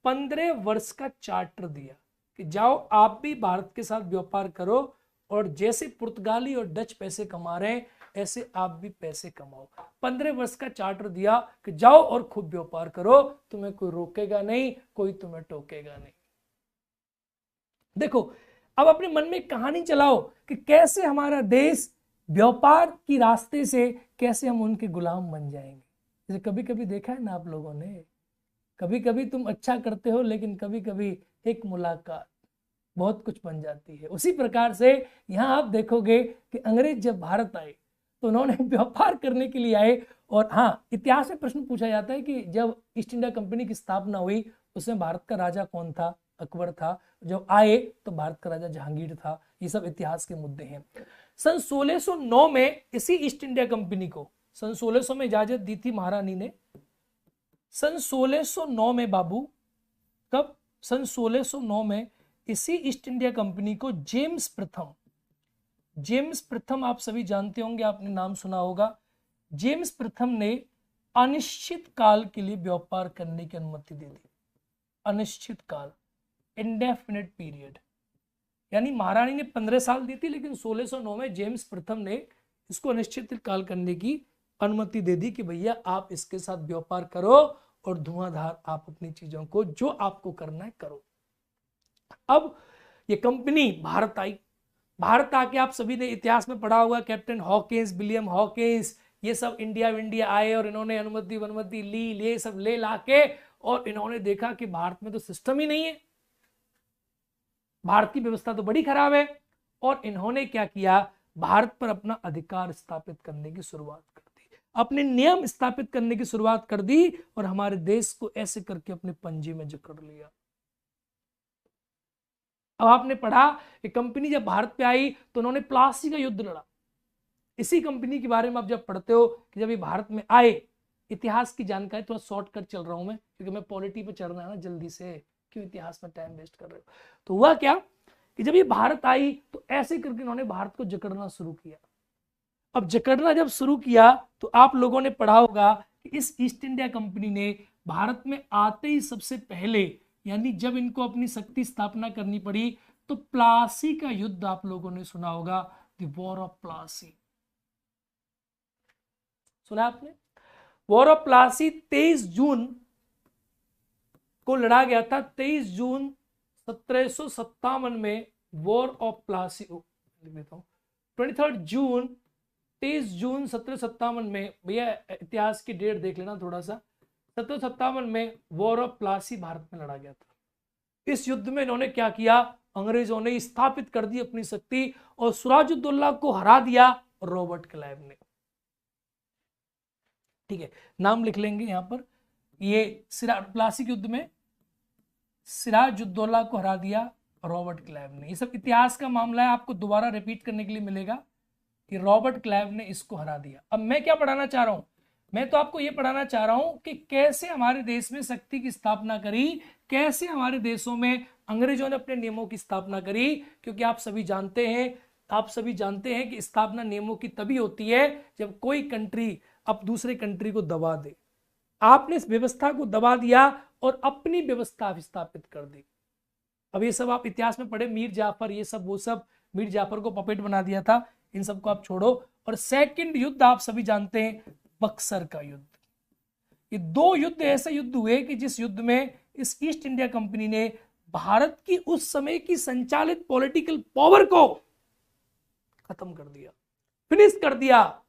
15 वर्ष का चार्टर दिया कि जाओ आप भी भारत के साथ व्यापार करो, और जैसे पुर्तगाली और डच पैसे कमा रहे हैं ऐसे आप भी पैसे कमाओ। 15 वर्ष का चार्टर दिया कि जाओ और खूब व्यापार करो, तुम्हें कोई रोकेगा नहीं, कोई तुम्हें टोकेगा नहीं। देखो, अब अपने मन में कहानी चलाओ कि कैसे हमारा देश व्यापार की रास्ते से कैसे हम उनके गुलाम बन जाएंगे। जैसे कभी कभी देखा है ना आप लोगों ने, कभी कभी तुम अच्छा करते हो लेकिन कभी कभी एक मुलाकात बहुत कुछ बन जाती है। उसी प्रकार से यहाँ आप देखोगे कि अंग्रेज जब भारत आए तो उन्होंने व्यापार करने के लिए आए। और हाँ, इतिहास में प्रश्न पूछा जाता है कि जब ईस्ट इंडिया कंपनी की स्थापना हुई उसमें भारत का राजा कौन था, अकबर था, जब आए तो भारत का राजा जहांगीर था। ये सब इतिहास के मुद्दे हैं। सन 1609 में इसी ईस्ट इंडिया कंपनी को, सन 1600 में इजाजत दी थी महारानी ने। सन 1609 में बाबू, कब? सन 1609 में इसी ईस्ट इंडिया कंपनी को जेम्स प्रथम, जेम्स प्रथम आप सभी जानते होंगे, आपने नाम सुना होगा। जेम्स प्रथम ने अनिश्चित काल के लिए व्यापार करने की अनुमति दे दी। अनिश्चित काल, इंडेफिनिट पीरियड, यानी महारानी ने 15 साल दी थी, लेकिन 1609 में जेम्स प्रथम ने इसको अनिश्चित काल करने की अनुमति दे दी कि भैया आप इसके साथ व्यापार करो और धुआंधार आप अपनी चीजों को जो आपको करना है करो। अब ये कंपनी भारत आई। भारत आके आप सभी ने इतिहास में पढ़ा हुआ, कैप्टन हॉकिंस, विलियम हॉकिंस, ये सब इंडिया आए और इन्होंने अनुमति ली, ये सब ले लाके, और इन्होंने देखा कि भारत में तो सिस्टम ही नहीं है, भारत की व्यवस्था तो बड़ी खराब है, और इन्होंने क्या किया, भारत पर अपना अधिकार स्थापित करने की शुरुआत कर दी, अपने नियम स्थापित करने की शुरुआत कर दी, और हमारे देश को ऐसे करके अपने पंजे में जकड़ लिया। अब आपने पढ़ा कि कंपनी जब भारत पे आई तो उन्होंने प्लासी का युद्ध लड़ा। इसी कंपनी के बारे में आप जब पढ़ते हो कि जब ये भारत में आए, इतिहास की जानकारी थोड़ा शॉर्टकट चल रहा हूं मैं, क्योंकि मैं पॉलिटी पे चढ़ना है ना जल्दी से, क्यों इतिहास में टाइम वेस्ट कर रहे हो। तो हुआ क्या कि जब ये भारत आई तो ऐसे करके इन्होंने भारत को जकड़ना शुरू किया। अब जकड़ना जब शुरू किया तो आप लोगों ने पढ़ा होगा कि इस ईस्ट इंडिया कंपनी ने भारत में आते ही सबसे पहले, यानी जब इनको अपनी शक्ति स्थापना करनी पड़ी, तो प्लासी का युद्ध आप लोगों ने सुना होगा, द वॉर ऑफ प्लासी। सुना आपने? वॉर ऑफ प्लासी 23 जून को लड़ा गया था। 23 जून 1757 में वॉर ऑफ प्लासी, 23 जून 23 जून 1757 में, भैया इतिहास की डेट देख लेना थोड़ा सा, 1757 में वॉर ऑफ प्लासी भारत में लड़ा गया था। इस युद्ध में इन्होंने क्या किया, अंग्रेजों ने स्थापित कर दी अपनी शक्ति और सिराजुद्दौला को हरा दिया रॉबर्ट क्लाइव ने। ठीक है, नाम लिख लेंगे यहां पर। ये प्लासी के युद्ध में सिराजुद्दौला को हरा दिया रॉबर्ट क्लाइव ने। ये सब इतिहास का मामला है, आपको दोबारा रिपीट करने के लिए मिलेगा कि रॉबर्ट क्लाइव ने इसको हरा दिया। अब मैं क्या पढ़ाना चाह रहा हूं, मैं तो आपको ये पढ़ाना चाह रहा हूं कि कैसे हमारे देश में शक्ति की स्थापना करी, कैसे हमारे देशों में अंग्रेजों ने अपने नियमों की स्थापना करी। क्योंकि आप सभी जानते हैं कि स्थापना नियमों की तभी होती है जब कोई कंट्री अब दूसरे कंट्री को दबा दे। आपने इस व्यवस्था को दबा दिया और अपनी व्यवस्था स्थापित कर दी। अब ये सब आप इतिहास में पढ़े, मीर जाफर, ये सब वो सब, मीर जाफर को पपेट बना दिया था, इन सबको आप छोड़ो। और सेकंड युद्ध आप सभी जानते हैं, बक्सर का युद्ध। ये दो युद्ध ऐसे युद्ध हुए कि जिस युद्ध में इस ईस्ट इंडिया कंपनी ने भारत की उस समय की संचालित पॉलिटिकल पावर को खत्म कर दिया, फिनिश कर दिया,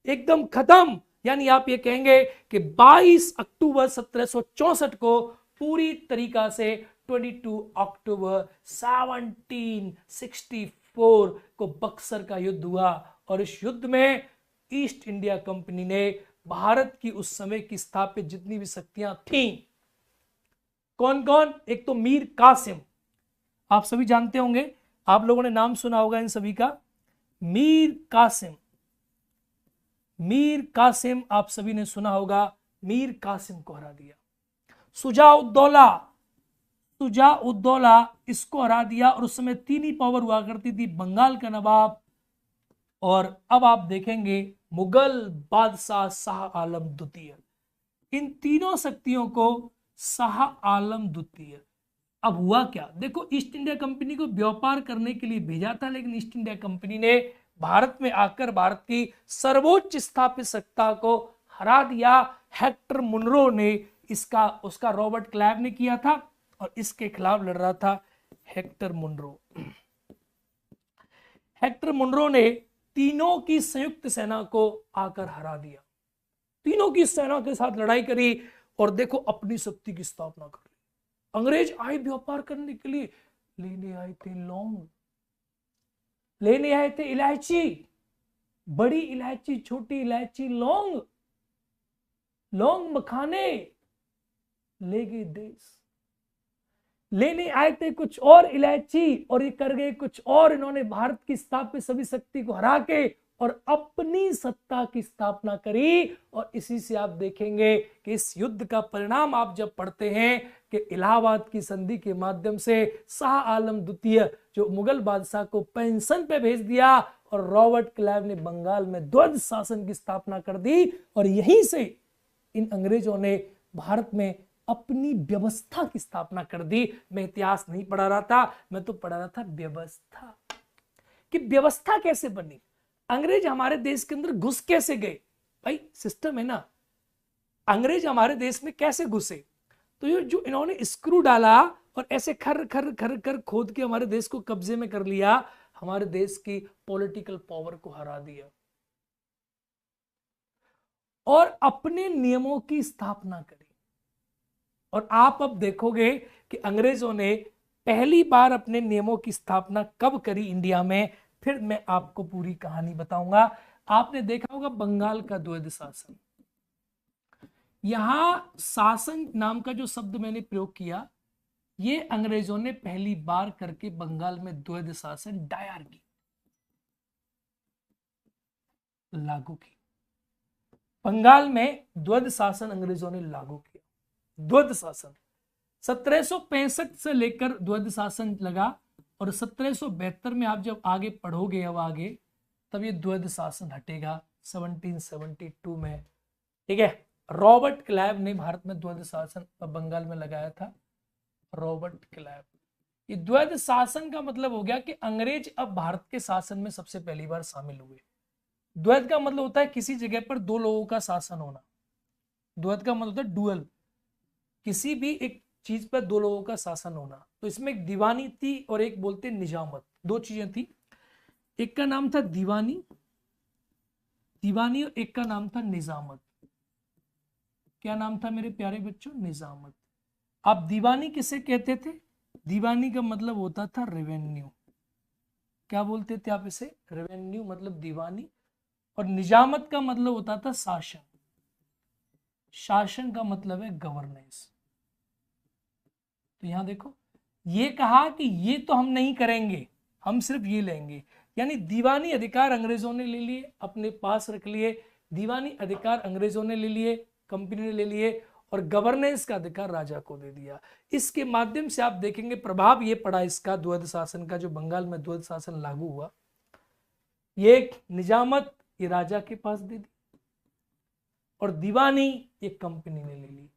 एकदम खत्म। यानी आप ये कहेंगे कि 22 अक्टूबर 1764 को पूरी तरीका से 22 अक्टूबर 1764 को बक्सर का युद्ध हुआ। और इस युद्ध में ईस्ट इंडिया कंपनी ने भारत की उस समय की स्थापित जितनी भी शक्तियां थीं, कौन कौन, एक तो मीर कासिम, आप सभी जानते होंगे, आप लोगों ने नाम सुना होगा इन सभी का, मीर कासिम, मीर कासिम आप सभी ने सुना होगा, मीर कासिम को हरा दिया। शुजाउद्दौला, शुजाउद्दौला इसको हरा दिया। और उस समय तीन ही पावर हुआ करती थी, बंगाल का नवाब, और अब आप देखेंगे मुगल बादशाह शाह आलम द्वितीय। इन तीनों शक्तियों को शाह आलम द्वितीय। अब हुआ क्या, देखो ईस्ट इंडिया कंपनी को व्यापार करने के लिए भेजा था, लेकिन ईस्ट इंडिया कंपनी ने भारत में आकर भारत की सर्वोच्च स्थापित सत्ता को हरा दिया। हेक्टर मुनरो ने उसका रॉबर्ट क्लाइव ने किया था, और इसके खिलाफ लड़ रहा था हेक्टर मुनरो। हेक्टर मुनरो ने तीनों की संयुक्त सेना को आकर हरा दिया, तीनों की सेना के साथ लड़ाई करी, और देखो अपनी शक्ति की स्थापना कर ली। अंग्रेज आए व्यापार करने के लिए, लेने आए थे लौंग, लेने आए थे इलायची, बड़ी इलायची, छोटी इलायची, लौंग, लौंग मखाने, ले गए देश। लेने आए थे कुछ और इलायची और ये कर गए कुछ और। इन्होंने भारत की स्थापना सभी शक्ति को हरा के और अपनी सत्ता की स्थापना करी। और इसी से आप देखेंगे कि इस युद्ध का परिणाम आप जब पढ़ते हैं कि इलाहाबाद की संधि के माध्यम से शाह आलम द्वितीय जो मुगल बादशाह को पेंशन पे भेज दिया और रॉबर्ट क्लाइव ने बंगाल में द्वंद्व शासन की स्थापना कर दी। और यहीं से इन अंग्रेजों ने भारत में अपनी व्यवस्था की स्थापना कर दी। मैं इतिहास नहीं पढ़ा रहा था, मैं तो पढ़ा रहा था व्यवस्था, कि व्यवस्था कैसे बनी, अंग्रेज हमारे देश के अंदर घुस कैसे गए। भाई सिस्टम है ना, अंग्रेज हमारे देश में कैसे घुसे। तो ये जो इन्होंने स्क्रू डाला और ऐसे खर खर खर खर खोद के हमारे देश को कब्जे में कर लिया, हमारे देश की पॉलिटिकल पावर को हरा दिया और अपने नियमों की स्थापना करी। और आप अब देखोगे कि अंग्रेजों ने पहली बार अपने नियमों की स्थापना कब करी इंडिया में, फिर मैं आपको पूरी कहानी बताऊंगा। आपने देखा होगा बंगाल का द्वैध शासन, यहां शासन नाम का जो शब्द मैंने प्रयोग किया, ये अंग्रेजों ने पहली बार करके बंगाल में द्वैध शासन दायर की, लागू की। बंगाल में द्वैध शासन अंग्रेजों ने लागू किया। द्वैध शासन 1765 से लेकर द्वैध शासन लगा और 1772 में आप जब आगे पढ़ोगे अब आगे, तब ये द्वैध शासन हटेगा 1772 में। ठीक है, रॉबर्ट क्लाइव ने भारत में द्वैध शासन बंगाल में लगाया था। रॉबर्ट क्लाइव, ये द्वैध शासन का मतलब हो गया कि अंग्रेज अब भारत के शासन में सबसे पहली बार शामिल हुए। द्वैध का मतलब होता है किसी जगह पर दो लोगों का शासन होना। द्वैध का मतलब होता है डुअल, किसी भी एक चीज पर दो लोगों का शासन होना। तो इसमें एक दीवानी थी और एक बोलते निजामत, दो चीजें थी। एक का नाम था दीवानी, दीवानी, और एक का नाम था निजामत। क्या नाम था मेरे प्यारे बच्चों? निजामत। आप दीवानी किसे कहते थे? दीवानी का मतलब होता था रेवेन्यू। क्या बोलते थे आप इसे? रेवेन्यू मतलब दीवानी। और निजामत का मतलब होता था शासन। शासन का मतलब है गवर्नेंस। तो यहां देखो, ये कहा कि ये तो हम नहीं करेंगे, हम सिर्फ ये लेंगे। यानी दीवानी अधिकार अंग्रेजों ने ले लिए, अपने पास रख लिए। दीवानी अधिकार अंग्रेजों ने ले लिए, कंपनी ने ले लिए, और गवर्नेंस का अधिकार राजा को दे दिया। इसके माध्यम से आप देखेंगे प्रभाव ये पड़ा इसका, द्वैध शासन का, जो बंगाल में द्वैध शासन लागू हुआ। ये निजामत ये राजा के पास दे दी और दीवानी ये कंपनी ने ले ली।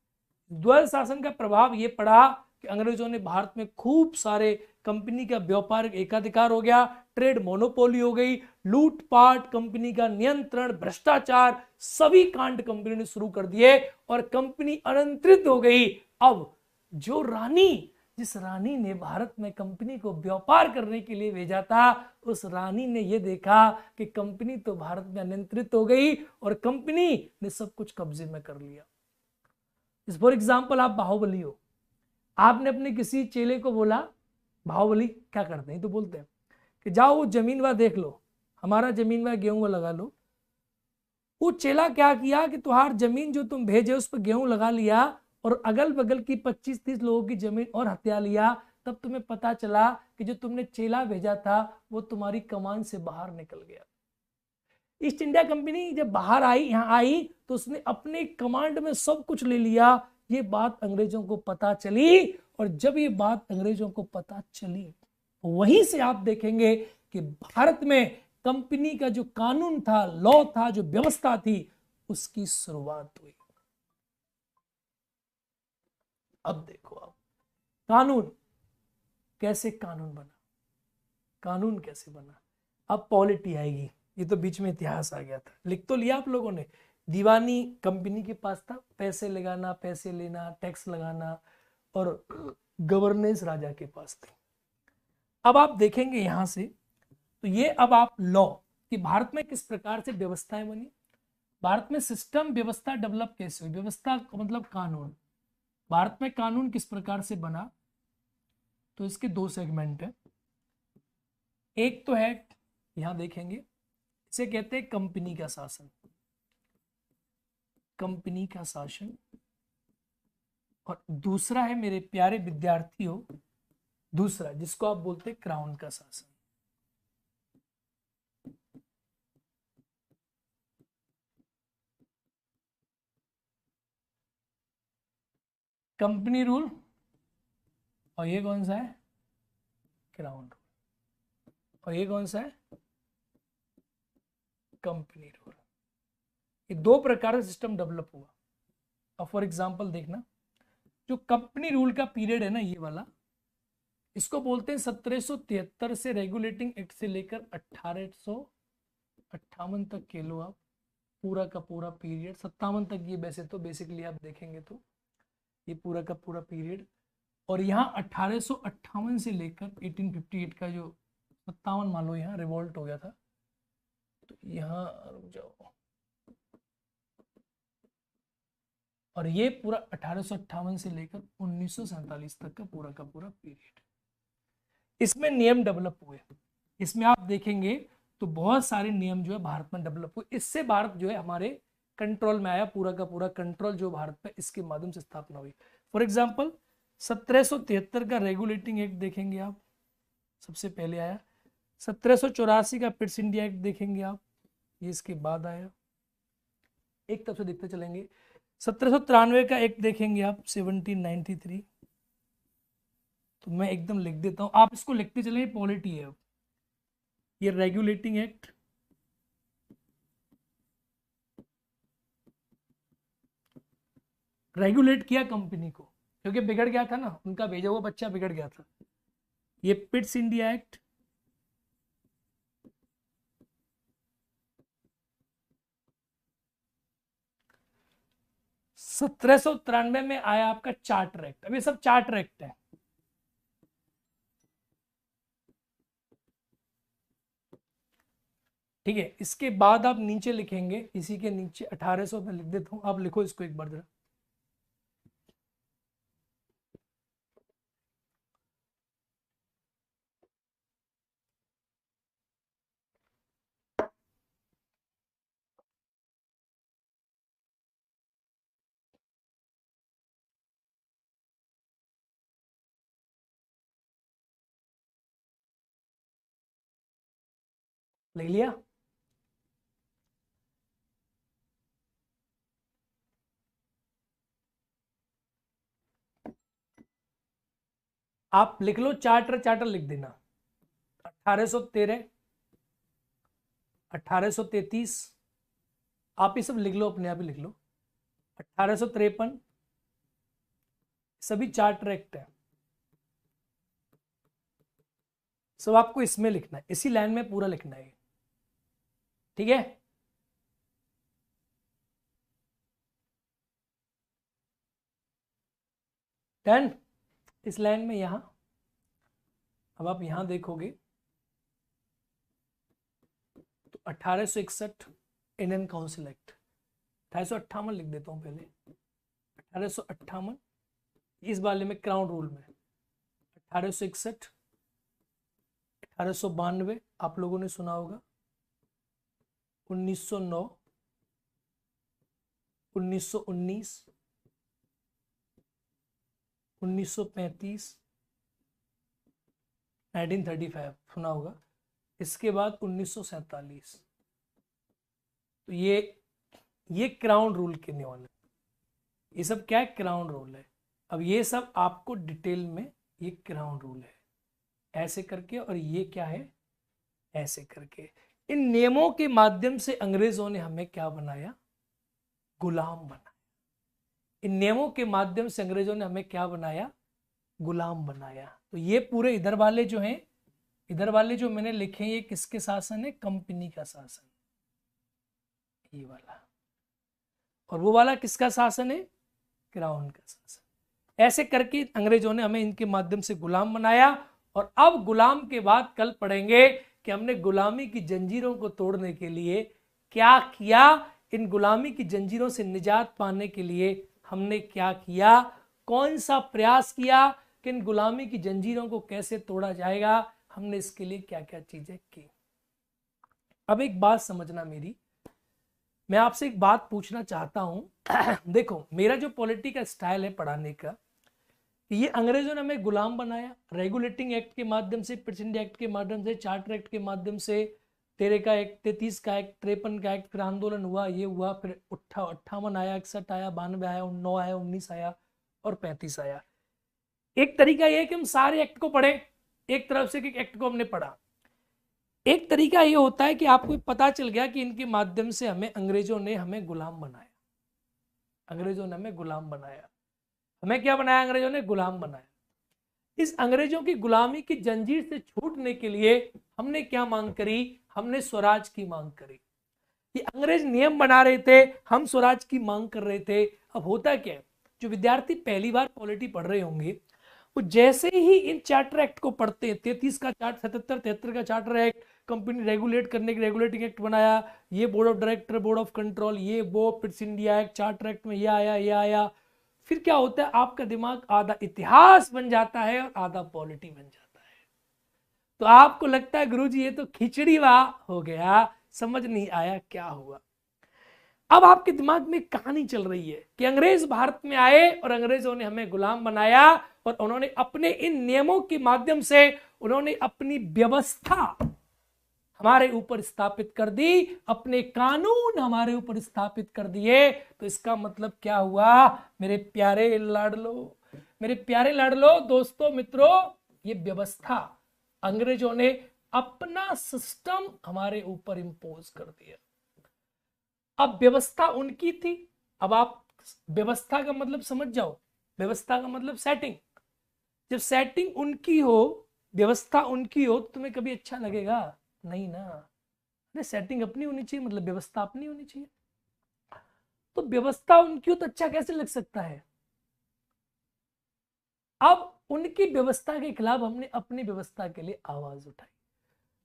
द्वैध शासन का प्रभाव ये पड़ा कि अंग्रेजों ने भारत में खूब सारे कंपनी का व्यापारिक एकाधिकार हो गया, ट्रेड मोनोपोली हो गई, लूटपाट, कंपनी का नियंत्रण, भ्रष्टाचार, सभी कांड कंपनी ने शुरू कर दिए और कंपनी अनियंत्रित हो गई। अब जो रानी, जिस रानी ने भारत में कंपनी को व्यापार करने के लिए भेजा था, उस रानी ने यह देखा कि कंपनी तो भारत में अनियंत्रित हो गई और कंपनी ने सब कुछ कब्जे में कर लिया। फॉर एग्जाम्पल आप बाहुबली हो, आपने अपने किसी चेले को बोला, बाहुबली क्या करते हैं तो बोलते हैं कि जाओ वो जमीन वह देख लो, हमारा जमीन वह गेहूं लगा लो। वो चेला क्या किया कि तुम्हार जमीन जो तुम भेजे उस पर गेहूं लगा लिया और अगल बगल की 25-30 लोगों की जमीन और हत्या लिया। तब तुम्हें पता चला कि जो तुमने चेला भेजा था वो तुम्हारी कमान से बाहर निकल गया। ईस्ट इंडिया कंपनी जब बाहर आई, यहां आई, तो उसने अपने कमांड में सब कुछ ले लिया। ये बात अंग्रेजों को पता चली और जब ये बात अंग्रेजों को पता चली, वहीं से आप देखेंगे कि भारत में कंपनी का जो कानून था, लॉ था, जो व्यवस्था थी, उसकी शुरुआत हुई। अब देखो आप कानून कैसे कानून बना, कानून कैसे बना। अब पॉलिटी आएगी, ये तो बीच में इतिहास आ गया था, लिख तो लिया आप लोगों ने। दीवानी कंपनी के पास था, पैसे लगाना, पैसे लेना, टैक्स लगाना, और गवर्नेंस राजा के पास थी। अब आप देखेंगे यहां से, तो ये अब आप लॉ कि भारत में किस प्रकार से व्यवस्थाएं बनी, भारत में सिस्टम व्यवस्था डेवलप कैसे हुई। व्यवस्था मतलब कानून। भारत में कानून किस प्रकार से बना, तो इसके दो सेगमेंट है। एक तो है, यहां देखेंगे, इसे कहते हैं कंपनी का शासन। कंपनी का शासन, और दूसरा है मेरे प्यारे विद्यार्थियों, दूसरा जिसको आप बोलते हैं क्राउन का शासन। कंपनी रूल, और ये कौन सा है, क्राउन रूल, और ये कौन सा है, कंपनी रूल। ये दो प्रकार का सिस्टम डेवलप हुआ। अब फॉर एग्जांपल देखना, जो कंपनी रूल का पीरियड है ना, ये वाला, इसको बोलते हैं 1773 से रेगुलेटिंग एक्ट से लेकर 1858 तक के लो आप, पूरा का पूरा पीरियड 57 तक, ये वैसे तो बेसिकली आप देखेंगे तो ये पूरा का पूरा पीरियड। और यहाँ 1858 से लेकर 1858 का जो 57 मान लो यहाँ रिवोल्ट हो गया था, तो यहाँ रुक जाओ, और ये पूरा 1858 से लेकर 1947 तक का पूरा पीरियड, इसमें नियम डेवलप हुए। इसमें आप देखेंगे तो बहुत सारे नियम जो है भारत में डेवलप हुए, इससे भारत जो है हमारे कंट्रोल में आया, पूरा का पूरा कंट्रोल जो भारत में इसके माध्यम से स्थापना हुई। फॉर एग्जांपल 1773 का रेगुलेटिंग एक्ट देखेंगे आप, सबसे पहले आया। 1784 का पिट्स इंडिया एक्ट देखेंगे आप, ये इसके बाद आया। एक तरफ से देखते चलेंगे, 1793 का एक्ट देखेंगे आप, 1793, तो मैं एकदम लिख देता हूं, आप इसको लिखते चलेंगे, पॉलिटी है। ये रेगुलेटिंग एक्ट, रेगुलेट किया कंपनी को, क्योंकि बिगड़ गया था ना, उनका भेजा हुआ बच्चा बिगड़ गया था। ये पिट्स इंडिया एक्ट, सत्रह में आया आपका चार्टर एक्ट। अब ये सब चार्टर एक्ट है, ठीक है। इसके बाद आप नीचे लिखेंगे, इसी के नीचे 1800 में लिख देता हूं, आप लिखो इसको एक बार जरा। लिख लिया? आप लिख लो, चार्टर चार्टर लिख देना। 1813, 1833, आप ये सब लिख लो, अपने आप ही लिख लो। 1853, सभी चार्टर एक्ट है, सब आपको इसमें लिखना है, इसी लाइन में पूरा लिखना है, ठीक है। डन। इस लाइन में यहां, अब आप यहां देखोगे तो 1861 इंडियन काउंसिल एक्ट, 1858 लिख देता हूं पहले, 1858, इस वाले में क्राउन रूल में 1861, 1892 आप लोगों ने सुना होगा, 1909, 1919, 1935, 1935 सुना होगा। इसके बाद 1947, तो ये क्राउन रूल के नियम है। ये सब क्या है, क्राउन रूल है। अब ये सब आपको डिटेल में, ये क्राउन रूल है ऐसे करके, और ये क्या है, ऐसे करके। इन नियमों के माध्यम से अंग्रेजों ने हमें क्या बनाया, गुलाम बनाया। इन नियमों के माध्यम से अंग्रेजों ने हमें क्या बनाया, गुलाम बनाया। तो ये पूरे इधर वाले जो हैं, इधर वाले जो मैंने लिखे, ये किसके शासन है, कंपनी का शासन, ये वाला। और वो वाला किसका शासन है, क्राउन का शासन। ऐसे करके अंग्रेजों ने हमें इनके माध्यम से गुलाम बनाया। और अब गुलाम के बाद कल पढ़ेंगे कि हमने गुलामी की जंजीरों को तोड़ने के लिए क्या किया, इन गुलामी की जंजीरों से निजात पाने के लिए हमने क्या किया, कौन सा प्रयास किया, कि इन गुलामी की जंजीरों को कैसे तोड़ा जाएगा, हमने इसके लिए क्या क्या चीजें की। अब एक बात समझना मेरी, मैं आपसे एक बात पूछना चाहता हूं देखो, मेरा जो पॉलिटी का स्टाइल है पढ़ाने का, ये अंग्रेजों ने हमें गुलाम बनाया। रेगुलेटिंग एक्ट के माध्यम से, प्रेसिडेंट एक्ट के माध्यम से, चार्टर एक्ट के माध्यम से, 13 का एक्ट, 33 का एक्ट, 53 का एक्ट, फिर आंदोलन हुआ, ये हुआ, फिर 58 आया, 61 आया, 92 आया, 9 आया, 19 आया और 35 आया। एक तरीका यह है कि हम सारे एक्ट को पढ़ें, एक तरफ से एक एक्ट को हमने पढ़ा। एक तरीका ये होता है कि आपको पता चल गया कि इनके माध्यम से अंग्रेजों ने हमें गुलाम बनाया। अंग्रेजों ने हमें गुलाम बनाया। हमें क्या बनाया? अंग्रेजों ने गुलाम बनाया। इस अंग्रेजों की गुलामी की जंजीर से छूटने के लिए हमने क्या मांग करी? हमने स्वराज की मांग करी। ये अंग्रेज नियम बना रहे थे, हम स्वराज की मांग कर रहे थे। अब होता क्या है, जो विद्यार्थी पहली बार पॉलिटी पढ़ रहे होंगे, वो जैसे ही इन चार्टर एक्ट को पढ़ते हैं, 33 का चार्टर, 77, 73 का चार्टर एक्ट, कंपनी रेगुलेट करने के रेगुलेटिंग एक्ट बनाया, ये board of director, board of control, ये वो Pitt's India act, charter act में ये आया, ये आया, फिर क्या होता है, आपका दिमाग आधा इतिहास बन जाता है और आधा पॉलिटी बन जाता है। तो आपको लगता है गुरुजी ये तो खिचड़ी वाह हो गया, समझ नहीं आया क्या हुआ। अब आपके दिमाग में कहानी चल रही है कि अंग्रेज भारत में आए और अंग्रेजों ने हमें गुलाम बनाया और उन्होंने अपने इन नियमों के माध्यम से उन्होंने अपनी व्यवस्था हमारे ऊपर स्थापित कर दी, अपने कानून हमारे ऊपर स्थापित कर दिए। तो इसका मतलब क्या हुआ मेरे प्यारे लाडलो, मेरे प्यारे लाडलो, दोस्तों, मित्रों, ये व्यवस्था अंग्रेजों ने अपना सिस्टम हमारे ऊपर इंपोज कर दिया। अब व्यवस्था उनकी थी। अब आप व्यवस्था का मतलब समझ जाओ। व्यवस्था का मतलब सेटिंग। जब सेटिंग उनकी हो, व्यवस्था उनकी हो, तो तुम्हें कभी अच्छा लगेगा? नहीं ना। अरे सेटिंग अपनी होनी चाहिए, मतलब व्यवस्था अपनी होनी चाहिए। तो व्यवस्था उनकी हो तो अच्छा कैसे लग सकता है? अब उनकी व्यवस्था के खिलाफ हमने अपनी व्यवस्था के लिए आवाज उठाई।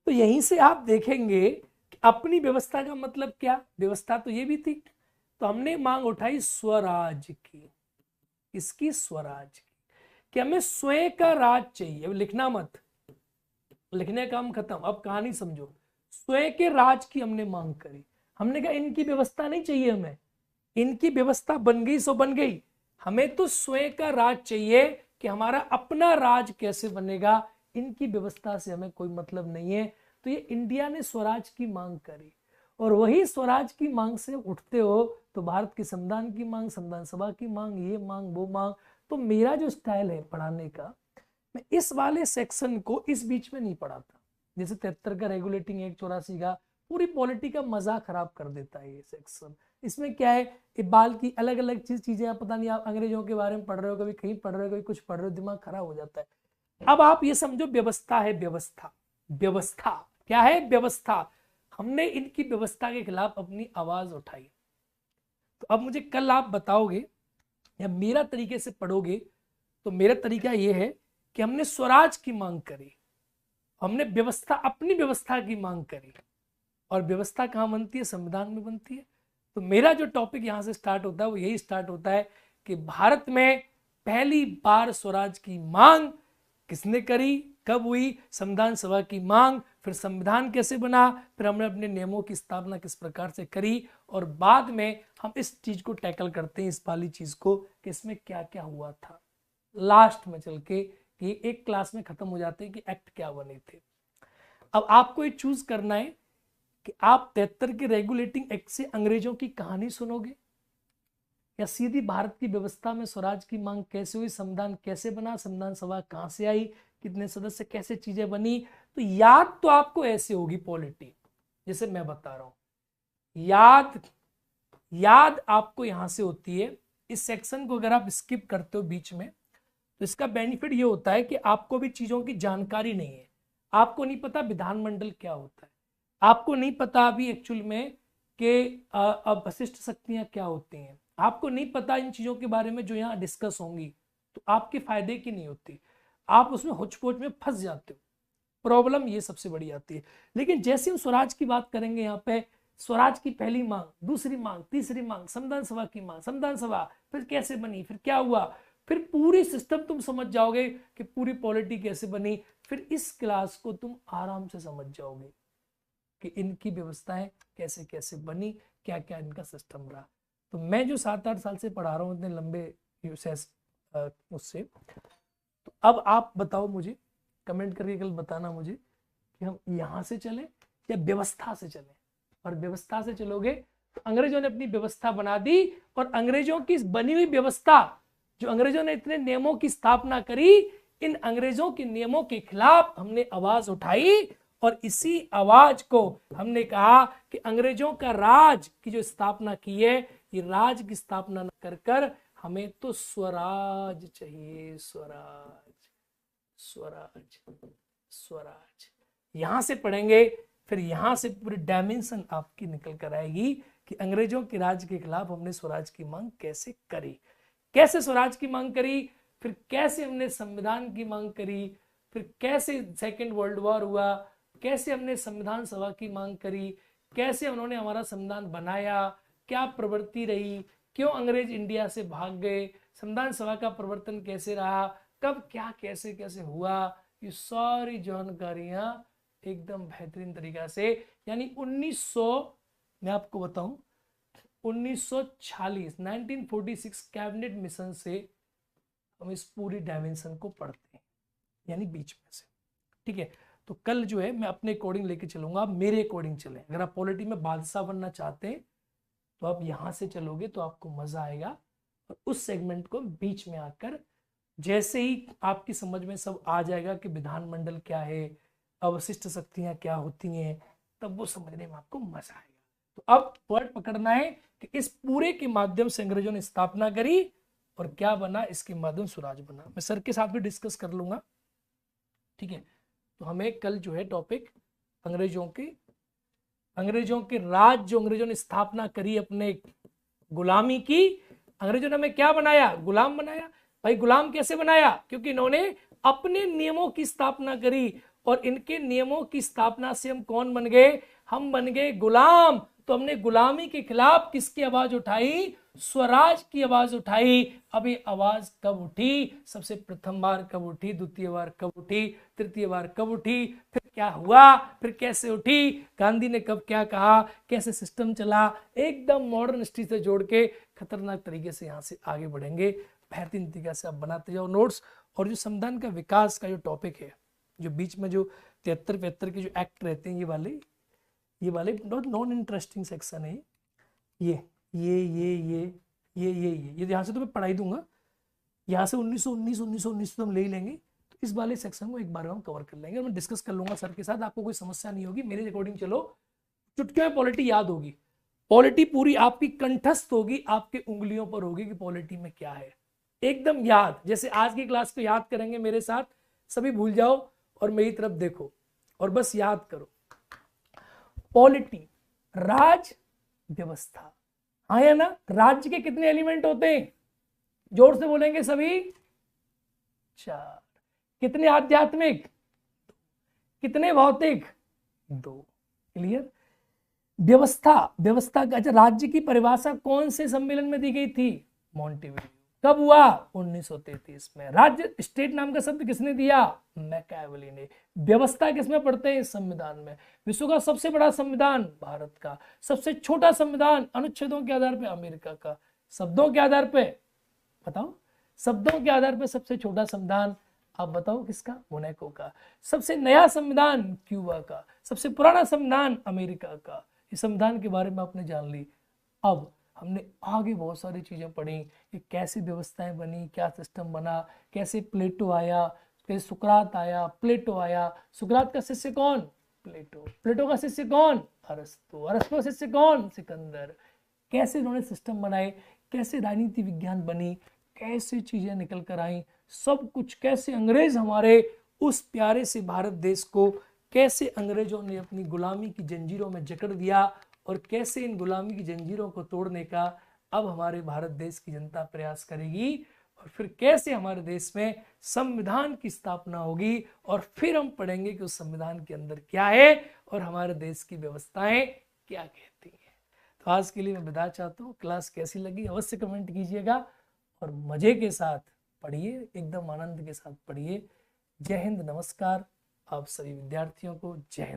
तो यहीं से आप देखेंगे कि अपनी व्यवस्था का मतलब क्या? व्यवस्था तो ये भी थी। तो हमने मांग उठाई स्वराज की। इसकी स्वराज की कि हमें स्वयं का राज चाहिए। अब लिखना मत, लिखने का काम खत्म, अब कहानी समझो। स्वयं के राज की हमने मांग करी। हमने कहा इनकी व्यवस्था नहीं चाहिए हमें, इनकी व्यवस्था बन गई सो बन गई, हमें तो स्वयं का राज चाहिए कि हमारा अपना राज कैसे बनेगा, इनकी व्यवस्था से हमें कोई मतलब नहीं है। तो ये इंडिया ने स्वराज की मांग करी और वही स्वराज की मांग से उठते हो तो भारत के संविधान की मांग, संविधान सभा की मांग, ये मांग वो मांग। तो मेरा जो स्टाइल है पढ़ाने का, मैं इस वाले सेक्शन को इस बीच में नहीं पढ़ाता। जैसे 73 का रेगुलेटिंग एक्ट, 84 का, पूरी पॉलिटी का मजा खराब कर देता है ये सेक्शन। इसमें क्या है, इकबाल की अलग अलग चीजें, आप पता नहीं, आप अंग्रेजों के बारे में पढ़ रहे हो, कभी कहीं पढ़ रहे हो, कभी कुछ पढ़ रहे हो, दिमाग खराब हो जाता है। अब आप ये समझो व्यवस्था है, व्यवस्था। व्यवस्था क्या है? व्यवस्था। हमने इनकी व्यवस्था के खिलाफ अपनी आवाज उठाई। तो अब मुझे कल आप बताओगे या मेरा तरीके से पढ़ोगे, तो मेरा तरीका यह है कि हमने स्वराज की मांग करी, हमने व्यवस्था, अपनी व्यवस्था की मांग करी। और व्यवस्था कहां बनती है? संविधान में बनती है। तो मेरा जो टॉपिक यहां से स्टार्ट होता है वो यही स्टार्ट होता है कि भारत में पहली बार स्वराज की मांग किसने करी, कब हुई? संविधान सभा की मांग। फिर संविधान कैसे बना, फिर हमने अपने नियमों की स्थापना किस प्रकार से करी, और बाद में हम इस चीज को टैकल करते हैं, इस वाली चीज को, कि इसमें क्या क्या हुआ था लास्ट में चल के, कि एक क्लास में खत्म हो जाते हैं कि एक्ट क्या बने थे। अब आपको ये चूज करना है कि आप 73 के रेगुलेटिंग एक्ट से अंग्रेजों की कहानी सुनोगे या सीधी भारत की व्यवस्था में स्वराज की मांग कैसे हुई, संविधान कैसे बना, संविधान सभा कहां से आई, कितने सदस्य, कैसे चीजें बनी। तो याद तो आपको ऐसे होगी पॉलिटी, जैसे मैं बता रहा हूं। याद आपको यहां से होती है। इस सेक्शन को अगर आप स्किप करते हो बीच में, तो इसका बेनिफिट ये होता है कि आपको भी चीजों की जानकारी नहीं है। आपको नहीं पता विधानमंडल क्या होता है, आपको नहीं पता अभी एक्चुअल में कि वशिष्ठ शक्तियां क्या होती हैं, आपको नहीं पता इन चीजों के बारे में जो यहाँ डिस्कस होंगी, तो आपके फायदे की नहीं होती, आप उसमें होचपोच में फंस जाते हो। प्रॉब्लम ये सबसे बड़ी आती है। लेकिन जैसे हम स्वराज की बात करेंगे, यहाँ पे स्वराज की पहली मांग, दूसरी मांग, तीसरी मांग, संविधान सभा की मांग, संविधान सभा फिर कैसे बनी, फिर क्या हुआ, फिर पूरी सिस्टम तुम समझ जाओगे कि पूरी पॉलिटी कैसे बनी। फिर इस क्लास को तुम आराम से समझ जाओगे कि इनकी व्यवस्थाएं कैसे कैसे बनी, क्या क्या इनका सिस्टम रहा। तो मैं जो 7-8 साल से पढ़ा रहा हूँ इतने लंबे उससे, तो अब आप बताओ मुझे, कमेंट करके कल बताना मुझे कि हम यहाँ से चले या व्यवस्था से चले। और व्यवस्था से चलोगे तो अंग्रेजों ने अपनी व्यवस्था बना दी, और अंग्रेजों की बनी हुई व्यवस्था, जो अंग्रेजों ने इतने नियमों की स्थापना करी, इन अंग्रेजों के नियमों के खिलाफ हमने आवाज उठाई, और इसी आवाज को हमने कहा कि अंग्रेजों का राज की जो स्थापना की है, ये राज की स्थापना न कर कर हमें तो स्वराज चाहिए, स्वराज स्वराज स्वराज। यहां से पढ़ेंगे, फिर यहां से पूरी डायमेंशन आपकी निकल कर आएगी कि अंग्रेजों के राज के खिलाफ हमने स्वराज की मांग कैसे करी, कैसे स्वराज की मांग करी, फिर कैसे हमने संविधान की मांग करी, फिर कैसे सेकेंड वर्ल्ड वॉर हुआ, कैसे हमने संविधान सभा की मांग करी, कैसे उन्होंने हमारा संविधान बनाया, क्या प्रवृत्ति रही, क्यों अंग्रेज इंडिया से भाग गए, संविधान सभा का प्रवर्तन कैसे रहा, कब क्या कैसे कैसे हुआ, ये सारी जानकारियां एकदम बेहतरीन तरीका से, यानी 1900, मैं आपको बताऊं 1946 1946 कैबिनेट मिशन से हम इस पूरी डायमेंशन को पढ़ते हैं, यानी बीच में से। ठीक है, तो कल जो है मैं अपने अकॉर्डिंग लेके चलूंगा, आप मेरे अकॉर्डिंग चलें। अगर आप पॉलिटी में बादशाह बनना चाहते हैं तो आप यहां से चलोगे तो आपको मजा आएगा, और उस सेगमेंट को बीच में आकर जैसे ही आपकी समझ में सब आ जाएगा कि विधानमंडल क्या है, अवशिष्ट शक्तियां क्या होती हैं, तब वो समझने में आपको मजा आएगा। तो अब वर्ड पकड़ना है कि इस पूरे के माध्यम से अंग्रेजों ने स्थापना करी, और क्या बना, इसके माध्यम स्वराज बना। मैं सर के साथ भी डिस्कस कर लूंगा। ठीक है, तो हमें कल जो है टॉपिक अंग्रेजों के राज, जो अंग्रेजों ने स्थापना करी अपने गुलामी की, अंग्रेजों ने हमें क्या बनाया, गुलाम बनाया। भाई गुलाम कैसे बनाया, क्योंकि इन्होंने अपने नियमों की स्थापना करी, और इनके नियमों की स्थापना से हम कौन बन गए, हम बन गए गुलाम। तो हमने गुलामी के खिलाफ किसकी आवाज उठाई, स्वराज की आवाज उठाई। अब ये आवाज कब उठी, सबसे प्रथम बार कब उठी, द्वितीय बार कब उठी, तृतीय बार कब उठी, फिर क्या हुआ, फिर कैसे उठी, गांधी ने कब क्या कहा, कैसे सिस्टम चला, एकदम मॉडर्न हिस्ट्री से जोड़ के खतरनाक तरीके से यहाँ से आगे बढ़ेंगे। बेहतरीन तरीके से आप बनाते जाओ नोट्स। और जो संविधान का विकास का जो टॉपिक है, जो बीच में जो 73-75 के जो एक्ट रहते हैं, ये वाले नॉन इंटरेस्टिंग सेक्शन है। ये यहाँ से तो मैं पढ़ाई दूंगा, यहाँ से 1919 तो हम ले ही लेंगे। तो इस वाले सेक्शन को एक बार हम कवर कर लेंगे, मैं डिस्कस कर लूंगा सर के साथ, आपको कोई समस्या नहीं होगी, मेरे अकॉर्डिंग चलो। चुटकियों में पॉलिटी याद होगी, पॉलिटी पूरी आपकी कंठस्थ होगी, आपके उंगलियों पर होगी कि पॉलिटी में क्या है, एकदम याद। जैसे आज की क्लास को याद करेंगे मेरे साथ, सभी भूल जाओ और मेरी तरफ देखो और बस याद करो। पॉलिटी, राज, व्यवस्था, हाँ या ना। राज्य के कितने एलिमेंट होते हैं, जोर से बोलेंगे सभी, 4। कितने आध्यात्मिक, कितने भौतिक, 2। क्लियर। व्यवस्था, व्यवस्था का राज्य की परिभाषा कौन से सम्मेलन में दी गई थी, मॉन्टेविडियो। कब हुआ, 1933 में। राज्य, स्टेट नाम का शब्द किसने दिया, मैकियावेली ने। व्यवस्था किसमें पढ़ते हैं, संविधान में। विश्व का सबसे बड़ा संविधान भारत का, सबसे छोटा संविधान अनुच्छेदों के आधार पर अमेरिका का। शब्दों के आधार पे बताओ, शब्दों के आधार पर सबसे छोटा संविधान आप बताओ किसका, मोनाको का। सबसे नया संविधान क्यूबा का। सबसे पुराना संविधान अमेरिका का। इस संविधान के बारे में आपने जान ली। अब हमने आगे बहुत सारी चीजें पढ़ी कि कैसी व्यवस्थाएं बनी, क्या सिस्टम बना, कैसे प्लेटो आया, कैसे सुकरात आया, प्लेटो आया। सुकरात का शिष्य कौन, प्लेटो। प्लेटो का शिष्य कौन, अरस्तु। अरस्तु का शिष्य कौन, सिकंदर। कैसे उन्होंने सिस्टम बनाए, कैसे राजनीति विज्ञान बनी, कैसे चीजें निकल कर आई, सब कुछ। कैसे अंग्रेज हमारे उस प्यारे से भारत देश को, कैसे अंग्रेजों ने अपनी गुलामी की जंजीरों में जकड़ दिया, और कैसे इन गुलामी की जंजीरों को तोड़ने का अब हमारे भारत देश की जनता प्रयास करेगी, और फिर कैसे हमारे देश में संविधान की स्थापना होगी, और फिर हम पढ़ेंगे कि उस संविधान के अंदर क्या है और हमारे देश की व्यवस्थाएं क्या कहती हैं। तो आज के लिए मैं विदा चाहता हूँ। क्लास कैसी लगी अवश्य कमेंट कीजिएगा, और मजे के साथ पढ़िए, एकदम आनंद के साथ पढ़िए। जय हिंद, नमस्कार आप सभी विद्यार्थियों को। जय हिंद।